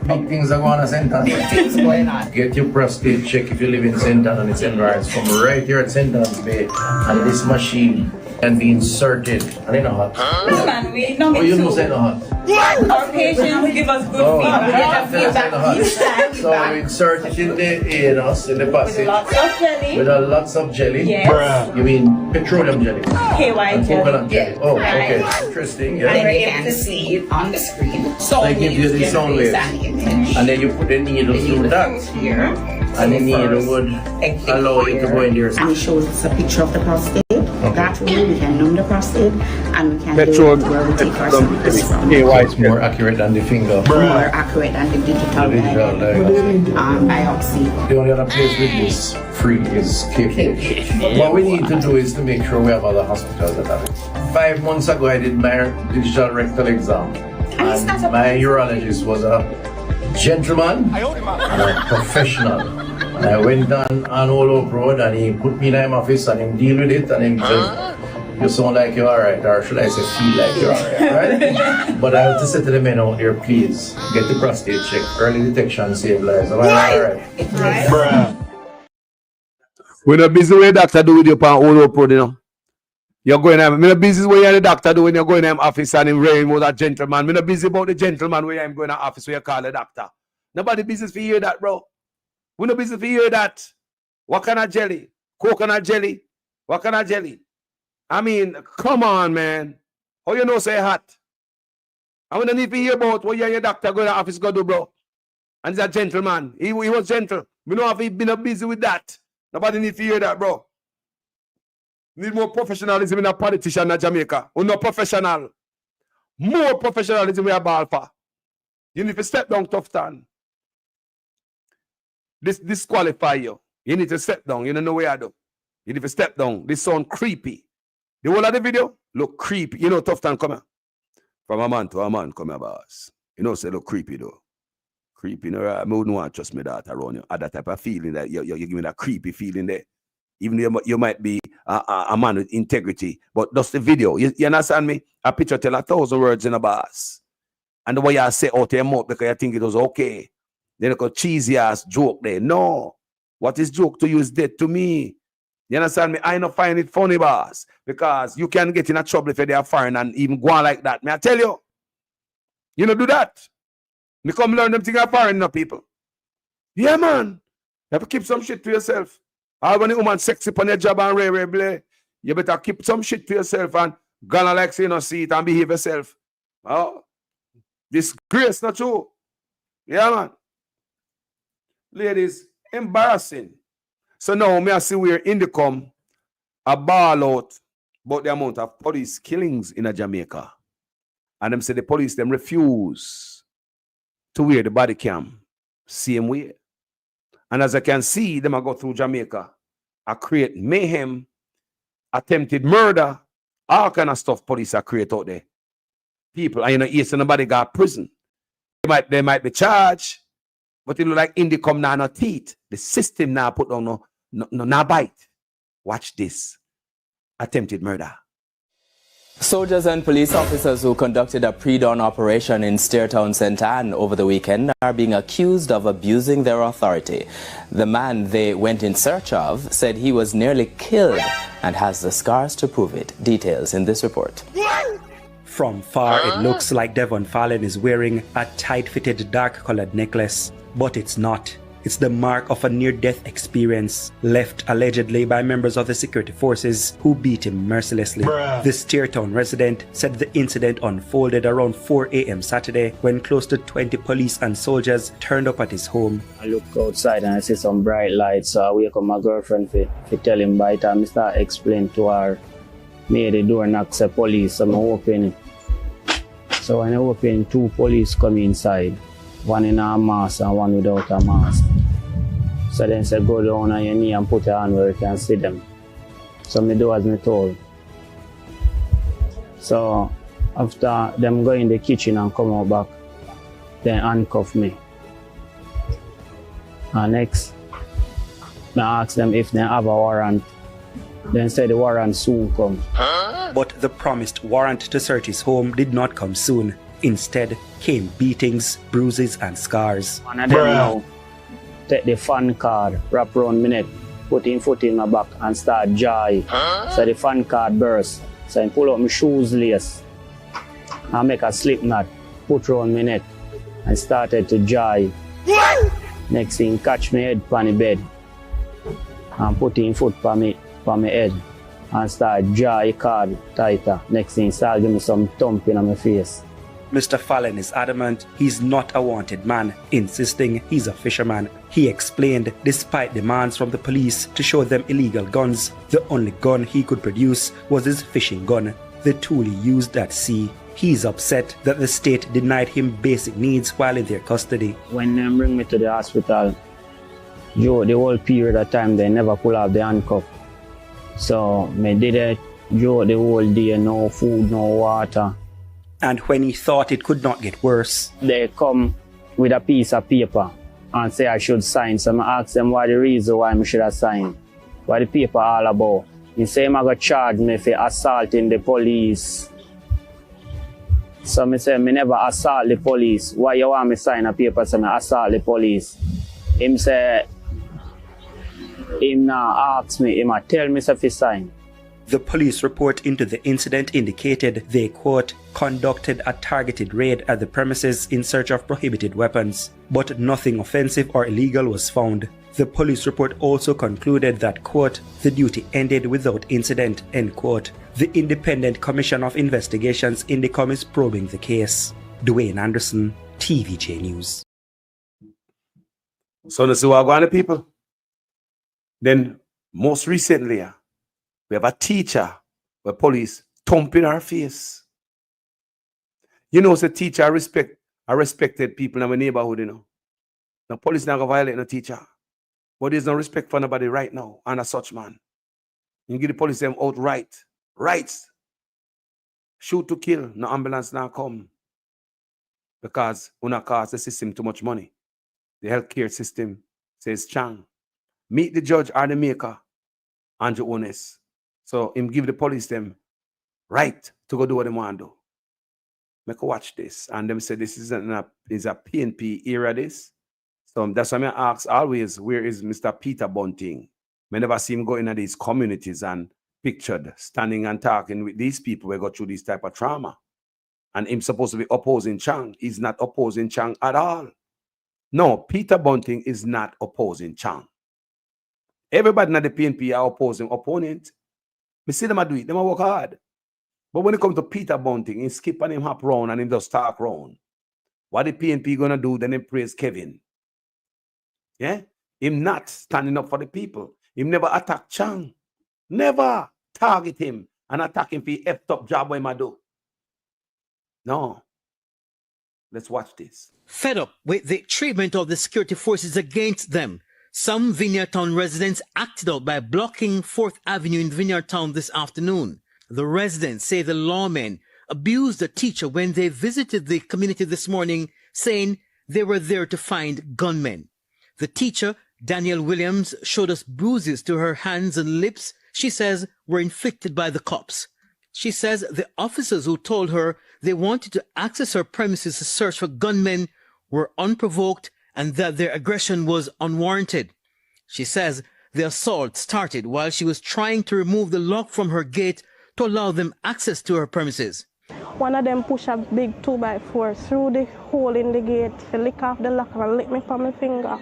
[SPEAKER 20] big things are going on St. Anne's. Big things going on. Get your prostate check if you live in St. Anne's and its environs. From right here at St. Anne's Bay, and this machine can be inserted. And in a hot.
[SPEAKER 21] No, man, we know me
[SPEAKER 20] you
[SPEAKER 21] too.
[SPEAKER 20] know say no hot.
[SPEAKER 21] Our patients give us good feedback.
[SPEAKER 20] So we insert it in the anus, in the passage.
[SPEAKER 21] With lots of jelly.
[SPEAKER 20] With lots of jelly.
[SPEAKER 21] Yes.
[SPEAKER 20] You mean petroleum jelly?
[SPEAKER 21] KY jelly.
[SPEAKER 20] Coconut jelly.
[SPEAKER 21] Yeah.
[SPEAKER 20] Oh,
[SPEAKER 21] Right.
[SPEAKER 20] okay. Interesting. Yeah.
[SPEAKER 21] And we're able to see it on the screen. So
[SPEAKER 20] they give you the sound waves. And then you put the needle through that.
[SPEAKER 21] Here.
[SPEAKER 20] And the needle would allow you to go in there.
[SPEAKER 21] And it shows us a picture of the prostate. That way we can numb the prostate and we can
[SPEAKER 20] Petrol,
[SPEAKER 21] do where we take our samples from.
[SPEAKER 20] It's more accurate than the finger.
[SPEAKER 21] More accurate than the digital biopsy.
[SPEAKER 20] The only other place with this free is KPH. What we need to do is to make sure we have other hospitals that have it. 5 months ago I did my digital rectal exam. And my urologist was a gentleman and a professional. And I went on all over road and he put me in my office and he deal with it and he said, "You sound like you're alright," or should I say feel like you're alright, right? But I have to say to the men out there, please get the prostate check. Early detection save lives. Am I alright?
[SPEAKER 7] We're not busy with doctor do with you on all over road, you know. You're going to me not busy where the doctor do when you're going to office and him rain with a gentleman. Me not busy about the gentleman where I'm going to office where you call the doctor. Nobody business for hear that, bro. We're not busy for hear that. What kind of jelly? Coconut jelly? What kind of jelly? I mean, come on, man. How you know say hot? I don't need to hear about what you and your doctor go to the office go do, bro. And he's a gentleman. He was gentle. We know if he been busy with that. Nobody need to hear that, bro. Need more professionalism in a politician in Jamaica. We're not professional. More professionalism we are ball for. You need to step down, Tufton. This disqualify you. You need to step down. You don't know where I do. You need to step down. This sound creepy. The whole of the video look creepy. You know, Tufton, come here. From a man to a man, come here, boss. You know, say look creepy though. Creepy, you know, I wouldn't want to trust me that around you. Had that type of feeling that you give me that creepy feeling there. Even though you might be a man with integrity, but that's the video. You understand me? A picture tell 1,000 words in a boss. And the way you say out your mouth because you think it was okay. Then a cheesy ass joke there. No. What is joke to you is dead to me. You understand me? I don't find it funny, boss. Because you can get in a trouble if you're foreign and even go on like that. May I tell you? You don't do that. You come learn them things are foreign now, people. Yeah, man. You have to keep some shit to yourself. Or when the woman sexy on your job and rare, you better keep some shit to yourself and gonna like say no see it and behave yourself. Oh, disgrace, not true. Yeah, man. Ladies, embarrassing. So now me I see we're Incompetent a ball out about the amount of police killings in Jamaica. And them say the police them refuse to wear the body cam same way. And as I can see, them I go through Jamaica, I create mayhem, attempted murder, all kind of stuff police are create out there. People, and you know, yes, nobody got prison. They might be charged, but it look like Incompetent now no teeth. The system now put on no bite. Watch this. Attempted murder.
[SPEAKER 2] Soldiers and police officers who conducted a pre-dawn operation in Steertown, St. Anne over the weekend are being accused of abusing their authority. The man they went in search of said he was nearly killed and has the scars to prove it. Details in this report.
[SPEAKER 22] From far, it looks like Devon Fallen is wearing a tight-fitted dark-colored necklace, but it's not. It's the mark of a near-death experience, left allegedly by members of the security forces who beat him mercilessly. The Steertown resident said the incident unfolded around 4 a.m. Saturday when close to 20 police and soldiers turned up at his home.
[SPEAKER 3] I look outside and I see some bright lights, so I wake up my girlfriend to tell him by the time I start explain to her, me the door knock say police, so I open it. So when I open, 2 police come inside, one in a mask and one without a mask. So then say go down on your knee and put your hand where you can see them. So me do as me told. So after them go in the kitchen and come out back, they handcuff me. And next, I ask them if they have a warrant. Then say the warrant soon come.
[SPEAKER 22] But the promised warrant to search his home did not come soon. Instead came beatings, bruises and scars.
[SPEAKER 3] One of them now take the fan card, wrap around my neck, put him foot in my back and start jay. So the fan card burst. So I pull out my shoes lace and make a slip knot, put around my neck and started to jay. Next thing catch my head on the bed and put him foot on my head and start jay card tighter. Next thing start give me some thumping on my face.
[SPEAKER 22] Mr. Fallon is adamant he's not a wanted man, insisting he's a fisherman. He explained despite demands from the police to show them illegal guns, the only gun he could produce was his fishing gun, the tool he used at sea. He's upset that the state denied him basic needs while in their custody.
[SPEAKER 3] When they bring me to the hospital, Joe, the whole period of time they never pull off the handcuff. So me did it, Joe, the whole day, no food, no water.
[SPEAKER 22] And when he thought it could not get worse,
[SPEAKER 3] they come with a piece of paper and say I should sign. So I ask them what the reason why I should have signed. What the paper all about. He say I'm going to charge me for assaulting the police. So I say I never assault the police. Why you want me sign a paper so I assault the police? Him say, him now ask me, him tell me if he sign.
[SPEAKER 22] The police report into the incident indicated they, quote, conducted a targeted raid at the premises in search of prohibited weapons, but nothing offensive or illegal was found. The police report also concluded that, quote, the duty ended without incident, end quote. The Independent Commission of Investigations Indicom is probing the case. Dwayne Anderson, TVJ News.
[SPEAKER 7] So this is what going on, people. Then most recently, we have a teacher where police thumping her face. You know, the teacher I respected people in my neighborhood, you know. The police not gonna violate no teacher. But there's no respect for nobody right now and as such man. You give the police them outright. Rights. Shoot to kill, no ambulance now come. Because una cost the system too much money. The healthcare system says Chang. Meet the judge or the maker, Andrew Ones. So him give the police them right to go do what they want to do. Make a watch this. And them say this is a PNP era this. So that's why I ask always, where is Mr. Peter Bunting? I never see him go into these communities and pictured standing and talking with these people who go through this type of trauma. And him supposed to be opposing Chang. He's not opposing Chang at all. No, Peter Bunting is not opposing Chang. Everybody in the PNP are opposing opponent. Me see them a do it, them a work hard. But when it comes to Peter Bunting, he skip and him hop round and him just talk round. What the PNP gonna do, then him praise Kevin. Yeah? Him not standing up for the people. Him never attack Chang. Never target him and attack him for the effed up job what him do. No. Let's watch this.
[SPEAKER 4] Fed up with the treatment of the security forces against them, some Vineyard Town residents acted out by blocking 4th Avenue in Vineyard Town this afternoon. The residents say the lawmen abused a teacher when they visited the community this morning, saying they were there to find gunmen. The teacher, Danielle Williams, showed us bruises to her hands and lips she says were inflicted by the cops. She says the officers who told her they wanted to access her premises to search for gunmen were unprovoked and that their aggression was unwarranted. She says the assault started while she was trying to remove the lock from her gate to allow them access to her premises.
[SPEAKER 23] One of them pushed a big 2x4 through the hole in the gate to lick off the lock and lick me from my finger.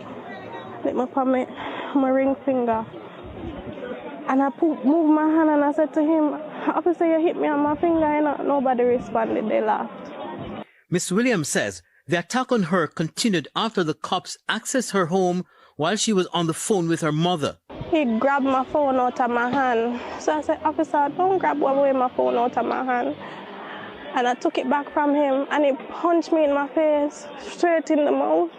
[SPEAKER 23] Lick me on my ring finger. And I moved my hand and I said to him, officer, you hit me on my finger, and nobody responded. They laughed.
[SPEAKER 4] Miss Williams says the attack on her continued after the cops accessed her home while she was on the phone with her mother.
[SPEAKER 23] He grabbed my phone out of my hand. So I said, officer, don't grab away my phone out of my hand. And I took it back from him and he punched me in my face, straight in the mouth.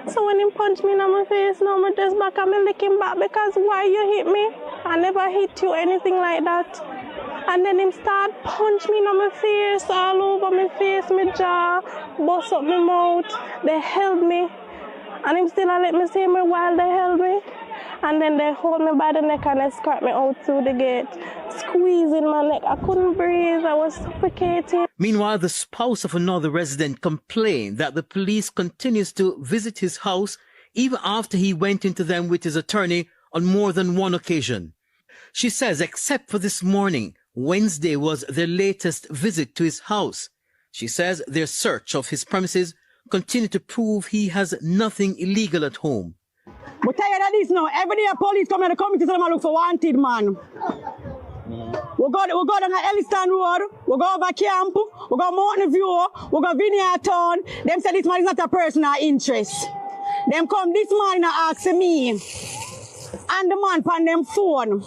[SPEAKER 23] So when he punched me in my face, now I'm just back and I'm licking back because why you hit me? I never hit you, anything like that. And then him start punch me in my face, all over my face, my jaw, bust up my mouth. They held me. And him still let me see me while they held me. And then they hold me by the neck and they escort me out through the gate, squeezing my neck. I couldn't breathe, I was suffocating.
[SPEAKER 4] Meanwhile, the spouse of another resident complained that the police continues to visit his house even after he went into them with his attorney on more than one occasion. She says except for this morning, Wednesday was their latest visit to his house. She says their search of his premises continue to prove he has nothing illegal at home.
[SPEAKER 5] We're tired of this now. Every day a police come in the community and look for wanted man. We go down Elliston Road, we go over Camp, we go Mountain View, we go Vineyard Town. Them say this man is not a personal interest. Them come this morning and ask me and the man on them phone.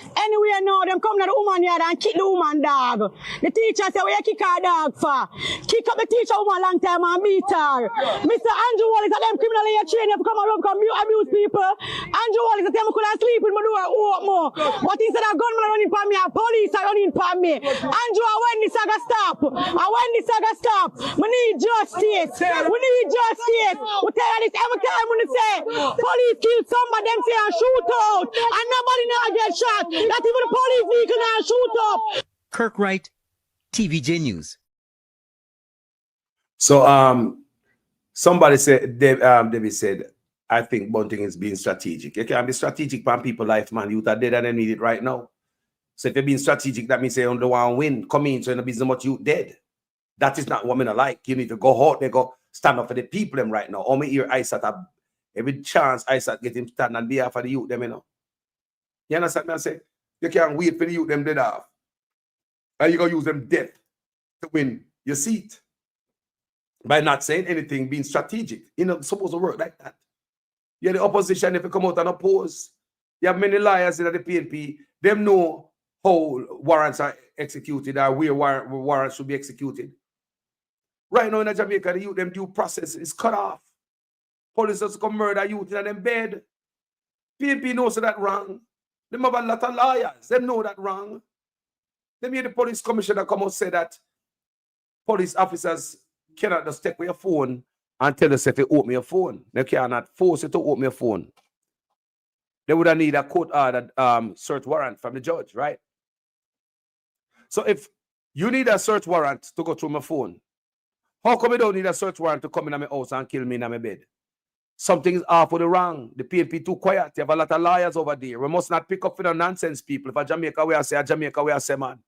[SPEAKER 5] Anyway, now, them come to the woman yard and kick the woman dog. The teacher say, where you kick her dog for? Kick up the teacher woman long time and beat her. Mr. Andrew Wallace, them criminally trained to come around come abuse people. Andrew Wallace, tell me couldn't sleep with my door open more. But instead of gunmen running for me, and police are running for me. Andrew, when this saga stop? And when this saga stop? We need justice. We need justice. We tell you this every time when they say, police kill somebody, them say and shoot out. And nobody now get shot. Not even the police vehicle now shoot up.
[SPEAKER 4] Kirk Wright, TVJ News.
[SPEAKER 7] So somebody said, David said, I think Bunting is being strategic. You can't be strategic for people's life, man. Youth are dead and they need it right now. So if you're being strategic, that means you don't want to win. Come in, so in the business much youth dead. That is not what I like. You need to go out there, go stand up for the people them right now. All me hear ISAT, every chance ISAT get him stand and be here for the youth them, you know. You understand me? I say, you can't wait for the youth them dead off. And you're going to use them death to win your seat. By not saying anything, being strategic. You know, it's supposed to work like that. You're the opposition, if you come out and oppose. You have many liars in the PNP. Them know how warrants are executed or where warrants should be executed. Right now in Jamaica, the youth, them due process is cut off. Police just come murder youth in them bed. PNP knows that wrong. Them have a lot of liars. Them know that wrong. Them hear the police commissioner come out say that police officers cannot just take away your phone and tell us if you open your phone. They cannot force you to open your phone. They would need a court-ordered search warrant from the judge, right? So if you need a search warrant to go through my phone, how come you don't need a search warrant to come in my house and kill me in my bed? Something is awfully wrong. The PNP too quiet. You have a lot of liars over there. We must not pick up for the nonsense people. If a Jamaica we are say, a Jamaica we are say, man.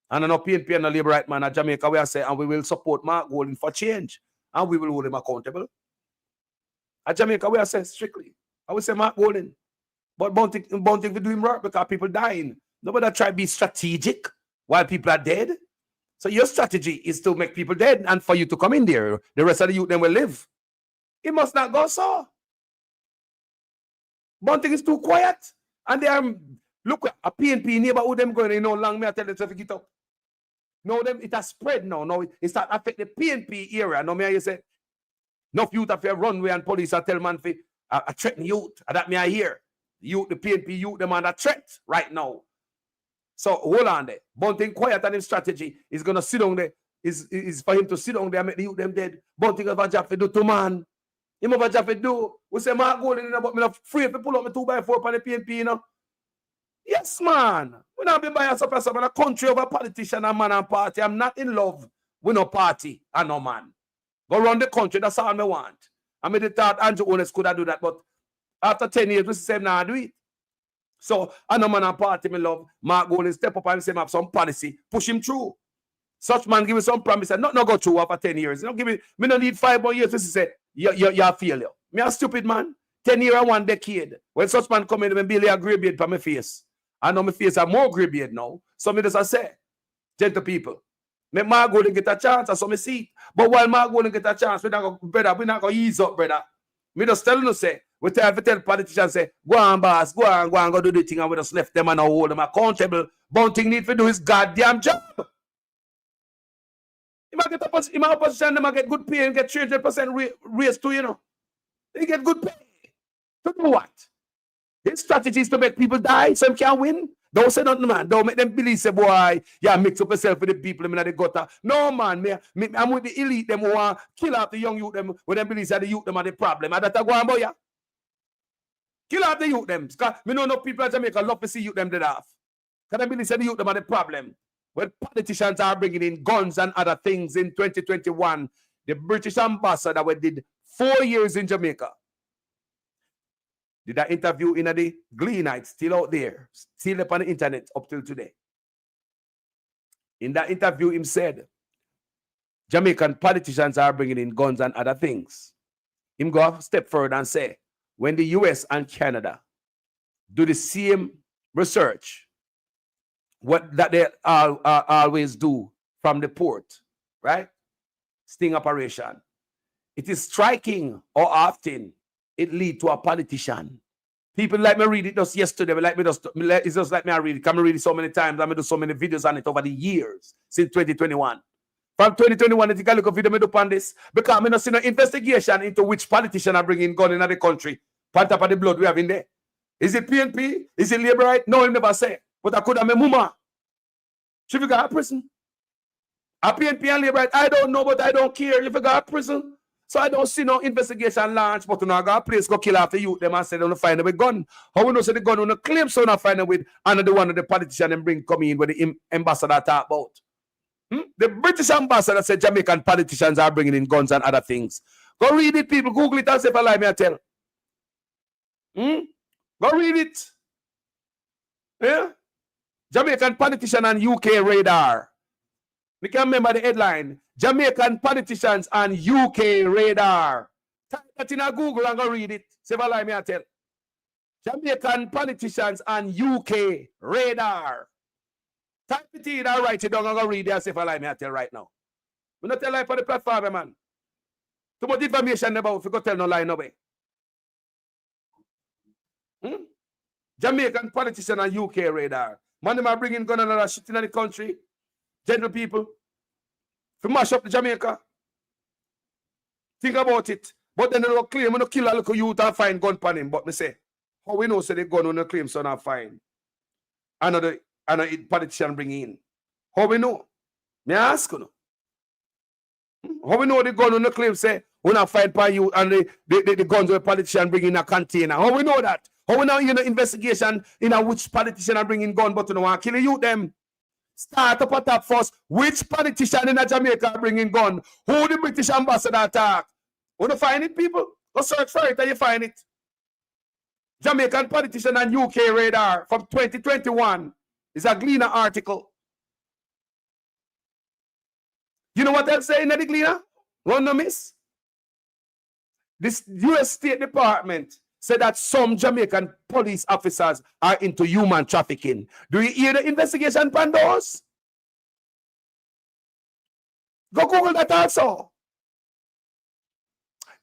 [SPEAKER 7] And I know PNP and the Labour right man, a Jamaica we are say, and we will support Mark Golding for change. And we will hold him accountable. A Jamaica we are say strictly. I will say Mark Golding. But Bunting to do him work because people dying. Nobody try to be strategic while people are dead. So your strategy is to make people dead and for you to come in there. The rest of the youth then will live. It must not go so. Bunting is too quiet. And they are, look, a PNP neighborhood them going, you know, long may I tell them to get up. No, them, it has spread now. Now it start affect the PNP area. Now may I say, enough youth have a runway and police are tell man for a threaten youth. And that may I hear. Youth, the PNP youth, them under threat right now. So hold on there. Bunting quiet and his strategy is gonna sit down there. Is for him to sit down there and make the youth them dead. Bunting have a job to do to man. Him have a job to do. We say Mark Golding, but I'm not afraid to pull up my 2x4 on the PNP, you know. Yes, man. We not be biased up as a country of a politician and man and party. I'm not in love with no party and no man. Go around the country, that's all I want. I mean, the thought Andrew Ones could have do that, but after 10 years, we say, nah, do it. So, I know man and party, me love. Mark Golding step up and say, have some policy, push him through. Such man give me some promise and not go through after 10 years. You know, give me no need 5 more years to say, you're a failure. Me a stupid man. 10 years and 1 decade. When such man come in, I barely a grey beard for my face. I know my face have more grey beard now. So me just say, gentle people, me ma go and get a chance, I saw me see. But while ma go and get a chance, we not go ease up, brother. Me just tell you, say, we tell politicians, say, go on, boss, go on, go do the thing, and we just left them and hold them accountable. But thing need to do his goddamn job. He might get opposition, they might get good pay and get 300% raise too, you know. They get good pay. To do what? His strategy is to make people die so they can't win. Don't say nothing, man. Don't make them believe, say, boy, yeah, mix up yourself with the people in the gutter. No, man, I'm with the elite, them who want to kill out the young youth, them, when they believe that the youth them are the problem. And that's a go on, boy, yeah? Kill out the youth, them. Because we know no people in Jamaica love to see youth them dead off. Because they believe that the youth them are the problem. When politicians are bringing in guns and other things in 2021, the British ambassador we did 4 years in Jamaica, did an interview in the Glee night, still out there, still up on the internet up till today. In that interview, him said, Jamaican politicians are bringing in guns and other things. Him go a step further and say, when the US and Canada do the same research, what that they always do from the port, right? Sting operation. It is striking how often it lead to a politician. People like me read it just yesterday, it's just like me I read it. Come read it so many times. I do so many videos on it over the years since 2021. From 2021, I think I look at video me do on this because I don't see no investigation into which politician are bringing gun in the country. On top of the blood we have in there. Is it PNP? Is it Labour right? No, him never say. But I could have my mama. She got a prison. A PNP and Labour right? I don't know, but I don't care. If you got a prison. So I don't see no investigation launch, but you know, I got a place go kill after youth. Them and say they don't find them with gun. How we know say the gun on the claim so not find them with another one of the politician and bring come in with the ambassador talk about. The British ambassador said Jamaican politicians are bringing in guns and other things. Go read it, people. Google it and say if I lie me I tell. Go read it. Yeah? Jamaican politician on UK radar. You can remember the headline. Jamaican politicians on UK radar. Type that in a Google and go read it. Say if I lie me I tell. Jamaican politicians on UK radar. Type it in and write it down and go read it and say if I lie me I tell right now. We not tell lie for the platform, man. Too much information about if you go tell no lie no way. Jamaican politician on UK radar. Man, them are bringing gun and other shit in the country. Gentle people. To mash up the Jamaica. Think about it. But then they don't claim when you kill a little youth and find gun pan him. But me say, how we know say the gun when you claim so not fine. Another politician bring in. How we know? Me ask you. How we know the gun when you claim say we not find pan you and the guns where politician bring in a container. How we know that? How we know you know investigation in a which politician are bringing gun but you don't want to kill you them? Start up at top first. Which politician in Jamaica bringing gun? Who the British ambassador attack? Want to find it, people? Go search for it and you find it. Jamaican politician on UK radar from 2021 is a Gleaner article. You know what they'll say in the Gleaner? Run no miss. This US State Department said that some Jamaican police officers are into human trafficking. Do you hear the investigation on those? Go Google that also.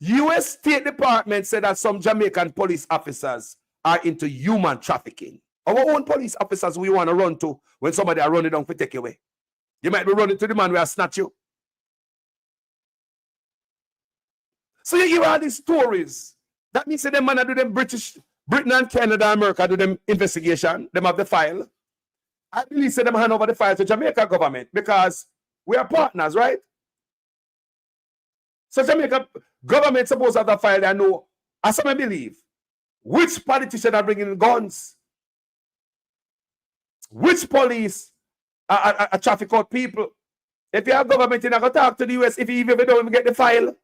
[SPEAKER 7] US State Department said that some Jamaican police officers are into human trafficking. Our own police officers we want to run to when somebody are running down for take away. You might be running to the man who will snatch you. So you hear all these stories. That means that them man do them Britain and Canada and America do them investigation. Them have the file. I believe say them hand over the file to Jamaica government because we are partners, right? So Jamaica government supposed to have the file and know, as some believe, which politician are bringing guns, which police are traffic out people. If you have government, you're not going to talk to the US if you even don't even get the file.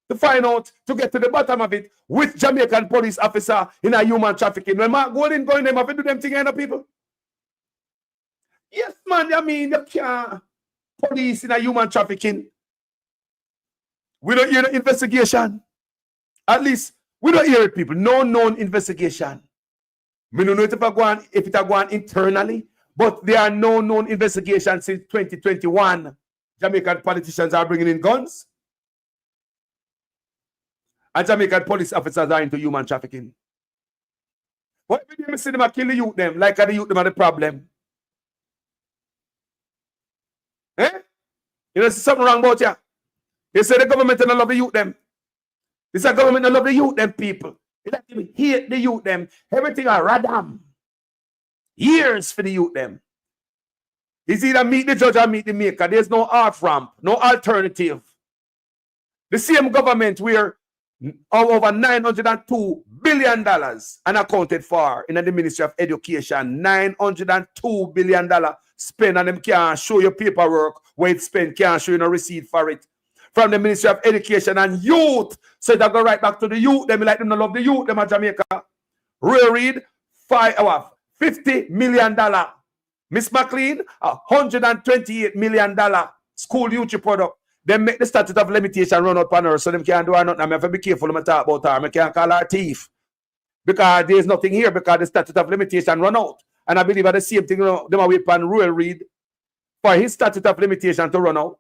[SPEAKER 7] To find out, to get to the bottom of it, which Jamaican police officer in a human trafficking. When Mark Golden going them, have to do them thing, people. Yes, man, I mean, you can't police in a human trafficking. We don't hear the investigation. At least We don't hear it, people. No known investigation. We don't know if it go on internally, but there are no known investigations since 2021. Jamaican politicians are bringing in guns. And Jamaican police officers are into human trafficking. What if you see them kill the youth them, like the youth them are the problem? Eh? You know, something wrong about you. You say the government don't love the youth them. This is a government that love the youth them people. They like to hate the youth them. Everything are radam. Years for the youth them. It's either meet the judge or meet the maker. There's no off ramp, no alternative. The same government where over $902 billion unaccounted for in the Ministry of Education. $902 billion spent, and them can't show you paperwork where it's spent, can't show you no receipt for it. From the Ministry of Education and Youth. So they go right back to the youth. Them like them not love the youth, them at Jamaica. Real read, $50 million. Miss McLean, $128 million school youth product. They make the statute of limitation run out on her, so them can't do nothing. I have to be careful when I talk about her. I can't call her a thief. Because there's nothing here, because the statute of limitation run out. And I believe at the same thing, them wait on Ruel Reid for his statute of limitation to run out.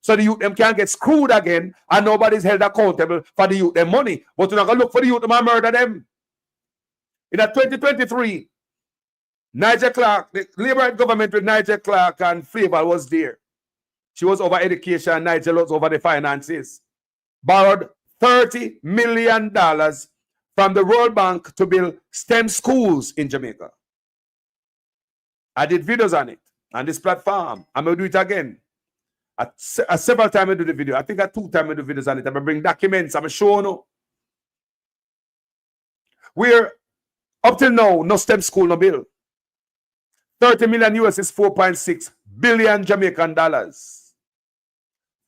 [SPEAKER 7] So the youth them can't get screwed again, and nobody's held accountable for the youth them money. But you're not going to look for the youth them and murder them. In 2023, Nigel Clark, the Labour government with Nigel Clark and Favour was there. She was over education, Nigel was over the finances. Borrowed $30 million from the World Bank to build STEM schools in Jamaica. I did videos on it, on this platform. I'm going to do it again. Several times I do the video. I think I 2 times I do videos on it. I'm going to bring documents. I'm going to show you. We're, up till now, no STEM school, no bill. 30 million US is 4.6 billion Jamaican dollars.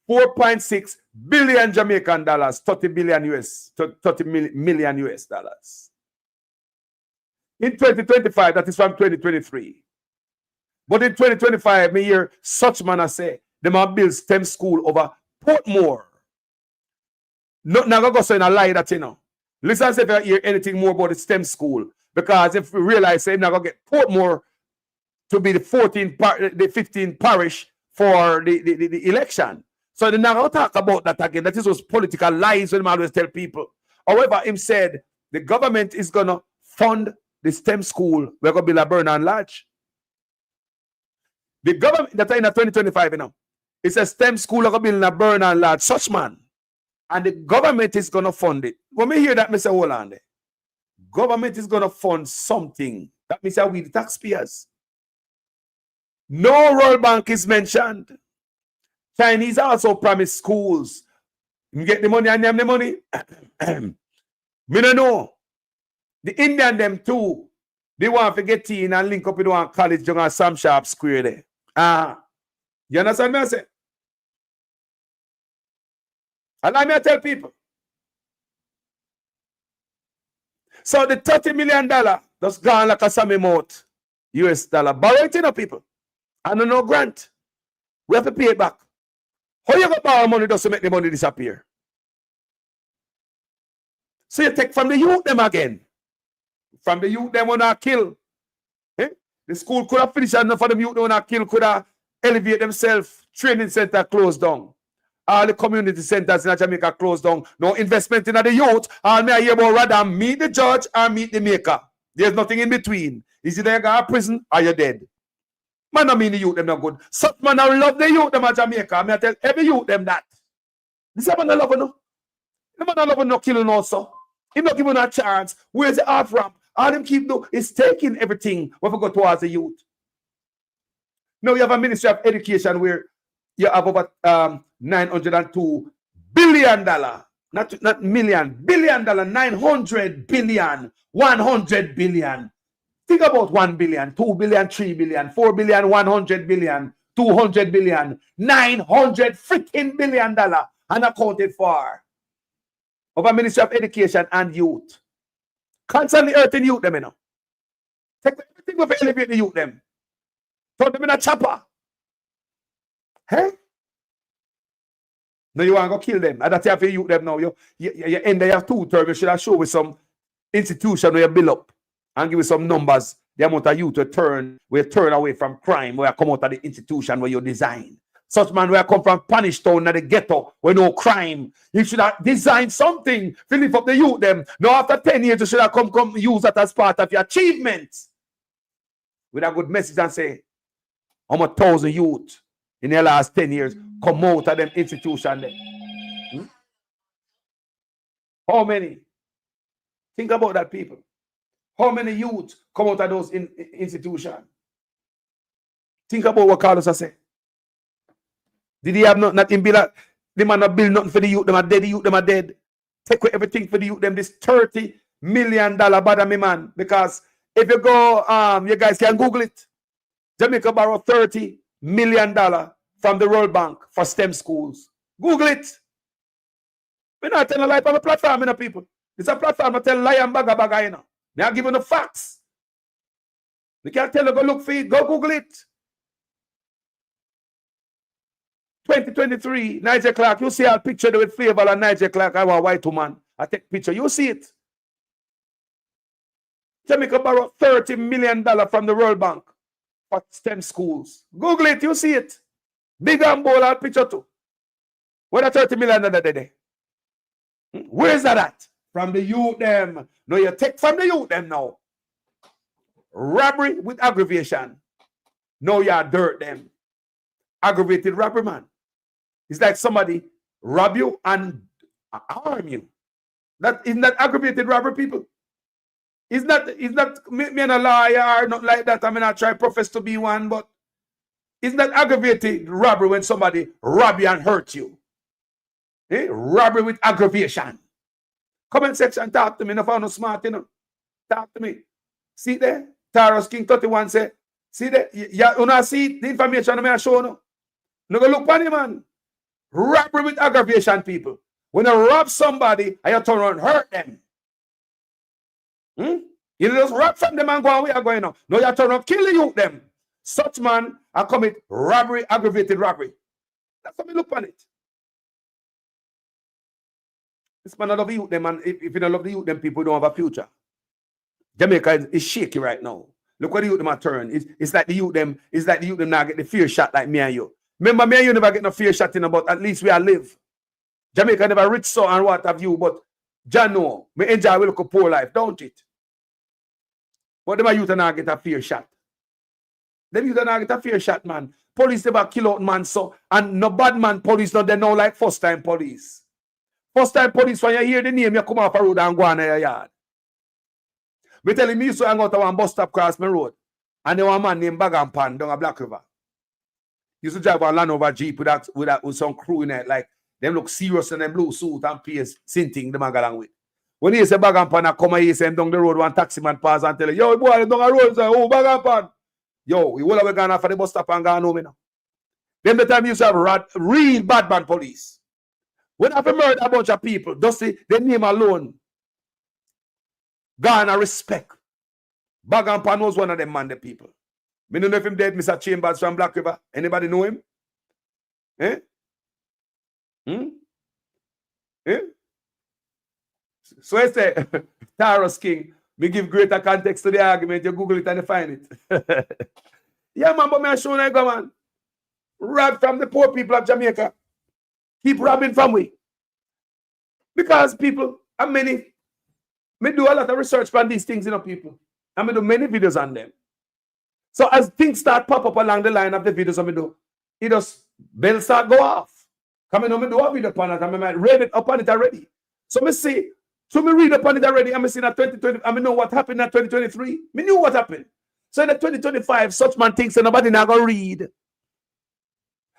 [SPEAKER 7] 4.6 billion Jamaican dollars, 30 million US dollars. In 2025, that is from 2023. But in 2025, me hear such man I say, they might build STEM school over Portmore. Not now go say in a lie that you know. Listen if you hear anything more about the STEM school. Because if we realize say now go get Portmore to be the 15th parish for the election. So they're not going to talk about that again. That is those political lies when they always tell people. However, him said the government is going to fund the STEM school. We're going to build a Burnham Lodge. The government, that in 2025, you know, it's a STEM school going to build a Burnham Lodge, such man. And the government is going to fund it. When we hear that, Mr. Holland, government is going to fund something. That means that we the taxpayers. No World Bank is mentioned. Chinese also promise schools. You get the money and them the money. Me don't know. The Indian them too. They want to get in and link up with one college down at Sam Sharp Square there. You understand me I say? Allow me to tell people. So the $30 million that's gone like a Sammy mouth US dollar. Borrow it in people. And no grant. We have to pay it back. How you going to borrow money just to make the money disappear? So you take from the youth them again. From the youth them when I kill. Eh? The school could have finished enough for the youth when I kill, could have elevate themselves. Training center closed down. All the community centers in Jamaica closed down. No investment in the youth. All me I hear about rather meet the judge or meet the maker. There's nothing in between. Is either you go to prison or you're dead. Man, I mean the youth them not good. Some man I love the youth them at Jamaica. I tell every youth them that. This man I love no. The man I love no killing also. He not giving a chance. Where's the off ramp? All them keep do is taking everything when we go towards the youth. Now you have a Ministry of Education where you have over $902 billion. Not million, billion dollar, 900 billion, 100 billion. Think about 1 billion, 2 billion, 3 billion, 4 billion, 100 billion, 200 billion, 900 freaking billion dollar unaccounted for. Over Ministry of Education and Youth. Constantly hurting youth them, you know. Take everything to elevate the youth them. Throw them in a chopper. Hey? No, you want to go kill them. And that's how you youth them now. You end there 2 terms. You should have show with some institution where you build up and give you some numbers. The amount of youth will turn away from crime, where you come out of the institution where you design. Such man where come from Punish Town, the ghetto, where no crime. You should have designed something to lift up the youth them. Now after 10 years, you should have come use that as part of your achievements. With a good message and say, how much 1,000 youth in the last 10 years come out of them institution there? How many? Think about that, people. How many youth come out of those institutions? Think about what Carlos has said. Did he have nothing build? The man not build nothing for the youth. Them are dead. The youth them are dead. Take away everything for the youth. Them this $30 million bother me, man. Because if you go, you guys can Google it. Jamaica borrowed $30 million from the World Bank for STEM schools. Google it. We're not telling a lie on a platform, you know, people. It's a platform that tell lie and baga, you know. They are giving the facts. We can't tell you go look for it. Go Google it. 2023, Nigel Clark. You see a picture with Flavor and Nigel Clark. I want a white woman. I take picture. You see it. Jamaica borrowed $30 million from the World Bank for STEM schools. Google it. You see it. Big and bold picture too. Where the $30 million the day? Where is that at? From the youth them. No, you take from the youth them now. Robbery with aggravation. No, you dirt them. Aggravated robbery, man. It's like somebody rob you and harm you. Isn't that aggravated robbery, people? Is not me and a liar or not like that. I mean, I try profess to be one, but isn't that aggravated robbery when somebody rob you and hurt you? Robbery with aggravation. Comment section, talk to me. If I'm not smart, you know. Talk to me. See there? Taros King 31 say, see there? You not see the information I show you. No go look on him, man. Robbery with aggravation, people. When you rob somebody, and you turn around and hurt them. You just rob from them and go away going on. No, you turn around kill the youth them. Such man I commit robbery, aggravated robbery. That's how we look on it. This man I love the youth them, and if you don't love the youth them, people don't have a future. Jamaica is shaky right now. Look what the youth them are turn. It's like the youth them now get the fear shot like me and you. Remember, me and you never get no fear shot in about at least we are live. Jamaica never rich so and what have you, but John know, me enjoy we look a poor life, don't it? But them youth now get a fear shot. Them youth now get a fear shot, man. Police never kill out man, so and no bad man police, not they know like first time police. First time police, when you hear the name, you come off a road and go on your yard. Me telling me used to hang out of one bus stop across my road. And there was a man named Bag and Pan down a Black River. Used to drive a Land Rover Jeep with some crew in it, like them look serious in them blue suit and PS sinting them along with. When he say Bag and Pan, I come and he say down the road, one taxi man pass and tell him, yo, boy, down the road, say, oh, Bag and Pan. Yo, we will have gone off for the bus stop and gone home now. Then the time you used to have real bad man police. When I murder a bunch of people, just the name alone, gone a respect. Bag and Pan was one of them man, the people. Me don't know if him dead, Mr. Chambers from Black River. Anybody know him? So I say, Taros King, me give greater context to the argument. You Google it and you find it. Yeah, man, but me show you, man. Rob from the poor people of Jamaica. Keep robbing from we. Because people, and me do a lot of research on these things, you know, people. And me do many videos on them. So as things start pop up along the line of the videos I do, it just bells start go off. Come in, me do a video upon it, and I might read it upon it already. So me see, so me read upon it already, and me see that 2020, and me know what happened in 2023. Me knew what happened. So in 2025, such man thinks that nobody now gonna read.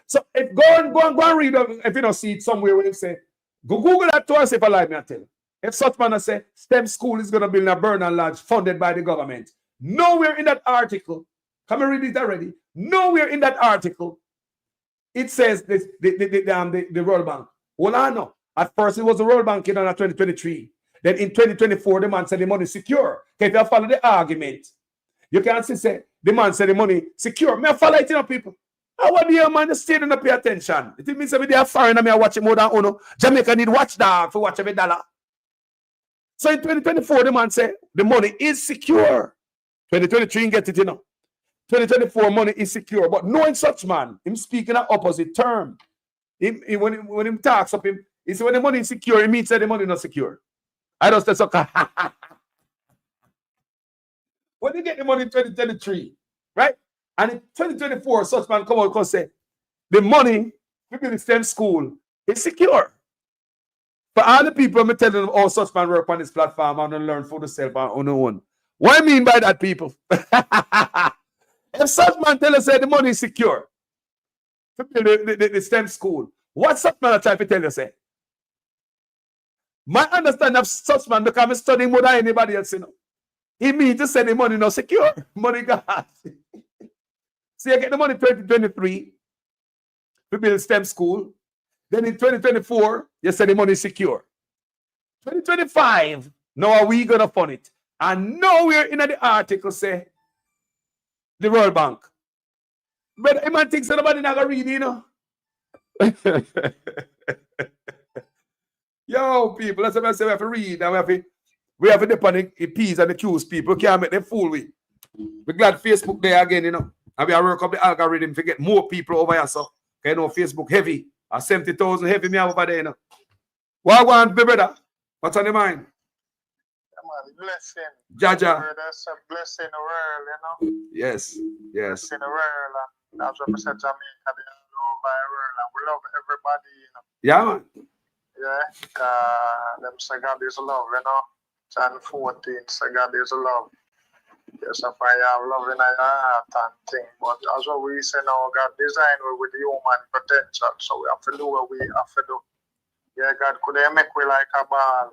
[SPEAKER 7] So if go and read if you don't see it somewhere where you say, go Google that to us if I like me, I tell you. If such man say STEM school is gonna build a Bernal Lodge funded by the government. Nowhere in that article, come and read it already. Nowhere in that article, it says the World Bank. Well, I know. At first, it was the World Bank in 2023. Then in 2024, the man said the money is secure. If you follow the argument, you can't say the man said the money secure. May I follow it, you know, people? I want the man to stay and not pay attention. It means that they are foreign and I watch it more than Uno. Jamaica need watchdog for watch every dollar. So in 2024, the man say the money is secure. 2023, you get it, you know. 2024 money is secure. But knowing such man, him speaking an opposite term. When him talks up him, he said when the money is secure, it means that the money is not secure. I don't say so. When you get the money in 2023, right? And in 2024, such man come out and say, the money, people in the STEM school, is secure. For all the people, I'm telling them, oh, such man work on this platform and learn for themselves on their own. What I mean by that, people? If such man tell us that the money is secure, to build the STEM school, what such man try to tell you, say? My understanding of such man, because I'm studying more than anybody else, you know. He means to say the money not secure. Money got. So you get the money in 2023 to build STEM school. Then in 2024, you say the money is secure. 2025, now are we going to fund it? And nowhere in the article say the World Bank. But I man thinks nobody not going to read, you know. Yo, people, that's what I say. We have to read and we have to depend the P's and the Q's, people. We can't make them fool with. We're glad Facebook there again, you know. And we have work up the algorithm to get more people over here, so. You know, Facebook heavy. 70,000 heavy me over there, you know. What I want, my brother? What's on your mind?
[SPEAKER 8] Blessing.
[SPEAKER 7] Jaja.
[SPEAKER 8] That's a blessing in the world, you know.
[SPEAKER 7] Yes, yes.
[SPEAKER 8] In the world, and that's what I said Jamaica, they all over the world, and we love everybody, you know.
[SPEAKER 7] Yeah, man.
[SPEAKER 8] Yeah, them say God is love, you know. John 14, say God is love. Yes, if I have love in your heart and thing, but as what we say now, God designed with the human potential, so we have to do what we have to do. Yeah, God could make we like a ball.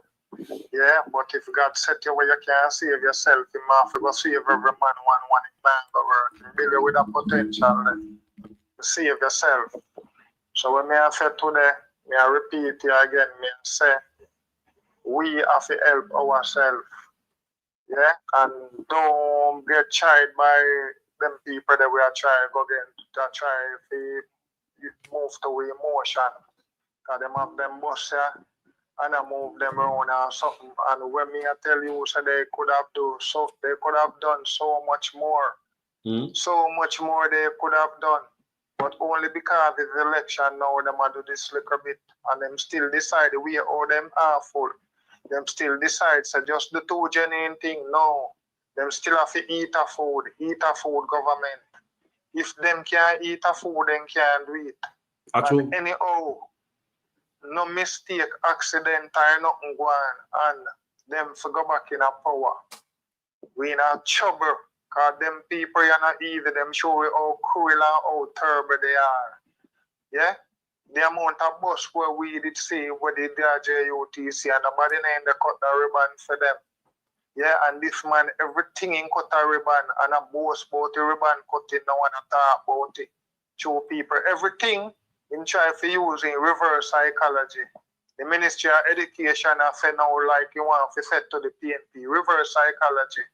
[SPEAKER 8] Yeah, but if God set you where you can't save yourself, you have to go save every man one in man go work. Build you with a potential to save yourself. So when I say today, I repeat it again, I say we have to help ourselves. Yeah, and don't get tried by them people that we are trying to go again to try to move to emotion. Because them have them boss here and I move them around or something. And when me I tell you, so they could have done so much more. So much more they could have done. But only because it's election now, them do this little bit and them still decide the way how them are full. Them still decide, so just the two genuine thing, no. Them still have to eat a food government. If them can't eat a food, then can't do it. And anyhow, no mistake, accident or nothing going and them for go back in a power. We in a trouble, because them people are not easy, them show you how cruel and how terrible they are. Yeah? The amount of bus where we did see where they did JUTC and nobody named the cut the ribbon for them. Yeah, and this man, everything in cut a ribbon and a boast about the ribbon cutting, no one talk about it. Show people everything in try for using reverse psychology. The Ministry of Education have said now like you want to set to the PNP, reverse psychology.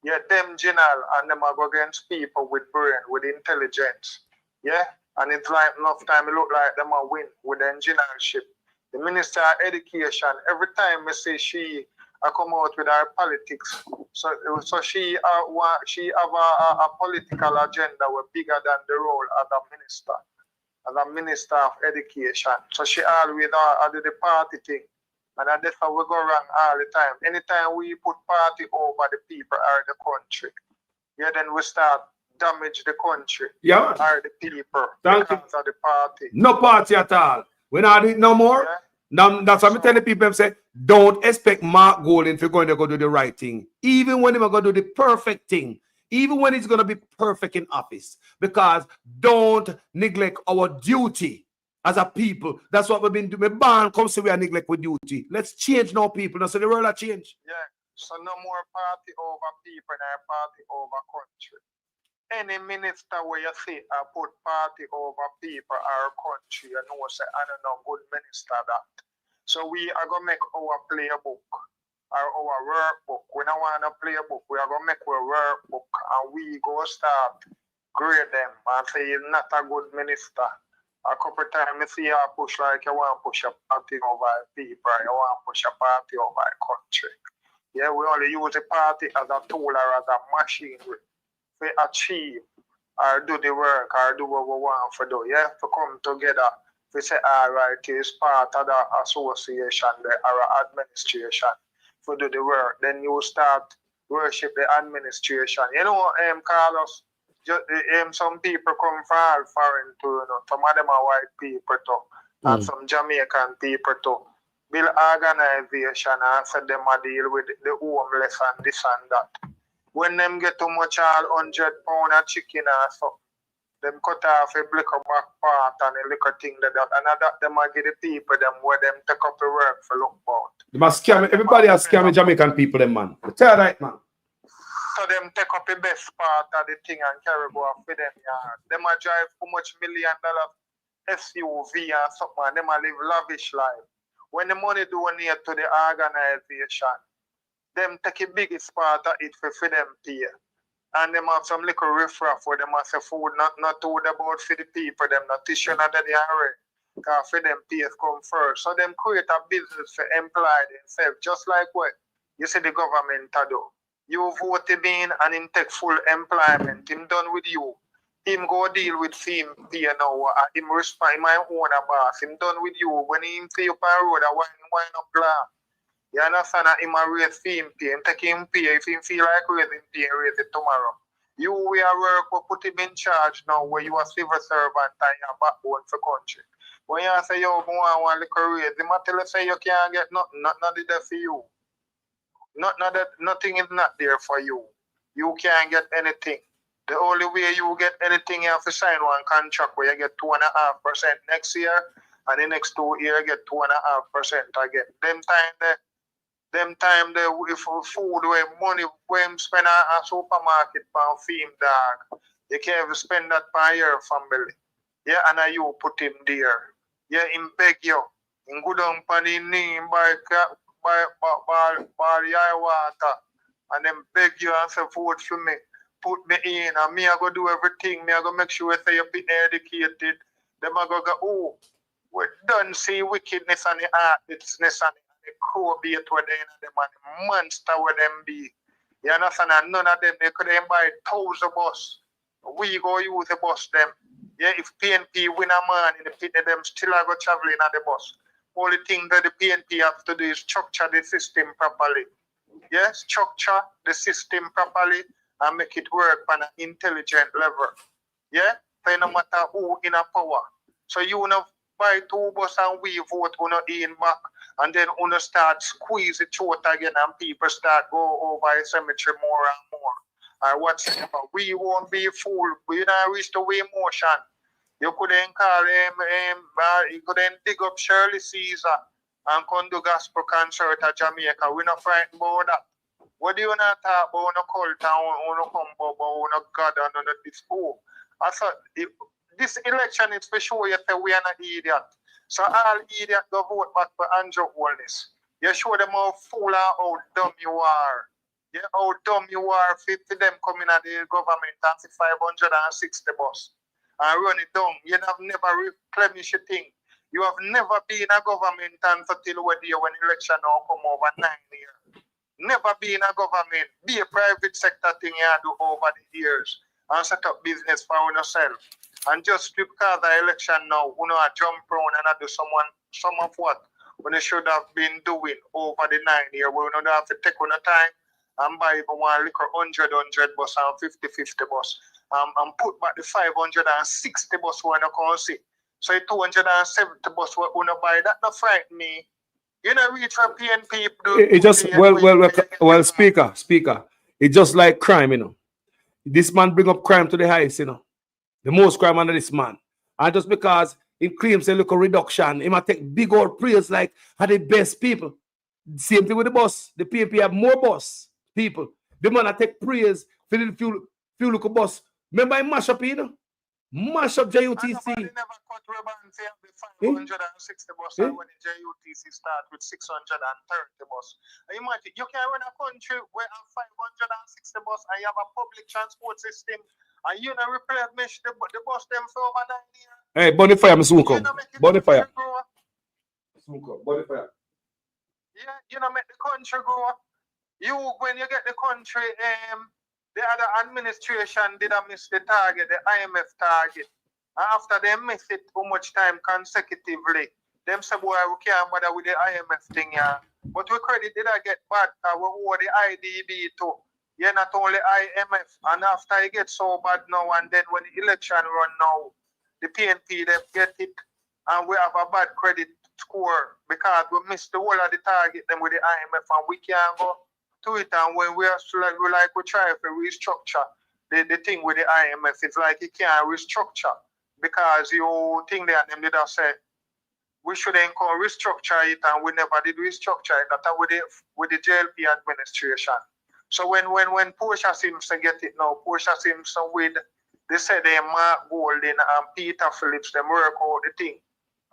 [SPEAKER 8] Yeah, them general and them are go against people with brain, with intelligence. Yeah? And it's like enough time it look like them a win with the engineership. The Minister of Education, every time I say she come out with her politics, so she have a political agenda was bigger than the role as a minister of education. So she always do the party thing. And that's how we go wrong all the time. Anytime we put party over the people or the country, yeah, then we start damage the country or the people because of the party.
[SPEAKER 7] No party at all. We're not doing no more. Yeah. Now, that's what I'm telling people. I'm saying, don't expect Mark Golding if you're going to go do the right thing. Even when he's going to do the perfect thing. Even when he's going to be perfect in office. Because don't neglect our duty as a people. That's what we've been doing. My band comes to we are neglect with duty. Let's change now, people. Now, so the world has changed.
[SPEAKER 8] Yeah. So no more party over people and party over country. Any minister where you see put party over people or country, you know, say, I don't know, good minister that. So we are going to make our playbook or our workbook. We don't want a playbook. We are going to make our workbook and we go start grade them and say he's not a good minister. A couple times I see you push like you want to push a party over people, you want to push a party over a country. Yeah, we only use a party as a tool or as a machine to achieve or do the work or do what we want to do. Yeah, to come together. We say, all right, it's part of the association or administration to do the work. Then you start worship the administration. You know, Carlos, some people come from all foreign too, you know. Some of them are white people too, and some Jamaican people too. Build organization and say them a deal with the homeless and this and that. When them get too much all £100 of chicken or something, them cut off a liquor back part and a liquor thing like that. And that them a give the people them where them take up the work for look about.
[SPEAKER 7] They must scam everybody has scamming Jamaican people, them man. Tell right, man.
[SPEAKER 8] So them take up the best part of the thing and carry go off with them yard. Them a drive too much $1 million SUV and something, and them a live lavish life. When the money donate to the organization, them take the biggest part of it for them pay. And them have some little riffraff where them have say food not told about for the people, them not tissue not that they are. Because for them pays come first. So them create a business for employ themselves, just like what you see the government do. You vote him in and him take full employment. Him done with you. Him go deal with him pay now. Him respond my own boss. Him done with you. When him see you on road, wine up glass. You understand that him a raise him pay. Him take him pay. If him feel like raising pay, raise it tomorrow. You we are work, we put him in charge now where you are civil servant and you are backbone for country. When you say you want one little raise, him tell you say you can't get nothing, nothing there for you. Nothing is not there for you. You can't get anything. The only way you get anything, you have to sign one contract where you get 2.5% next year, and the next 2 years you get 2.5% again. Them time there, if food where money when spend a supermarket for feed dog, you can't even spend that for your family. Yeah, and you put him there. Yeah, him beg you. In good on panny knee, buy water, and then beg you and say vote for me. Put me in, and me I go do everything. Me I go make sure say you're educated. Them I go, oh, we don't see wickedness and the heartlessness and the crowbait where they in them and the monster where them be. You understand? And none of them, they could buy 1,000 bus. We go use the bus them. Yeah, if PNP win a man in the pit, them still are go traveling on the bus. Only thing that the PNP have to do is structure the system properly. Yes, structure the system properly and make it work on an intelligent level. Yeah, so no matter who in a power. So you know buy 2 bus and we vote on in back, and then on start squeeze it short again, and people start go over the cemetery more and more. Or whatsoever. We won't be fooled. We don't reach the way motion. You couldn't call him, you couldn't dig up Shirley Caesar and come do gospel concert at Jamaica. We're not frightened about that. What do you not talk about no cult and no come about no God and no this? Oh, I thought this election is for sure you say we are not idiot. So all idiots go vote back for Andrew Holness. You show them how fool and how dumb you are. Yeah, how dumb you are for them coming at the government and see 560 bus. And run it down. You have never replenished a thing. You have never been a government until when election now come over 9 years. Never been a government. Be a private sector thing you do over the years and set up business for yourself. And just because the election now, you know, I jump around and I do some of what when they should have been doing over the 9 years. We don't have to take on a time and buy even one liquor 100 bus and 50 bus. And put back the 560 bus when I can't see. So 270 bus when I buy that not frighten me. You know, reach for PNP.
[SPEAKER 7] It just well, speaker. It's just like crime, you know. This man bring up crime to the highest, you know. The most crime under this man. And just because he claims a little reduction, he might take big old praise like are the best people. Same thing with the bus. The PNP have more bus people. The man that take praise for the few little bus. Remember I mash up, you know? Mash up JUTC.
[SPEAKER 8] They never cut rubber and say the 560 bus when the JUTC start with 630 bus. Imagine, you can run a country where have 560 bus and you have a public transport system And you know replenish the bus them for over 9 years.
[SPEAKER 7] Hey, bonfire, I'm smoke up. Bonfire. Smoke up, bonfire.
[SPEAKER 8] Yeah, you know make the country grow. You when you get the country, the other administration did miss the target, the IMF target. And after they miss it too much time consecutively, them say boy we can't bother with the IMF thing, yeah. But we credit did I get bad we owe the IDB too. Yeah, not only IMF. And after it gets so bad now and then when the election run now, the PNP they get it and we have a bad credit score because we missed the whole of the target them with the IMF and we can't go to it. And when we are we try to restructure the thing with the IMF, it's like you can't restructure because you think that them did say we shouldn't restructure it and we never did restructure it. That with the JLP administration. So when Portia Simpson get it now, Portia Simpson with they say they Mark Golden and Peter Phillips, them work out the thing.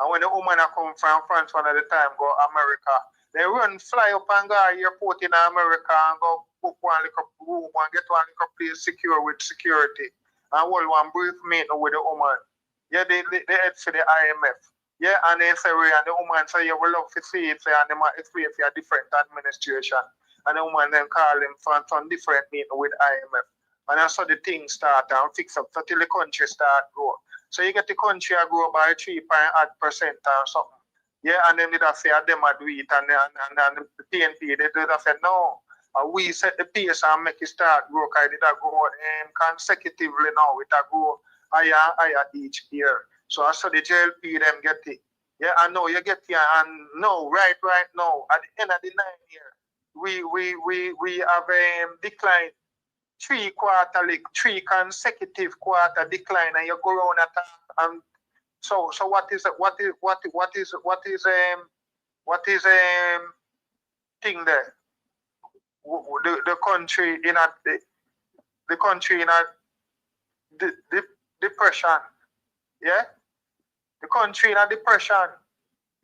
[SPEAKER 8] And when the woman come from France one at the time go America, they fly up and go to the airport in America and go book one little room and get one little place secure with security. And hold one brief meeting with the woman. Yeah, they head for the IMF. Yeah, and they say, and the woman say, yeah, we love to see it, and they might explain for a different administration. And the woman then call him for some different meeting with IMF. And that's how the thing start and fix up until the country start grow. So you get the country grow by 3% or something. Yeah, and then they say them do it, and the PNP they say no. We set the pace and make it start grow. Cause it go consecutively now. It go higher each year. So I saw the JLP them get it. Yeah, I know you get here and no, right now at the end of the 9 year, we have declined 3 consecutive quarter decline, and you go around at so what is thing there? The country in a depression, yeah. The country in a depression,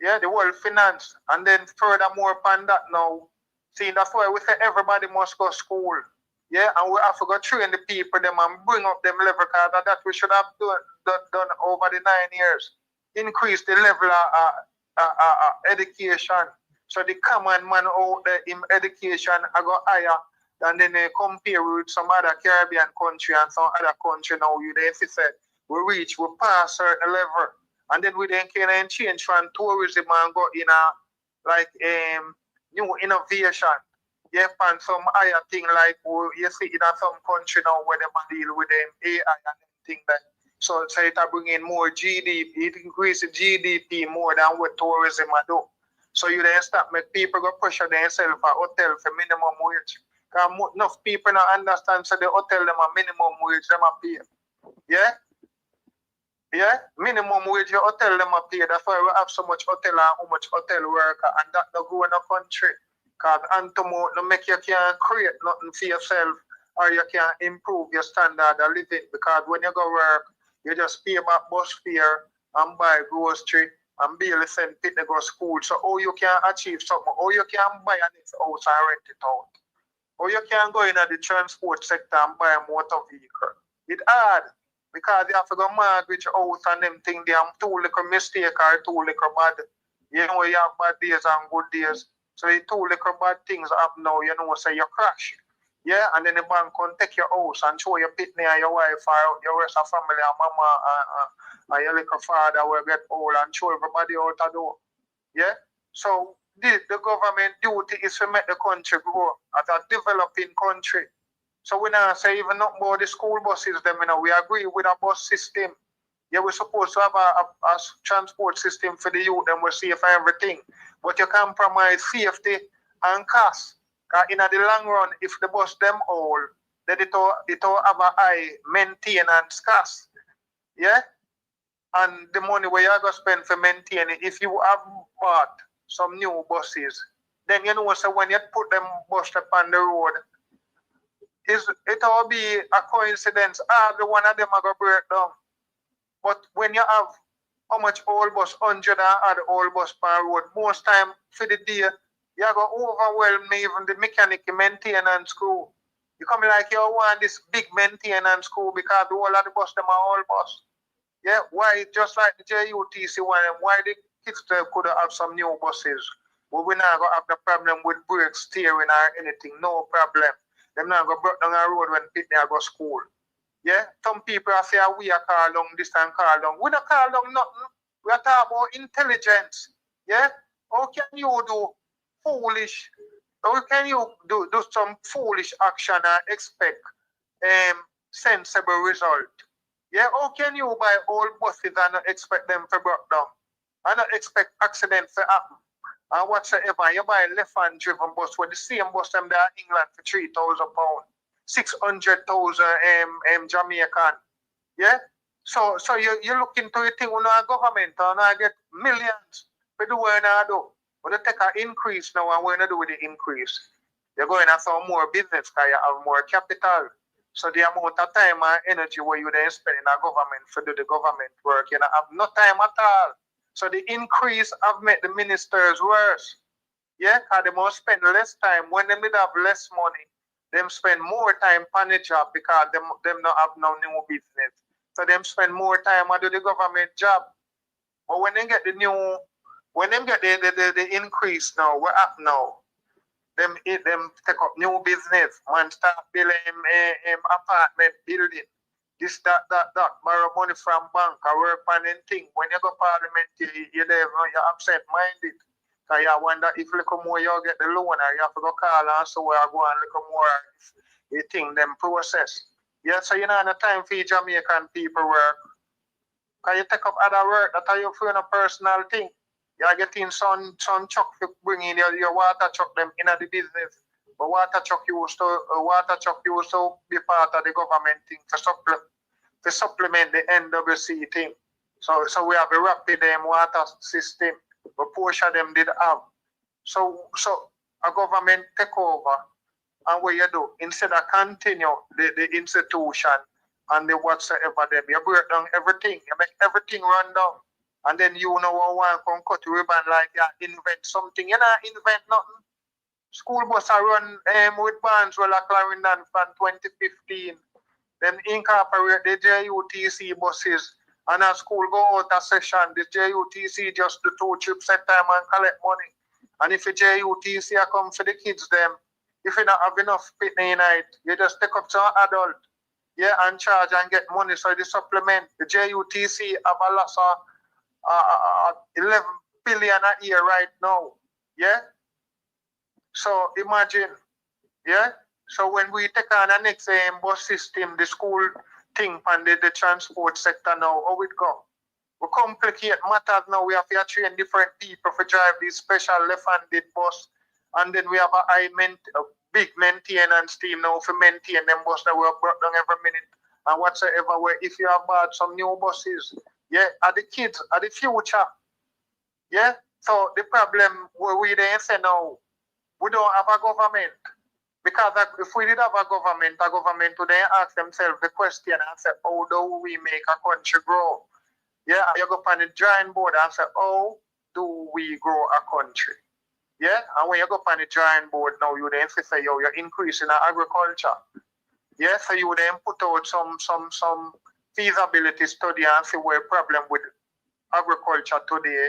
[SPEAKER 8] yeah. The world finance, and then furthermore upon that now, see that's why we say everybody must go to school. Yeah, and we have to go train the people them and bring up them level because that we should have done over the 9 years. Increase the level of education. So the common man out there in education I go higher than then they compare with some other Caribbean country and some other country now you then say we pass certain level and then we then can change from tourism and go in a new innovation. Yeah, and some higher thing like you see in some country now where they deal with them AI and things like so it bring in more GDP, it increases GDP more than what tourism do. So you then start make people go pressure themselves for hotel for minimum wage. Because enough people don't understand so the hotel them a minimum wage them a pay. Yeah? Yeah? Minimum wage your hotel them a pay. That's why we have so much hotel and how much hotel worker and that don't go in the country. Because Antomo no make you can't create nothing for yourself or you can't improve your standard of living because when you go work, you just pay back bus fare and buy grocery and barely send people to go to school. So how you can achieve something, how you can buy a next house and rent it out. How you can go in the transport sector and buy a motor vehicle. It's hard because you have to go mortgage house and them things, they have too little mistake or too little bad. You know you have bad days and good days. So the 2 little bad things happen now, you know, say you crash. Yeah, and then the bank can take your house and show your pitney and your wife or your rest of family and mama and your little father will get old and show everybody out the door. Yeah? So the government duty is to make the country grow as a developing country. So we now say even not about the school buses, them, you know, we agree with a bus system. Yeah, we're supposed to have a transport system for the youth and we're safe for everything. But you compromise safety and cost. Because in the long run, if the bus them all, then it will have a high maintenance cost. Yeah? And the money where you're going to spend for maintaining, if you have bought some new buses, then you know, so when you put them bus up on the road, it will be a coincidence. Every one of them are going to break down. But when you have how much old bus, 100 and other old bus per road, most time for the day, you're going to overwhelm even the mechanic maintenance crew. You come like you want this big maintenance school because the whole of the bus them are all bus. Yeah, why just like the JUTC one, why the kids there could have some new buses? But we're not gonna have the problem with brake steering or anything, no problem. Them not gonna break down a road when people go school. Yeah, some people are say we are call long distance call long. We don't call long nothing. We are talking about intelligence. Yeah? How can you do foolish? How can you do some foolish action and expect sensible result? Yeah, how can you buy old buses and not expect them to break down? And not expect accidents to happen? And whatsoever, you buy a left-hand driven bus with the same bus them there in England for £3,000, 600,000 Jamaican. Yeah? So you look into a thing on our government and I get millions for the way I do. But they take an increase now and we're not do with the increase. You're going to have some more business because you have more capital. So the amount of time and energy where you then spend in a government for do the government work, you don't have no time at all. So the increase have made the ministers worse. Yeah, because they must spend less time. When they have less money, them spend more time on the job because them not have no new business. So them spend more time on do the government job. But when they get the increase now, what up now? Them take up new business, man start building apartment building. This, that, borrow money from bank, I work on anything. When you go parliament, you're absent-minded. So you wonder if a little more you get the loan or you have to go call and so where I go and little more you think them process. Yeah, so you know the time for Jamaican people work. Can you take up other work that are you for a personal thing? You are getting some truck to bring in your water truck them in the business. But water truck used to be part of the government thing to supplement the NWC thing. So we have a rapid water system. But portion of them did have. So a government take over and what you do, instead of continue the institution and the whatsoever them, you break down everything, you make everything run down. And then you know one come cut ribbon like you invent something. You not invent nothing. School bus are run with bands well like Clarendon from 2015. Then incorporate the JUTC buses. And as school go out of session, the JUTC just do 2 trips at time and collect money. And if the JUTC come for the kids them, if you don't have enough pitney night, you just take up some adult, yeah, and charge and get money. So the supplement, the JUTC have a loss of 11 billion a year right now, yeah. So imagine, yeah. So when we take on the next bus system, the school thing and the transport sector now, how it go? We complicate matters now. We have to train different people to drive these special left-handed bus. And then we have a big maintenance team now to maintain them bus that we have brought down every minute. And whatsoever way, if you have bought some new buses, yeah, are the kids, are the future. Yeah? So the problem where we then say now, we don't have a government. Because if we did have a government would then ask themselves the question and say, how do we make a country grow? Yeah, you go on the drawing board and say, how do we grow a country? Yeah, and when you go on the drawing board now, you then say, yo, you're increasing agriculture. Yeah, so you then put out some feasibility study and see where problem with agriculture today,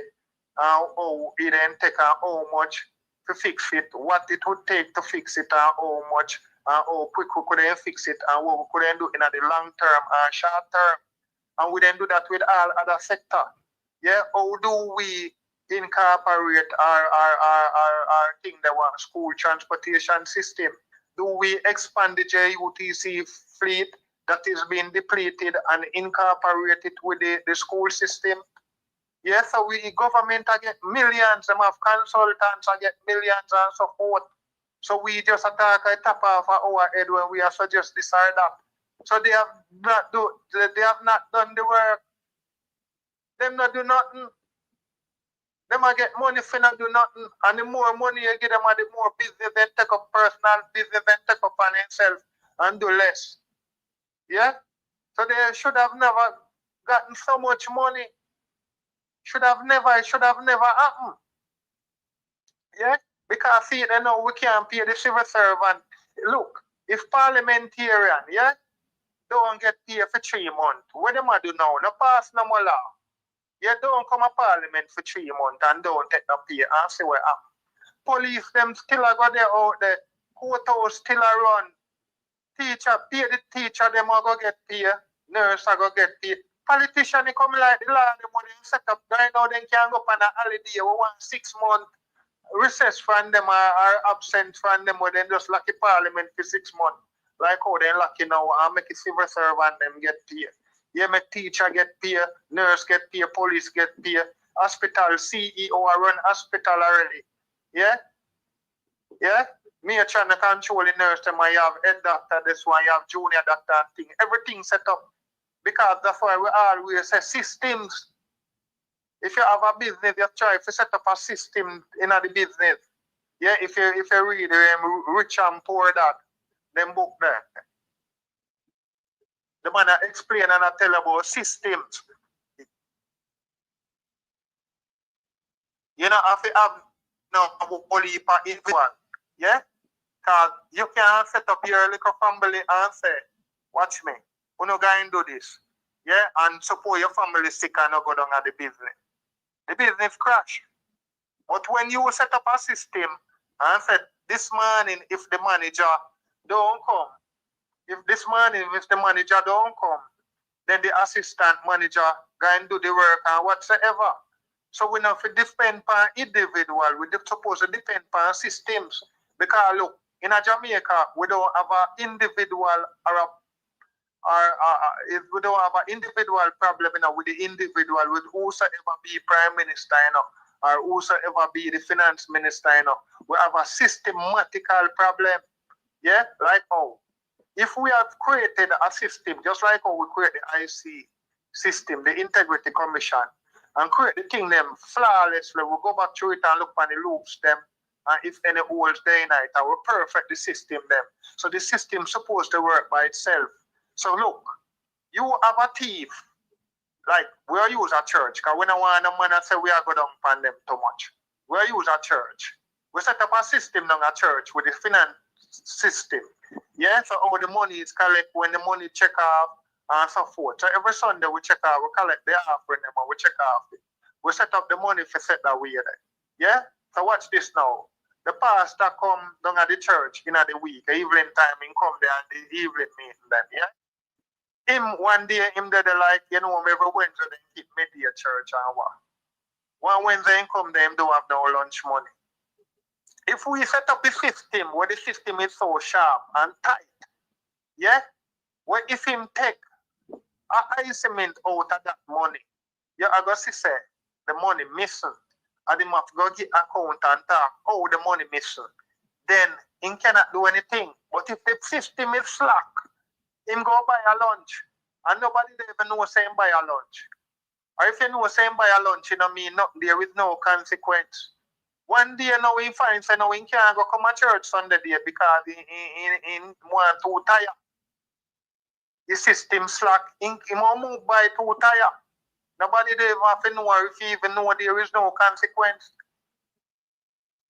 [SPEAKER 8] how it then take how much to fix it, what it would take to fix it, and how much, and how quick we could then fix it, and what we could then do in the long term and short term. And we then do that with all other sector. Yeah, how do we incorporate our thing that was school transportation system? Do we expand the JUTC fleet that is being depleted and incorporate it with the school system? Yes, so we government get millions, them have consultants get millions and so forth. So we just attack a tap off our head when we are suggest this or that. So they have not done the work. Them not do nothing. Them a get money for not do nothing. And the more money you give them, the more business they take up, personal business they take up on themselves and do less. Yeah? So they should have never gotten so much money. It should have never happened. Yeah? Because see, they know we can't pay the civil servant. Look, If parliamentarian, yeah, don't get paid for 3 months, what them a do now? No pass no more law. You don't come to parliament for 3 months and don't take the pay and see what happens. Police them still a go there out there. Courthouse still a run. Teacher, pay the teacher, them a go get paid. Nurse a go get paid. Politician come like the law, them money set up. Right now they can go on a holiday. We want 6 months recess from them or absent from them, or then just lock the parliament for 6 months. Like how they lucky now and make a civil servant them get paid. Yeah, make teacher get paid, nurse get paid, police get paid, hospital CEO run hospital already. Yeah? Yeah? Me trying to control the nurse, them I have head doctor, this one, you have junior doctor and thing. Everything set up. Because that's why we always say systems. If you have a business, you try to set up a system in the business. Yeah, if you read Rich and Poor Dad, them book there. The man explain and I tell about systems. You know, if you have no only per individual, yeah? Because you can set up your little family and say, watch me, we're not going to do this. Yeah, and suppose your family sick and not go down at the business. The business crash. But when you set up a system and said, this morning, if the manager don't come, if the manager don't come, then the assistant manager go and do the work and whatsoever. So we not depend on individual, we supposed to depend on systems. Because look, in Jamaica, we don't have an individual if we don't have an individual problem with the individual, with whosoever be prime minister, or whosoever be the finance minister, we have a systematical problem. Yeah, like how if we have created a system, just like how we create the IC system, the Integrity Commission, and create the thing them flawlessly, we go back through it and look on the loops them, and if any holes day night, and we perfect the system them. So the system supposed to work by itself. So look, you have a thief, like we use a church, because when I want a man to say we are going down on them too much. We use a church. We set up a system down a church with the finance system. Yeah, so all the money is collect when the money check off and so forth. So every Sunday we check out, we collect the offering them and we check off it. We set up the money for set that way there. Yeah? So watch this now. The pastor come down at the church in the week, evening time, he come there and the evening meeting then, yeah? Him one day, him there like, every Wednesday they keep me at church and what? One Wednesday he come there, him don't have no lunch money. If we set up the system where the system is so sharp and tight, yeah, where if him take a cement out of that money, you are going to say the money missing, and he must go get account and talk, oh, the money missing. Then he cannot do anything. But if the system is slack, him go buy a lunch, and nobody even know say him buy a lunch. Or if you know say him buy a lunch, you know mean nothing, there is no consequence. One day now he finds say now he can't go come to church Sunday day because he want too tired. The system slack, he won't move by too tired. Nobody there have to know if he even know there is no consequence.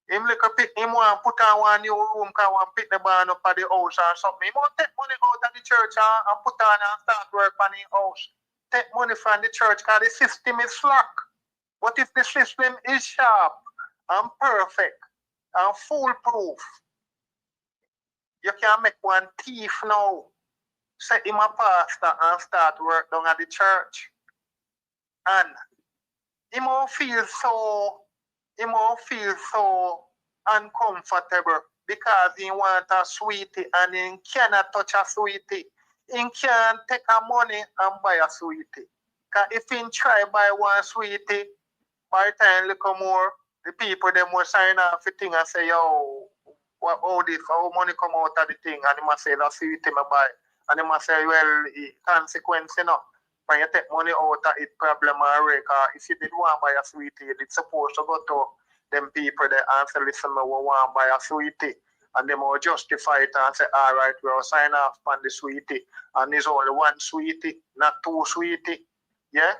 [SPEAKER 8] Him look a pick, him want put on one new room, can want pick the barn up at the house or something. He want take money out of the church and put on and start work on the house. Take money from the church because the system is slack. But if the system is sharp and perfect and foolproof, you can make one thief now, set him a pastor and start work down at the church. And he won't feel so uncomfortable because he want a sweetie and he cannot touch a sweetie. He can't take a money and buy a sweetie. Because if he try buy one sweetie, by the time look more, the people them will sign off the thing and say, yo, how money come out of the thing, and he must say that sweetie me buy. And he must say, well, consequence, when you take money out of it, problem already. If you did want to buy a sweetie, it's supposed to go to them people that answer, listen, we want to buy a sweetie. And they will justify it and say, all right, we'll sign off on the sweetie. And there's only one sweetie, not two sweetie. Yeah?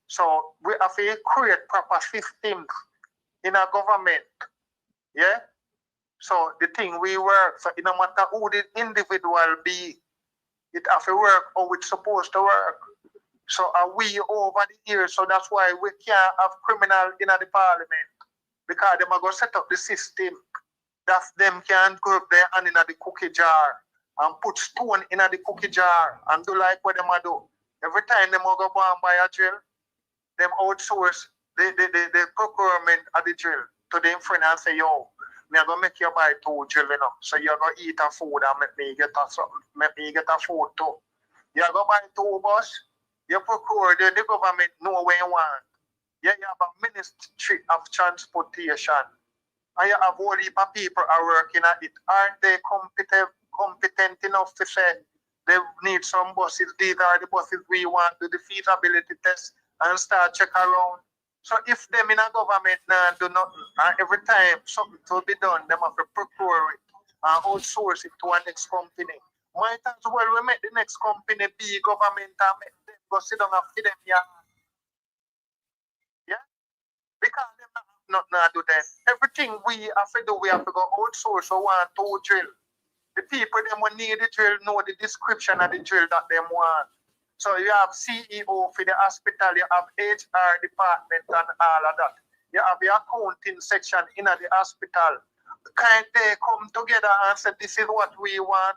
[SPEAKER 8] So we have to create proper systems in a government. Yeah? So the thing we work, so it no matter who the individual be, it have to work how it's supposed to work. So are we over the years, so that's why we can't have criminal in the parliament. Because them are going to set up the system that them can go up there and in the cookie jar and put stone in the cookie jar and do like what them are do. Every time them are going to go and buy a drill, them outsource the procurement of the drill to them friend and say, yo, me are going to make you buy 2 drill, you know. So you're going to eat a food and make me get a food too. You're going to buy 2 bus, you procure the government know where you want. Yeah, you have a Ministry of Transportation. And you have all heap of people are working at it. Aren't they competent enough to say they need some buses, these are the buses we want, do the feasibility test and start check around. So if them in a government now do nothing, and every time something will be done, them have to procure it and outsource it to a next company. Might as well we make the next company be government and make them go sit down and feed them yeah? Because them not do that. Everything we have to do, we have to go outsource or want to drill. The people them who need the drill know the description of the drill that them want. So you have CEO for the hospital, you have HR department and all of that. You have the accounting section in the hospital. Can't they come together and say this is what we want?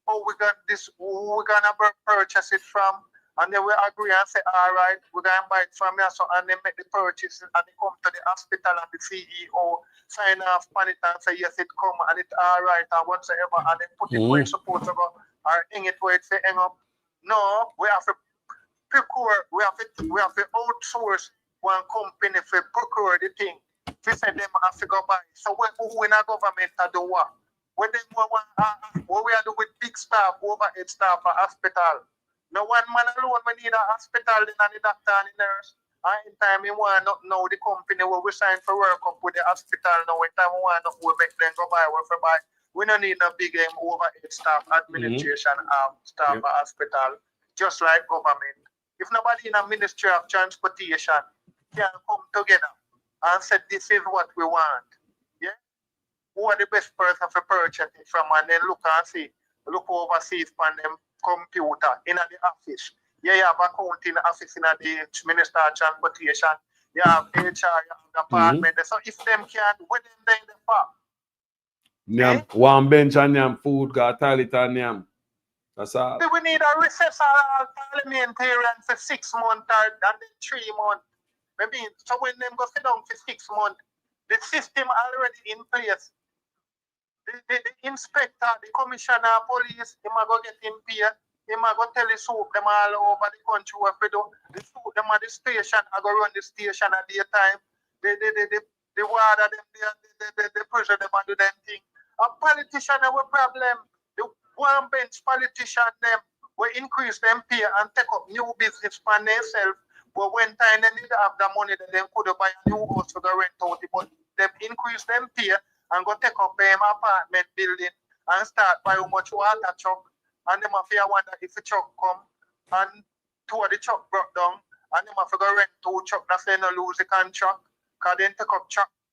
[SPEAKER 8] Oh, we got this, who we're gonna purchase it from? And then we agree and say, all right, we're going to buy it from here. So, and they make the purchase and they come to the hospital and the CEO sign off on it and say, yes, it come and it's all right and whatsoever. And they put it where it's supposed to go or hang it where it's hang up. No, we have to procure, we have to outsource one company to procure the thing. We say them have to go buy. So when who in a government to do what? When they what we are doing with big staff, overhead staff at hospital. No one man alone, we need a hospital and the doctor and the nurse. And in time we want not know the company where we sign for work up with the hospital now. In time we want not we make them go buy what we buy. We don't need no big overhead staff, administration, staff at hospital, just like government. If nobody in a Ministry of Transportation can come together and say this is what we want, yeah? Who are the best person for purchase it from and then look and see, look overseas from them computer in the office. Yeah, you have accounting office in the Minister of Transportation. You have HR, you have department. So if them can't, when them there in the park.
[SPEAKER 7] Nyam, one bench and nyam, food, got toilet and nyam. That's all.
[SPEAKER 8] We need a recess or parliamentarian for 6 months and then 3 months. Maybe so when them go sit down for 6 months, the system already in place. The inspector, the commissioner of police, he might go get him pay. He might go tell the soup them all over the country what we do. The soup them at the station, I go run the station at the time. The water them, the pressure them and do them thing. A politician have a problem. The one bench politician them will increase them pay and take up new business for themselves. But when time they need to have the money that they could buy a new house to go rent out, but them increase them pay and go take up apartment building and start by how much water truck. And them have to wonder if the truck come and 2 of the truck broke down and them have to go rent 2 truck that's they no lose the contract. Because they take up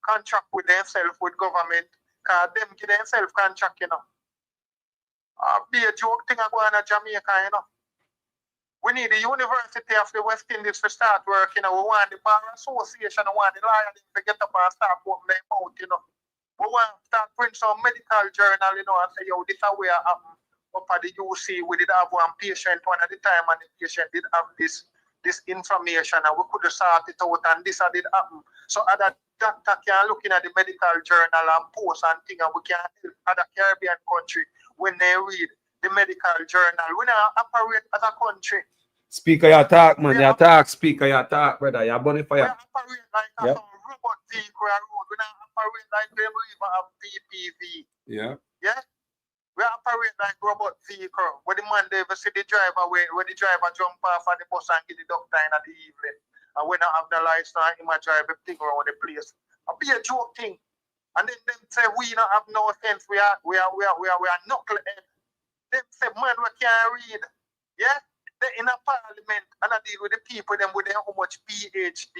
[SPEAKER 8] contract with themselves with government. Because them give themselves contract, you know. Be a joke thing I go on in Jamaica, you know. We need the University of the West Indies to start working. You know. We want the Bar Association, we want the lawyer to get up and start opening their mouth, you know. We want to start print some medical journal, you know, and say, yo, this is where happened up at the UC. We did have one patient one at the time, and the patient did have this information, and we could have sort it out, and this did happen. So other doctor can look in at the medical journal and post and thing, and we can help other Caribbean country when they read the medical journal. We now operate as a country.
[SPEAKER 7] Speaker, you talk, man. You talk, speaker, you talk, brother. You're burning fire.
[SPEAKER 8] We operate like a robot vehicle road. We now operate like we even have PPV.
[SPEAKER 7] Yeah.
[SPEAKER 8] Yeah? We operate like robot vehicle. Where the man they ever see the driver where the driver jump off of the bus and get the doctor in at the evening. And when I have the license, he might drive everything around the place. It'll be a joke thing. And then them say we don't have no sense. We are knucklehead. Them say man we can't read. Yeah? They in a parliament and I deal with the people them with how much PhD.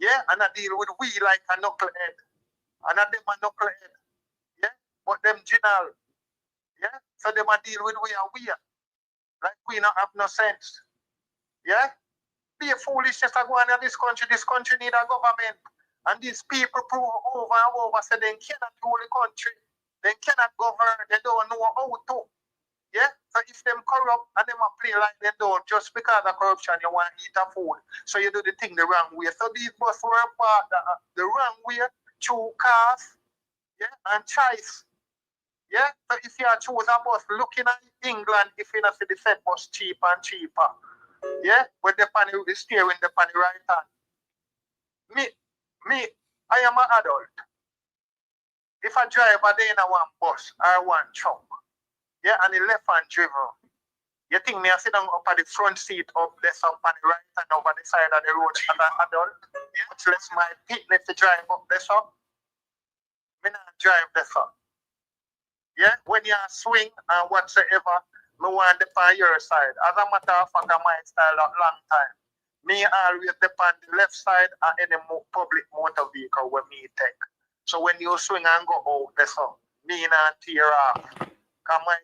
[SPEAKER 8] Yeah? And I deal with we like a knucklehead. And I them a knucklehead. Yeah? but them general, yeah? So them a deal with we and we. Like we not have no sense. Yeah? Be a foolishness to go on in this country. This country need a government. And these people prove over and over say they cannot rule the country. They cannot govern. They don't know how to. Yeah? So if them corrupt and them a play like they don't, just because of corruption, you want to eat a food. So you do the thing the wrong way. So these bus were part the wrong way through cars, yeah, and choice. Yeah? So if you choose a bus looking at England, if you not see the set bus cheaper and cheaper. Yeah? With the steering the right hand. Me, I am an adult. If I drive a day in a one bus or one truck, yeah, and the left hand driven, you think me I sit down up at the front seat up there up on the right hand over the side of the road as an adult? Yeah. Much less my fitness to drive up there up. Me not drive there up. Yeah, when you swing and whatsoever, me want to on your side. As a matter of fact, my style a long time. Me always depend the left side of any public motor vehicle when me take. So when you swing and go out there, so me not tear off. Because my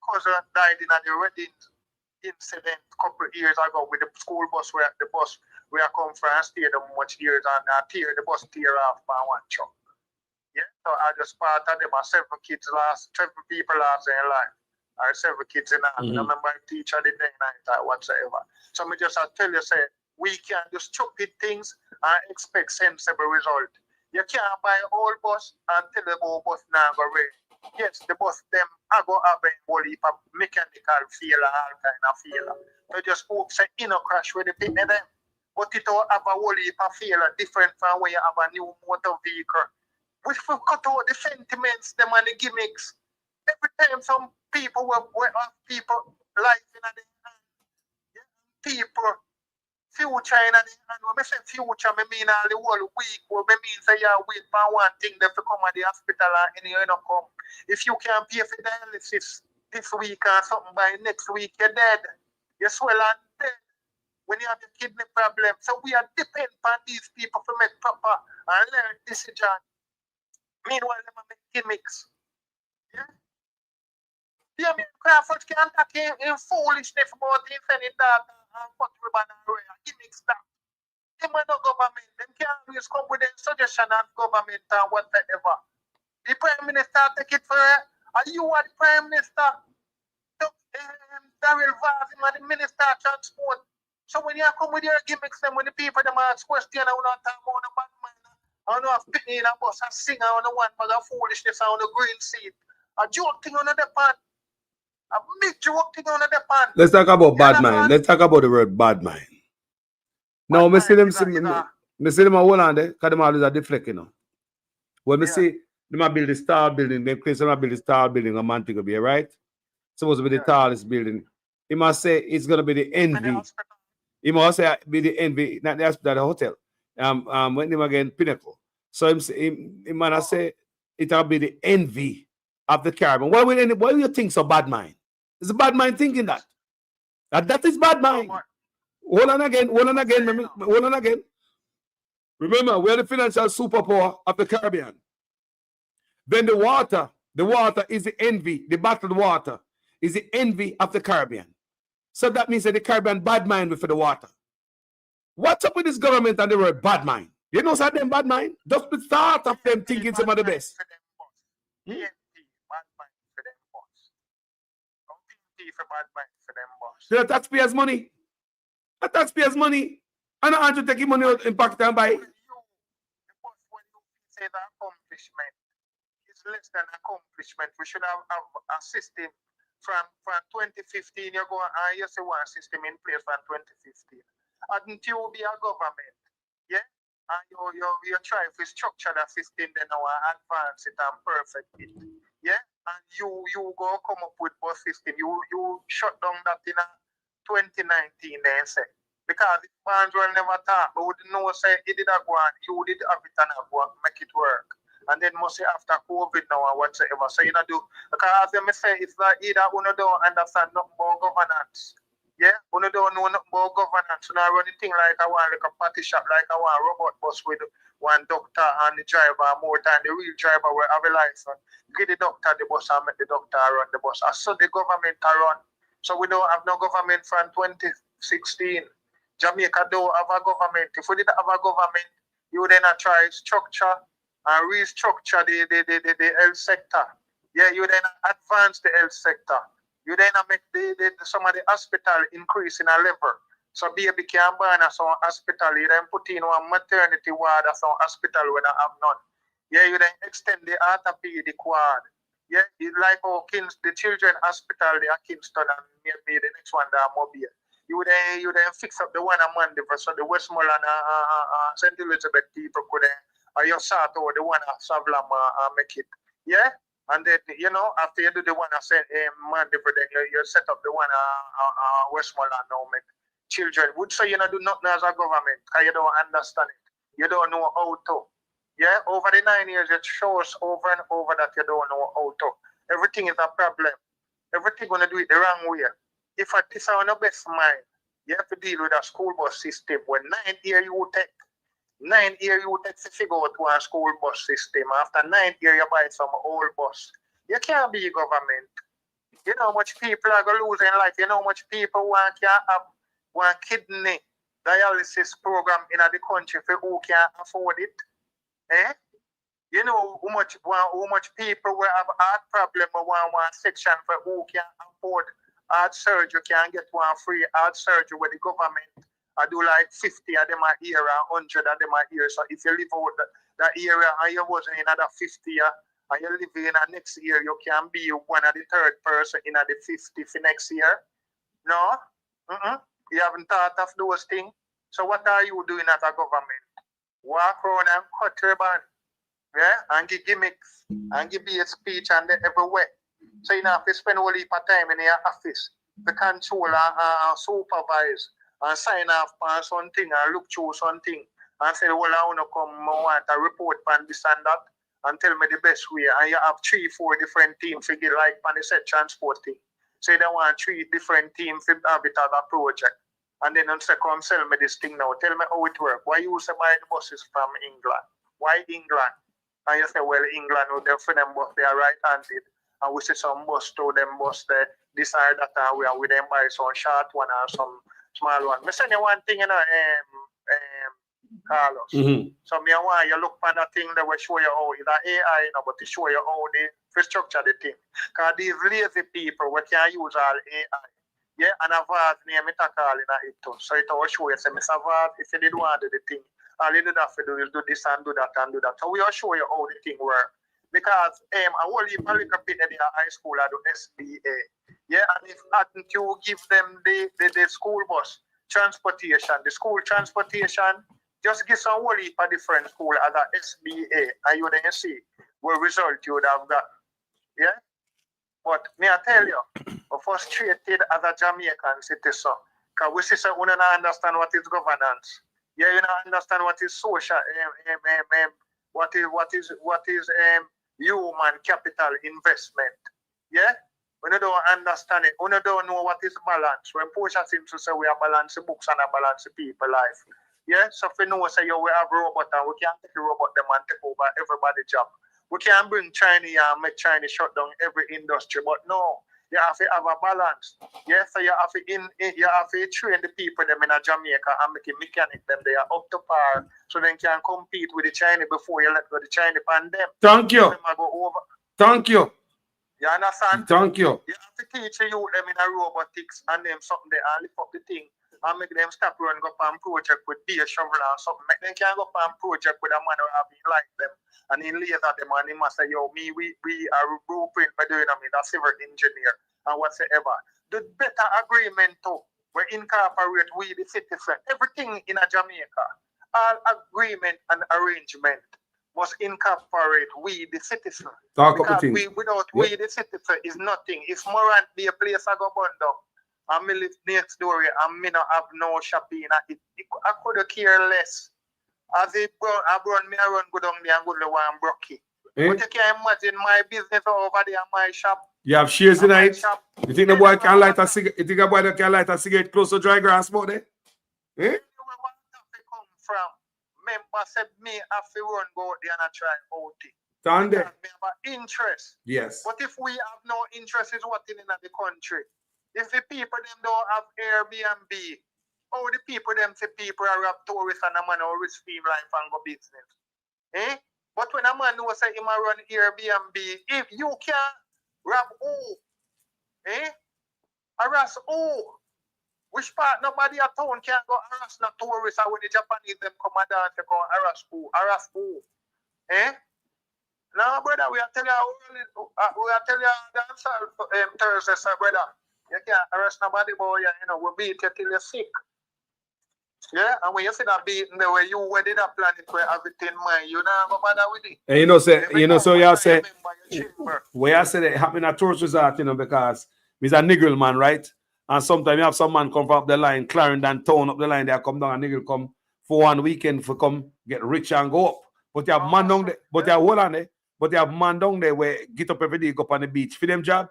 [SPEAKER 8] cousin died in a wedding incident a couple of years ago with the school bus where the bus where I come from and stayed there much years and the bus tear off by one truck. Yeah, so I just part of them. 7 people lost their life. Or 7 kids in that. I remember a teacher the day night or whatsoever. So me just tell you, say, we can't do stupid things and expect sensible result. You can't buy a whole bus and tell the whole bus now go ready. Yes, the bus them I go have a whole heap of mechanical failure, all kind of failure. You just hope say crash with the pin them. But it will have a whole heap of failure different from when you have a new motor vehicle. Which will cut out the sentiments, them and the gimmicks. Every time some people will have people life in the hand. Yeah? People future in the hand. When I say future, I mean all the whole week. When I mean say you wait for one thing, they come at the hospital and you don't come. If you can't pay for dialysis this week or something by next week, you're dead. You swell and dead. When you have a kidney problem. So we are dependent on these people to make proper and learn decision. Meanwhile, they make gimmicks. Yeah? Yeah, I mean, Crawford can't attack in foolishness about this and that and what we ban and gimmicks that. Them are no government. Them can't always come with a suggestion of government and whatever. The Prime Minister take it for are you are the Prime Minister? Daryl Vaz, the Minister of Transport. So when you come with your gimmicks, then when the people them ask questions, I will not talk about the bad man. I don't have picking in a bus, a singer on the one bag of foolishness on the green seat. A joke thing on the pan. A big joke thing on the pan.
[SPEAKER 7] Let's talk about bad mind. Let's talk about the word bad mind. Now, I see them hold on there, because them always are deflect, you know. When we see them build the Star building, they place them build the Star building a month ago, right? Supposed to be the tallest building. He must say it's gonna be the envy. He must say be the envy, not the hospital, the hotel. When him again Pinnacle. So he must say it'll be the envy of the Caribbean. Why will you think so bad mind? It's a bad mind thinking that. That is bad mind. Hold on again. Remember, we're the financial superpower of the Caribbean. Then the water is the envy, the bottled water is the envy of the Caribbean. So that means that the Caribbean bad mind with the water. What's up with this government and the word bad mind? You know something bad mind? Just the start of them thinking some of the best. The taxpayers' money. The taxpayers' money. And I want to take your money out in Pakistan by.
[SPEAKER 8] Say the accomplishment is less than accomplishment. We should have a system from 2015. You go and you say one system in place from 2015. And you be a government, yeah? And you try to structure the system, then now advance it and perfect it, yeah? And you go come up with both system. You shut down that in 2019, then say. Because if Manswell never talk, but would know say it did a go on, you did have it and go make it work. And then must say after COVID now or whatsoever. So you know do because as you say it's like either one don't understand nothing about governance. Yeah, when you don't know nothing about governance, you know, run the thing like I want like a party shop, like I want a robot bus with one doctor and the driver more time. The real driver will have a license. Give the doctor the bus and make the doctor run the bus. I saw the government run. So we don't have no government from 2016. Jamaica don't have a government. If we didn't have a government, you then try structure and restructure the health sector. Yeah, you then advance the health sector. You then make some of the hospital increase in a level. So baby can born at some hospital. You then put in one maternity ward at some hospital when I have none. Yeah, you then extend the orthopedic ward. Yeah, it's like the children hospital, they are Kingston and maybe the next one they are Mobile. You then fix up the one at Mandeville, so the Westmoreland St. Elizabeth people could you start out the one at Savlam make it. Yeah? And then, you know, after you do the one I said, Mandeville, then you set up the one Westmoreland now make children. Would say you know do nothing as a government because you don't understand it. You don't know how to. Yeah, over the 9 years it shows over and over that you don't know how to. Everything is a problem. Everything gonna do it the wrong way. If I this on the best mind, you have to deal with a school bus system when 9 years you take. 9 years you take to figure out one school bus system. After 9 years you buy some old bus. You can't be government. You know how much people are gonna lose in life. You know how much people can have one kidney dialysis program in the country for who can afford it. Eh? You know how much people will have heart problem or one section for who can afford heart surgery can get one free heart surgery with the government. I do like 50 of them a year and 100 of them a year. So if you live out that area and you wasn't in another 50 year and you live in the next year, you can be one of the third person in the 50 for next year. No? You haven't thought of those things. So what are you doing as a government? Walk around and cut ribbon. Yeah? And give gimmicks and give you a speech and everywhere. So you have to spend a whole heap of time in your office to control and supervise and sign off on something and look through something and say, well, I want to come want a report on this and that and tell me the best way. And you have 3-4 different teams figure like on the set transport thing. So they want 3 different teams to have it as a project. And then say, come sell me this thing now. Tell me how it works. Why you used to buy the buses from England? Why England? And you say, well, England, for them bus, they are right-handed. And we see some bus to them bus there, this or that, and we them buy some short one or some small one. Me say one thing, you know, Carlos. So me want you look for that thing that will show you how it's AI, you know, but to show you how they structure the thing. Because these lazy people, we can use all AI. Yeah, and a VAD name it a call in it too. So it will show you, say, Mr. VAD, if you did want to do the thing, all you do that for do is do this and do that and do that. So we will show you how the thing works. Because a whole heap of little people in high school are do SBA. Yeah, and if hadn't you give them the school bus transportation, the school transportation, just give some whole heap of different school as a SBA, and you then see what result you would have got. Yeah? But may I tell you, we're frustrated as a Jamaican citizen, because we see so we don't understand what is governance. Yeah, you don't understand what is social, what is human capital investment. Yeah? When you don't understand it, when you don't know what is balance, when Portia seems to say we are balancing books and a balance people life. Yeah? So if you know, say we have robot and we can't take the robot them and take over everybody's job. We can bring China and make China shut down every industry, but no, you have to have a balance. Yeah, so you have to train the people them in Jamaica and make a mechanic them they are up to par, so they can compete with the China before you let go the China pan them.
[SPEAKER 7] Thank you. Thank you.
[SPEAKER 8] You understand?
[SPEAKER 7] Thank you.
[SPEAKER 8] You have to teach you them in a robotics and them something they and lift up the thing and make them stop run go on project with be a shovel or something. Make them can go on project with a man who have been like them. And he lays at them and he must say, yo, we are blueprint by doing a civil engineer and whatsoever. The better agreement too, we incorporate we the citizen. Everything in a Jamaica, all agreement and arrangement must incorporate we the citizen. Because without we the citizen is nothing. If Morant be a place I go bundle and me live next door and me not have no shopping, I could care less. As if I run me around go down there and go to one broke.
[SPEAKER 7] Eh?
[SPEAKER 8] But you can't imagine my business over there, my shop.
[SPEAKER 7] You have shares in it. You think the boy can light a cigarette? You think the boy can light a cigarette close to dry grass about there? Eh?
[SPEAKER 8] From member said me have to run go out there and try out it.
[SPEAKER 7] Stand there.
[SPEAKER 8] We have an interest.
[SPEAKER 7] Yes.
[SPEAKER 8] But if we have no interest is what in the country. If the people them don't have Airbnb, how the people them say people are rob tourists and a man or risk fee life and go business. Eh? But when a man knows say him a run Airbnb, if you can rob who? Eh? Harass who? Which part nobody at town can go harass no tourists and when the Japanese them come and dance they go harass who? Harass who? Eh? No, brother, we are telling you dance Thursday, sir, brother. You can't arrest nobody, boy. You know, we beat you till you're sick. Yeah, and when you see that beating the way you did that plan it where everything mind, you know go bother with it.
[SPEAKER 7] And so you say where I say that happened at tourist resort, you know, because he's a nigger man, right? And sometimes you have some man come from up the line, Clarendon town up the line, they come down and nigger come for 1 weekend for come get rich and go up. But you have man down there, but you have hold on there. But they have man down there where get up every day, go up on the beach. For them job,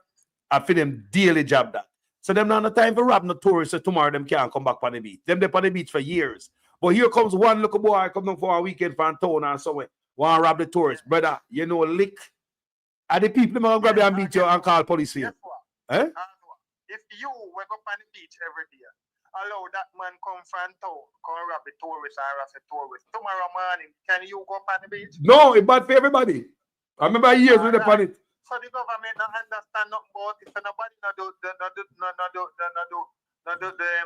[SPEAKER 7] and for them daily job that. So them not no time for rob no tourists, so tomorrow them can't come back on the beach. Them they on the beach for years. But here comes one little boy come down for a weekend for a town and somewhere. Want to rob the tourists. Brother, you know lick. Are the people going to grab you and beat you and call police for you? Eh?
[SPEAKER 8] If you wake up on the beach every day, allow that man come from town, come rob the tourists and harass the tourists. Tomorrow morning, can you go up on the beach?
[SPEAKER 7] No, it's bad for everybody. I remember years with the panic.
[SPEAKER 8] So the government don't understand nothing about it. So nobody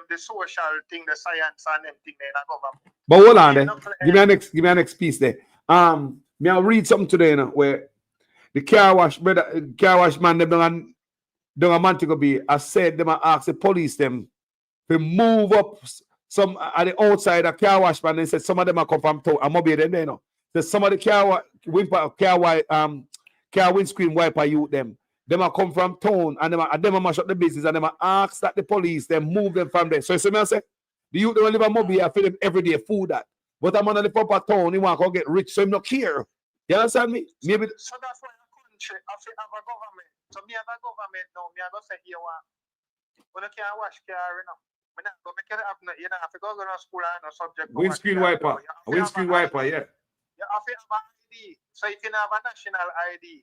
[SPEAKER 8] the social thing, the science and everything in the government.
[SPEAKER 7] But hold on there. Give me a next piece there. Me I'll read something today, you know, where the car wash man them done a month ago be. I said them I asked the police them to move up some at the outside of car wash man. They said some of them are come from town. I'm be them there, you know. There's some of the car windscreen wiper you them are come from town and them are mash up the business and them are ask that the police them move them from there. So you see me I say the youth don't live a mobile I feel them every day food that. But I'm on the proper town, he want to get rich, so him not care. You understand me? Maybe
[SPEAKER 8] so that's why the country have a government. So me have a government now, me I go say here one. When you can't wash car, you know. You know, have to go to school and no subject.
[SPEAKER 7] Windscreen wiper. Windscreen wiper, yeah.
[SPEAKER 8] You have to have an ID. So if you have a national ID,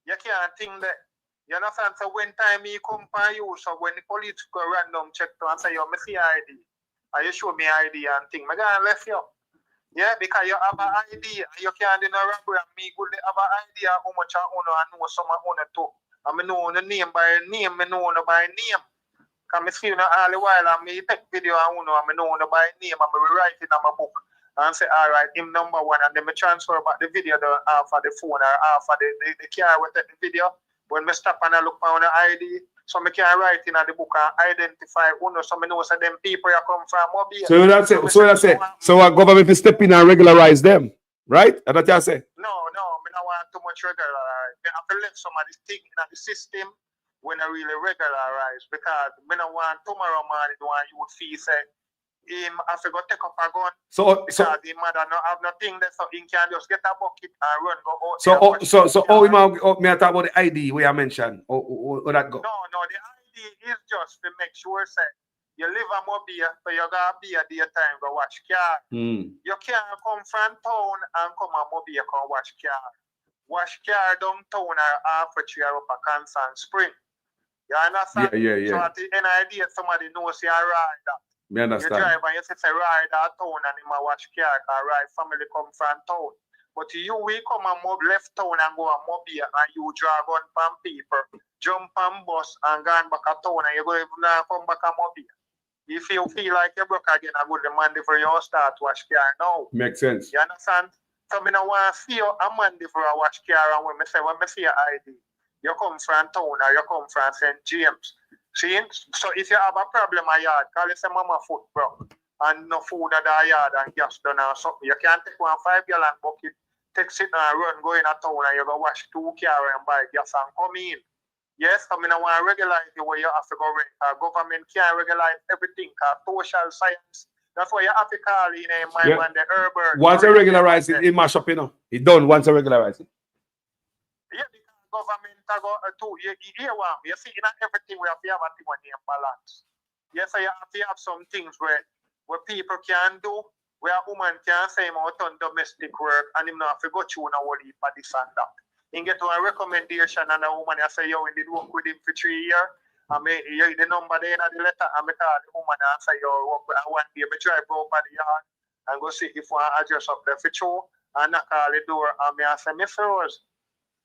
[SPEAKER 8] you can't think that. You understand? So when time he come for you, so when the police go random check to and say, you me see ID, and you show me ID and thing, I'm going to left you. Yeah, because you have an ID, and you can't do no robbery, and me good have an idea how much I own and know some I own too. And I know the name by name, I know by name. Because I see you all the while, and I take video and I know by name, and I write it in my book. And say, all right, him number one, and then I transfer back the video half of the phone or half of the car with the video. When I stop and I look on the ID, so I can write in the book and identify who so I know so them people you come from mobile.
[SPEAKER 7] So that's it. So that's it. So our government will step in and regularize them, right? That's what you say?
[SPEAKER 8] No, I don't want too much regularize. I have to let some of this thing in the system when I really regularize because I don't want tomorrow morning you would feel say him have to go take up a gun.
[SPEAKER 7] So
[SPEAKER 8] the mother no have nothing there, so he can just get a bucket and run go out.
[SPEAKER 7] So me talk about the ID we have mentioned. Or that go?
[SPEAKER 8] No, the ID is just to make sure say you live a mobile, so you gotta be a daytime go watch car. You can't come from town and come a mobile come watch car. Watch car downtown or halfway through up a Constant Spring. You understand?
[SPEAKER 7] Yeah.
[SPEAKER 8] So at the end of the day, somebody knows you ride that.
[SPEAKER 7] Me understand.
[SPEAKER 8] You drive and you say ride at town and you watch car or ride family come from town. But you we come and left town and go a mobile and you drive on from people, jump on bus and go back at town and you go now come back a mobile. If you feel like you broke again, I go the Monday for your start watch car now.
[SPEAKER 7] Makes sense.
[SPEAKER 8] You understand? So I don't want to see you a Monday for a watch car and when I see your ID, you come from town or you come from St. James. See? So if you have a problem at yard, call it say mama foot, bro. And no food at the yard and gas done or something. You can't take 1 5-gallon bucket, take it and run, go in a town and you go wash 2 cars and buy gas and come in. Yes, I mean I want to regularize the way you have to go rent. Government can't regularize everything because social science. That's why you have to call in my man the urban.
[SPEAKER 7] Once I regularize it, it mash up, you know. It done once I regularize it.
[SPEAKER 8] Yeah, because government go too. You see, in everything we have to have a thing when you balance. Yes, so you have to have some things where people can do, where a woman can say him out on domestic work and him not have to go through a whole heap of this and that. He get to a recommendation and a woman I say, yo, we did work with him for 3 years. I mean, the number there in the letter, I call the woman and say, yo, I want to be able to drive over the yard and go see if I address up there for 2 and knock on the door and I say, Miss Rose.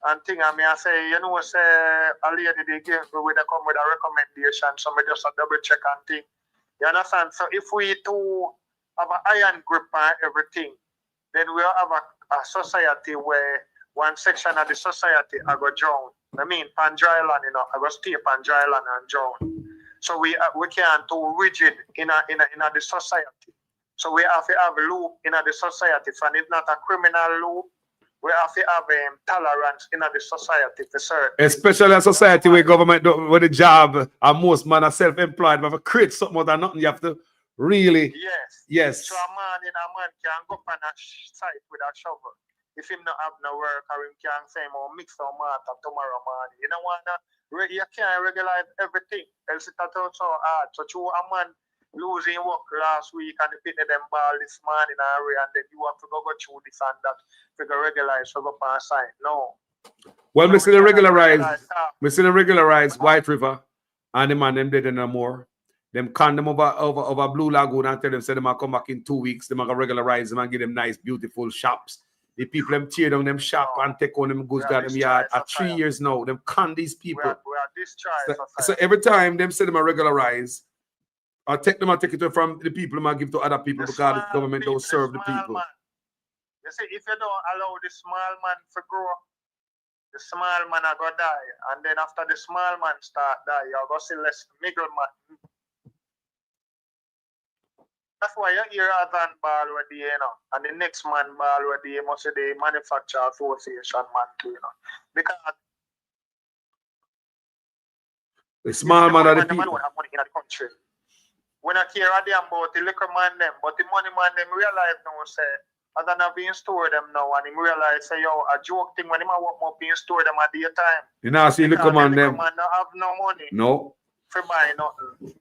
[SPEAKER 8] And thing, I say, you know, say, a lady they give me with a come with a recommendation, so I just a double check and thing. You understand? So if we two have an iron grip on everything, then we'll have a society where one section of the society I go drown. I mean, pan dry land, you know, I go stay pan dry land and drown. So we can't too rigid in the society. So we have to have a loop in the society, and it's not a criminal loop. We have to have tolerance in the society for certain.
[SPEAKER 7] Especially a society where government do with the job and most men are self-employed, but if you create something more than nothing, you have to really. Yes.
[SPEAKER 8] So a man can go on a site with a shovel. If him not have no work, or him can say more mix or matter tomorrow morning. You know what? You can't regulate everything. Else it's so hard. So to a man losing work last week and the pitney them ball this morning and then you have to go through this and that to go regularize so go on site. No.
[SPEAKER 7] Well, we see the regularize White River and the man them dead no more. Them con them over Blue Lagoon and tell them say them will come back in 2 weeks. Them will regularize them and give them nice, beautiful shops. The people them tear down them shop and take on them goods down them yard. At 3 years now, them con these people.
[SPEAKER 8] We are destroyed.
[SPEAKER 7] So every time them say them will regularize, or take them and take it from the people and give to other people because the government don't serve the people.
[SPEAKER 8] Man. You see, if you don't allow the small man to grow, the small man are going to die. And then after the small man start die, you're going to see less middleman. That's why you hear a van ball with the, you know, and the next man ball with the, must say the manufacturer association man too, you know. Because
[SPEAKER 7] the small man are the people.
[SPEAKER 8] Don't have money in the country. When I care about the liquor man them, but the money man them realize now say, as I have been store them now, and him realize say, yo, a joke thing when him a work up in store them at the time.
[SPEAKER 7] You know, see liquor man them.
[SPEAKER 8] Man don't have no money.
[SPEAKER 7] No.
[SPEAKER 8] For buy nothing.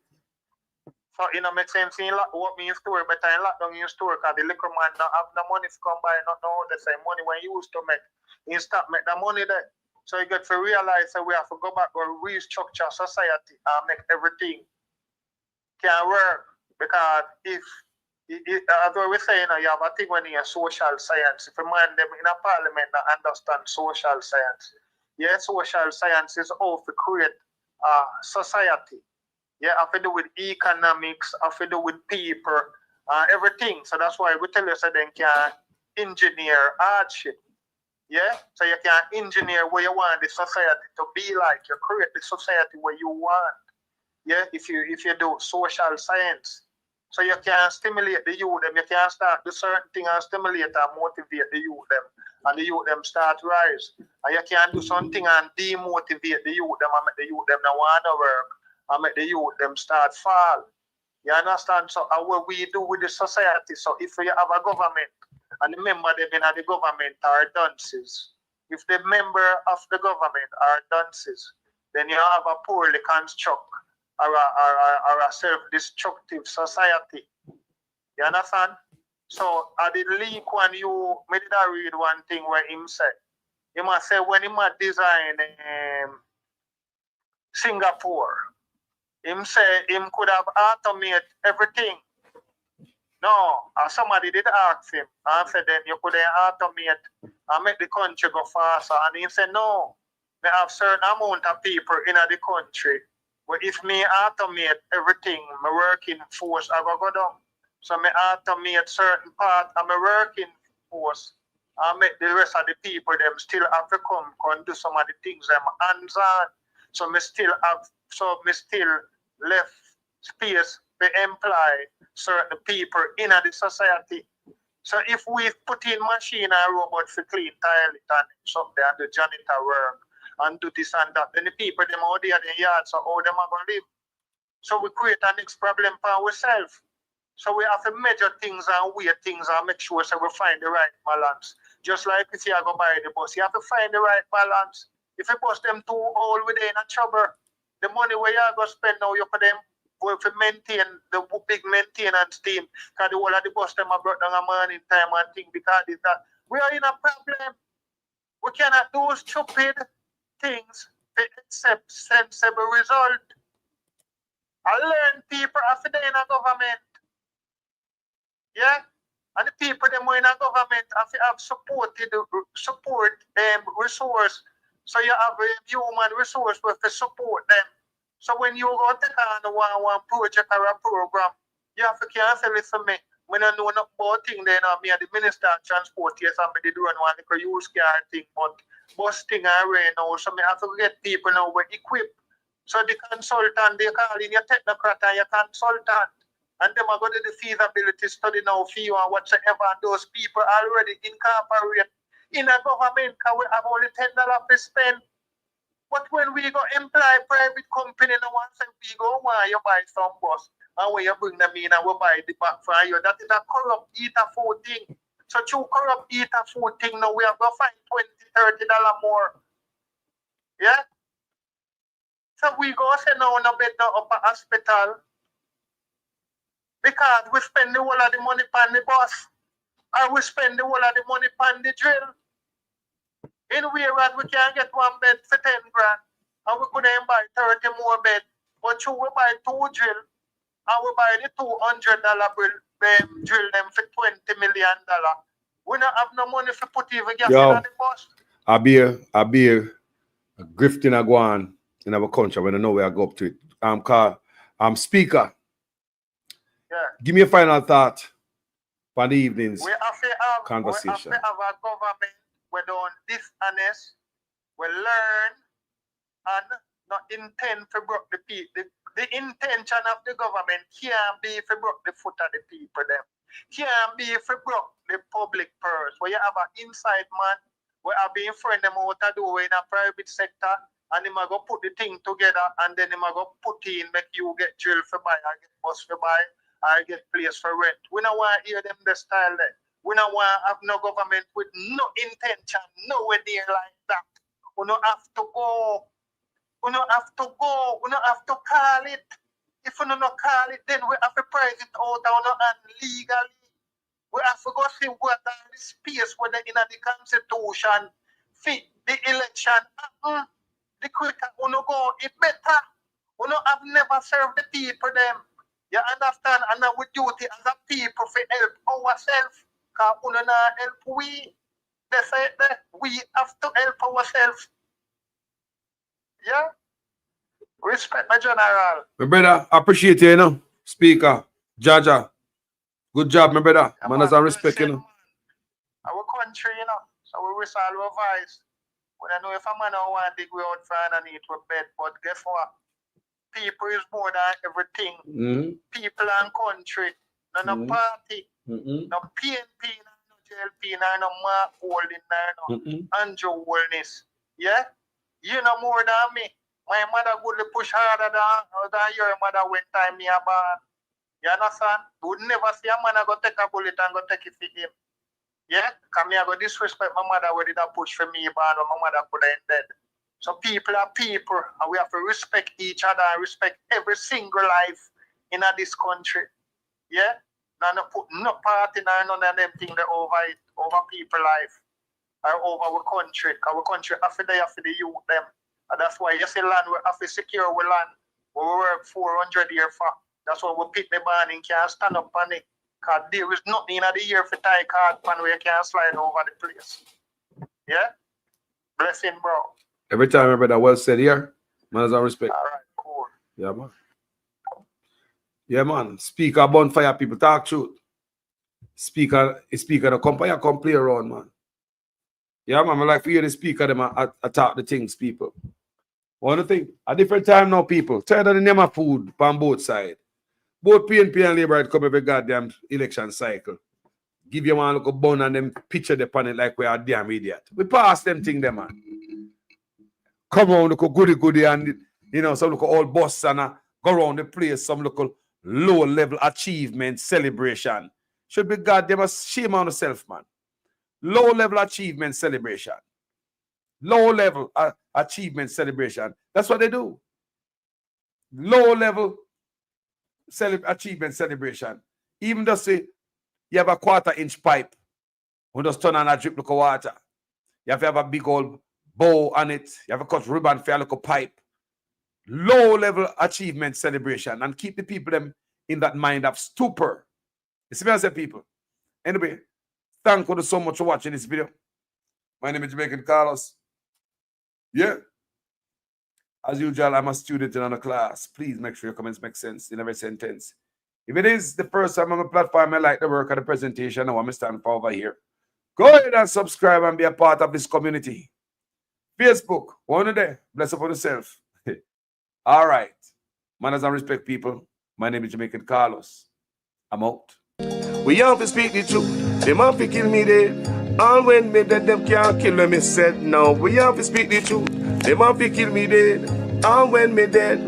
[SPEAKER 8] So it don't make sense in lock up in store, but I lock down in store because the liquor man don't have no money to come buy not know the same money when you used to make. You stop make the money there. So you get to realize that we have to go back or restructure society and make everything can work, because if as we were saying, you have a thing when you're social science. If a man them in a parliament that understand social science, yeah, social science is all to create a society. Yeah, have to do with economics, have to do with people, everything. So that's why we tell you so then can engineer hardship. Yeah, so you can engineer where you want the society to be like. You create the society where you want. Yeah, if you do social science, so you can stimulate the youth them, you can start do certain thing and stimulate and motivate the youth them, and the youth them start rise. And you can do something and demotivate the youth them and make the youth them not want to work and make the youth them start fall. You understand? So what we do with the society, so if you have a government and the member them in the government are dunces, if the member of the government are dunces, then you have a poorly construct or a self-destructive society. You understand? So at the leak when you made I read one thing where him said, he must say when he must design Singapore, him say him could have automated everything. No, somebody did ask him and said then you could automate and make the country go faster. And he said no, they have certain amount of people in the country. But if me automate everything, my working force, I go down. So me automate certain part of my working force. I make the rest of the people them still have to come and do some of the things them hands on. So me still left space to employ certain people in the society. So if we put in machine and robot to clean toilet and something and do janitor work, and do this and that, then the people them out there in the yard, so how them are going to live? So we create a next problem for ourselves. So we have to measure things and weigh things and make sure so we find the right balance. Just like if you go buy the bus, you have to find the right balance. If you bus them too old, we in a trouble. The money where you go spend now, you for them to maintain the big maintenance team. Because the whole of the bus them are brought down a morning time and thing because it's that we are in a problem. We cannot do stupid things to accept sensible result. I learn people after they in a government. Yeah? And the people them in a government have support resource. So you have a human resource to support them. So when you go take on one project or a program, you have to cancel it for me. When I know not about thing, then me and the Minister of Transport, yes, I'm the doing one like use car thing, but bus thing I ran now, so I have to get people now with equipped. So the consultant, they call in your technocrat and your consultant. And them are going to do the feasibility study now for you and whatsoever. And those people already incorporate in a government because we have only $10 to spend. But when we go employ private company, no one say we go why you buy some bus and when you bring them in and we buy the back for you. That is a corrupt eater food thing. So through corrupt eater food thing now we have to find $20, $30 more. Yeah? So we go say no bed no upper hospital. Because we spend the whole of the money on the bus. Or we spend the whole of the money on the drill. In whereas we can get one bed for 10 grand. And we couldn't buy 30 more beds. But you we buy 2 drill. And we buy the $200 drill them for $20 million. We don't have no money for put even gas in the bus.
[SPEAKER 7] I be a grifting a go on in our country when I know where I go up to it. Speaker.
[SPEAKER 8] Yeah.
[SPEAKER 7] Give me a final thought for the evening's
[SPEAKER 8] conversation. We have a government we don't dishonest, we learn and not intend to broke the people. The intention of the government can't be to broke the foot of the people them. Can't be to broke the public purse. Where you have an inside man, where have been friend them out to do in a private sector, and him go put the thing together and then him go put in make you get drill for buy or get bus for buy. I get place for rent. We don't want to hear them the style there. We don't want to have no government with no intention, nowhere near like that. We don't have to go. We don't have to go. We don't have to call it. If we don't call it, then we have to price it out and legally. We have to go see what the space where they in the constitution fit the election. The quicker we don't go, it better. We don't have never served the people them. You understand? And now we duty as a people to help ourselves. Because we don't help we. They say that we have to help ourselves. Yeah? Respect my general.
[SPEAKER 7] My brother, appreciate you, you know. Speaker, Jaja. Good job, my brother. Yeah, man, I respect you, know.
[SPEAKER 8] Our country, you know. So we resolve our voice. We don't know if a man don't want to dig we out for underneath with bed, but guess what? People is more than everything. People and country. No party. No PNP, no JLP, no Mark Holding, no Andrew Wellness. Yeah? You know more than me. My mother would push harder than your mother when time me about. You understand? You would never see a man go take a bullet and go take it for him. Yeah? Because me I go disrespect my mother when did push for me about my mother could have dead. So people are people, and we have to respect each other and respect every single life in this country. Yeah? Now, not put no part in none of them things over people's life or over our country. Because our country after the youth them. And that's why you see land, we have to secure our land. We work 400 years for. That's why we pick the ban and can't stand up on it. Because there is nothing in the year for tie card pan where you can't slide over the place. Yeah? Blessing, bro.
[SPEAKER 7] Every time, my brother, well said here. Man, as I respect.
[SPEAKER 8] All right, cool.
[SPEAKER 7] Yeah, man. Yeah, man. Speaker, bonfire, people talk truth. Speaker, the company, come play around, man. Yeah, man. I like to hear the speaker, them attack the things, people. One thing, a different time now, people. Tired of the name of food on both sides. Both PNP and Labour come every goddamn election cycle. Give you one look a bun and them picture the panel like we are damn idiot. We pass them thing, them, man. Come around, look a goody and, you know, some look all boss and go around the place, some look low-level achievement, celebration. Should be goddamn a shame on yourself, man. low-level achievement celebration. Low-level achievement celebration. That's what they do. Low-level achievement celebration. Even though say you have a 1/4-inch pipe, we just turn on a drip look of water. You have to have a big old bow on it. You have to cut ribbon for a little pipe. Low-level achievement celebration and keep the people them in that mind of stupor. You see what I say, people? Anyway, thank you so much for watching this video. My name is Jamaican Carlos. Yeah. As usual, I'm a student in another class. Please make sure your comments make sense in every sentence. If it is the first time on my platform, I like the work of the presentation, I want to stand for over here. Go ahead and subscribe and be a part of this community. Facebook, one day, bless up on yourself. All right. Manners and respect, people. My name is Jamaican Carlos. I'm out.
[SPEAKER 11] We have to speak the truth. Them have to kill me dead. All when me dead, them can't kill me said. No, we have to speak the truth. Them have to kill me dead. All when me dead.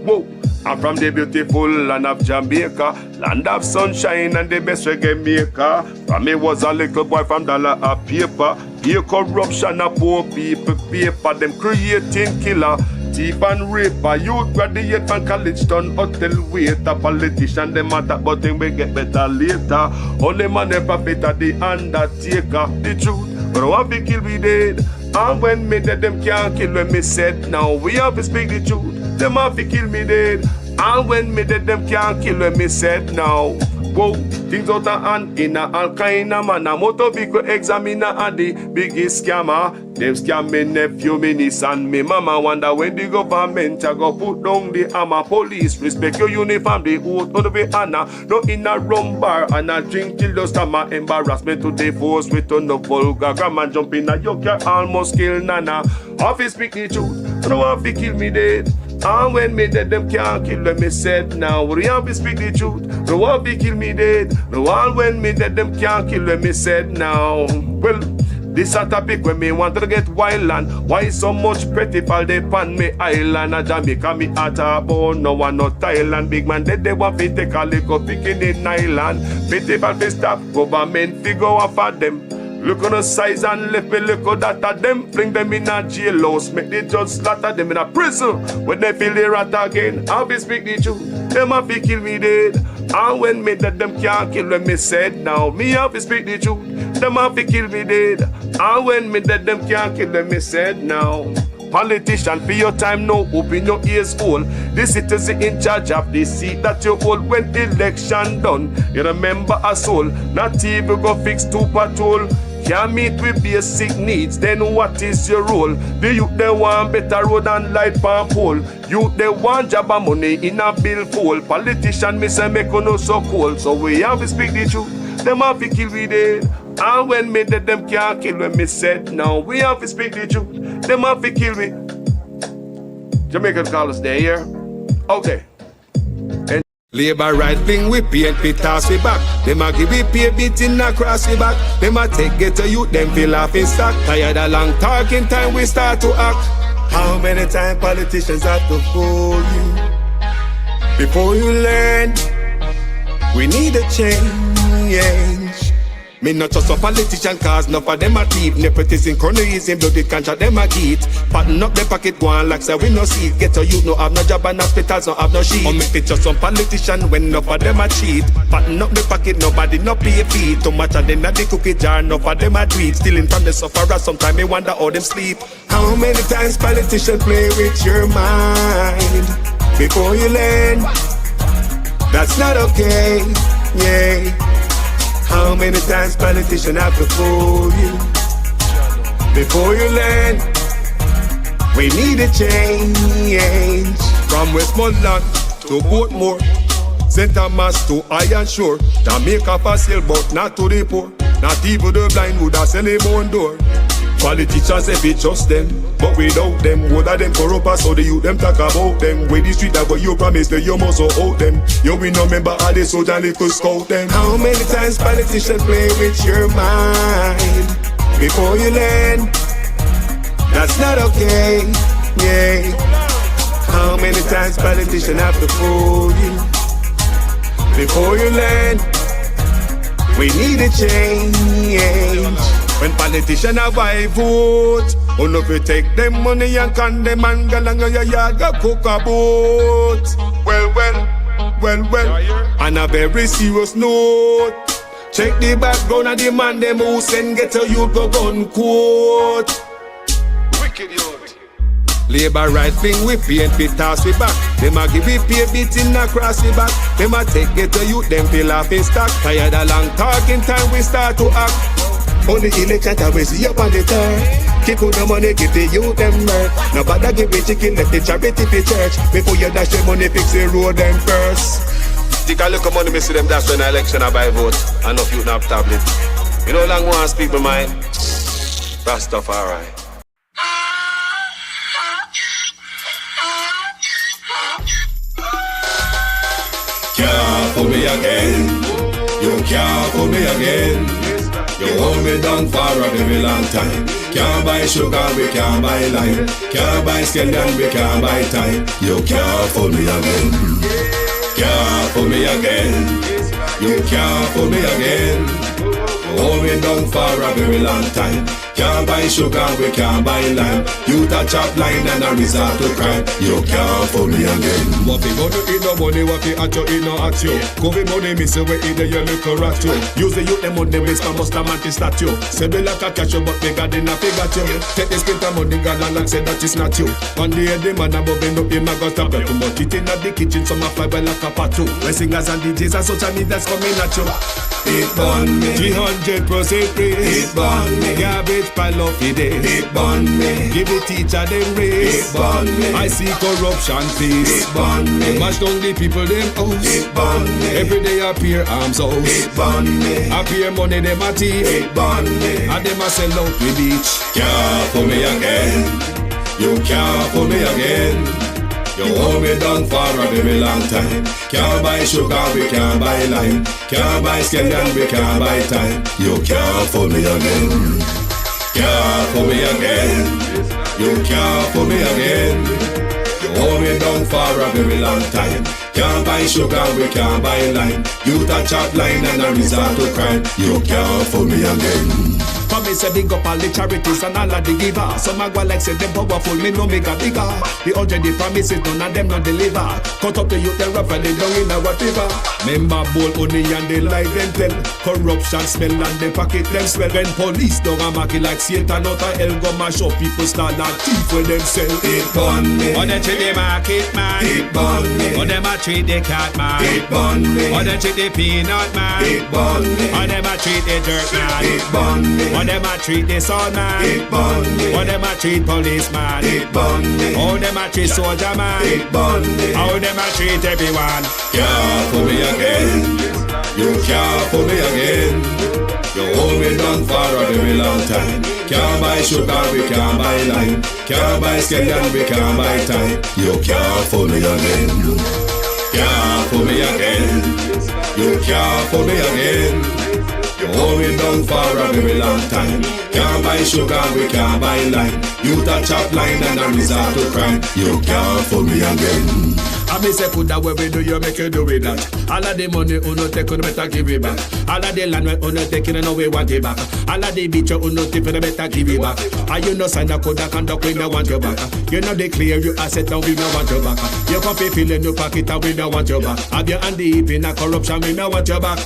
[SPEAKER 11] Whoa. I'm from the beautiful land of Jamaica, land of sunshine and the best reggae maker. From me was a little boy from dollar a paper. Here corruption a poor people paper. Them creating killer, thief and raper. Youth graduate from college done hotel waiter. Politician them matter but them will get better later. Only man the prophet of the undertaker. The truth, but I have to kill me dead. And when me dead them can't kill when me said. Now we have to speak the truth. Them have to kill me dead. And when me dead, them can't kill when me said now. Whoa, things out of hand in a all kind of man. A motor vehicle examiner and the biggest scammer. Them scam me nephew, me niece and me mama. Wonder when the government a go put down the hammer. Police respect your uniform, the oath on the way honor. No in a rum bar and a drink till the stomach. Embarrassment to the force with on the vulgar grammar. Jump in a yoke, almost kill nana. Office speak the truth, no one fi kill me dead. And when me dead, them can't kill when me said. Now we have to speak the truth. No one fi kill me dead. No one when me dead, them can't kill when me said. Now, well, this a topic when me want to get wild and why so much pretty fall they pan me island. A Jamaica me at a bone, no one no Thailand. Big man dead, they want to take a little picking in island. Pity for the stop, government figure off for them. Look on the size and left me look at that of them. Fling them in a jail house, make the judge slaughter them in a prison. When they feel the rat again, I'll be speak the truth. Them have to kill me dead. And when me dead, them can't kill when me said. Now me have to speak the truth. Them have to kill me dead. And when me dead, them can't kill when me said. Now politician, for your time now, open your ears all. The citizen in charge of the seat that you hold when election done. You remember us all, not even go fix to patrol. Can't meet with basic needs, then what is your role? The youth they want better road and light pan pole. Youth they want job and money in a bill full. Politician me say make no so cold. So we have to speak the truth. Them have to kill we dead. And when me dead, them can't kill when me said. Now we have to speak the truth. Them have to kill me. Jamaican Carlos they here. Okay. And Labor right fling we paint we toss we back. Them a give we pay beating across we back. Them a take get to youth, them feel off in stock. Tired of long talking time we start to act. How many times politicians have to fool you before you learn? We need a change. Me not just a politician cause enough of them a thief. Nepotism, cronyism, bloody contract them a get. Pattern up the pocket go on like say we no see. Get a youth no have no job and hospitals no have no sheet. Or make it just some politician when enough of them a cheat. Pattern up the pocket nobody no pay fee. Too much of them at the cookie jar enough of them a tweet. Stealing from the sufferer sometimes me wonder how them sleep. How many times politicians play with your mind before you learn? That's not okay, yeah. How many times politicians have to fool you before you learn? We need a change. From Westmoreland to Portmore, St. Thomas to Iron Shore, Jamaica for sale but not to the poor. Not even the blind would have sell him on door. Politicians if we trust them, but without them, what are them corrupt us? So the youth them talk about them. With the street that what you promise that you must hold them. You we no member all the soldier little scout them. How many times politicians play with your mind before you learn? That's not okay, yeah. How many times politicians have to fool you before you learn? We need a change. When politicians have I vote, who no protect them money and condemn and go along your yard go cook a boat. Well, on a very serious note, check the background of the man them who send get a youth go gun quote. Wicked youth. Labor right thing we paint we toss we back. Them a give we pay beating across the back. Them a take get a youth them fill off in stock. Tired of long talking time we start to act. On the election time we see up on the turn. Keep on the money, give the youth them work. Nobody give me chicken, let the charity for church. Before you dash the money, fix the road them first. Take a look at money, me see them dash when the election I buy vote. And if you not have tablet. You know long ones people mind. That stuff alright. Can't fool me again. You can't fool me again. You hold me down for a very long time. Can't buy sugar, we can't buy lime. Can't buy scandal, we can't buy time. You can't fool me again. Can't fool me again. You can't fool me again. You hold me down for a very long time. Can't buy sugar, we can't buy lime. You touch up line and a resort to crime. You can't fool me again. What we gonna eat no money, what we at you, eat no at you. Covid money, miss away either you look or at you. Use the youth, them on the waste, must have man to statue. Say we like a cash, but we got enough, we got you. Take the spit of money, God and say that is not you. One day the man above end up, him a got stop. Too much eating at the kitchen, some a fly by like a patu. My singers and DJs and social media's coming at you. It burn me, 300% praise. It burn me, garbage pile of the day. It burn me, give the teacher them raise. It burn me, I see corruption face. It burn me, mash down the people them house. It burn me, every day appear arms out. It burn me, appear money them a thief. It burn me, and them a sell out with each. Can't fool me again. You can't fool me again. You hold me down for a very long time. Can't buy sugar, we can't buy lime. Can't buy scandal, we can't buy time. You can't fool me again. Can't fool me again. You can't fool me again. You hold me down for a very long time. Can't buy sugar, we can't buy lime. You touch up line and a resort to crime. You can't fool me again. Come me say big up all the charities and all of the givers. Some a go like say them powerful, me no make a bigger. The already promises, none of them not deliver. Cut up the youth, they rough and they down in a whatever. Member bowl only and they lie them tell. Corruption smell and they pocket them swell. When police don't a market like Satan out of hell, go mash up people start like thief when them sell. It burn me. Or they treat the market man. It burn me. Or them a treat the cat man. It burn me. Or they treat the peanut man. It burn me. Or them a treat the dirt man. It burn me. Or them a treat the son man. It burn me. Or them a treat policeman. It burn me. How them a treat soldier man. It burn me. How them a treat everyone. Can't fool me again. You can't fool me again. You hold me down for a very long time. Can't buy sugar, we can't buy lime. Can't buy scandal, we can't buy time. You can't fool me again. Can't fool me again. You can't fool me again. You hold me down for a very long time. Can't buy sugar, we can't buy lime. You touch up line and a resort to crime. You can't fool me again. I may say put that way we do, you make you do with that. All of the money uno take, you better give it back. All of the land we uno take, you know we want it back. All of the beach you uno take, you better give it back. And you know sign a code that conduct, we no want you back. You know they clear you asset down, we no want you back. You coffee fill in your pocket and we no want you back. Have your hand deep in a corruption, we no want you back.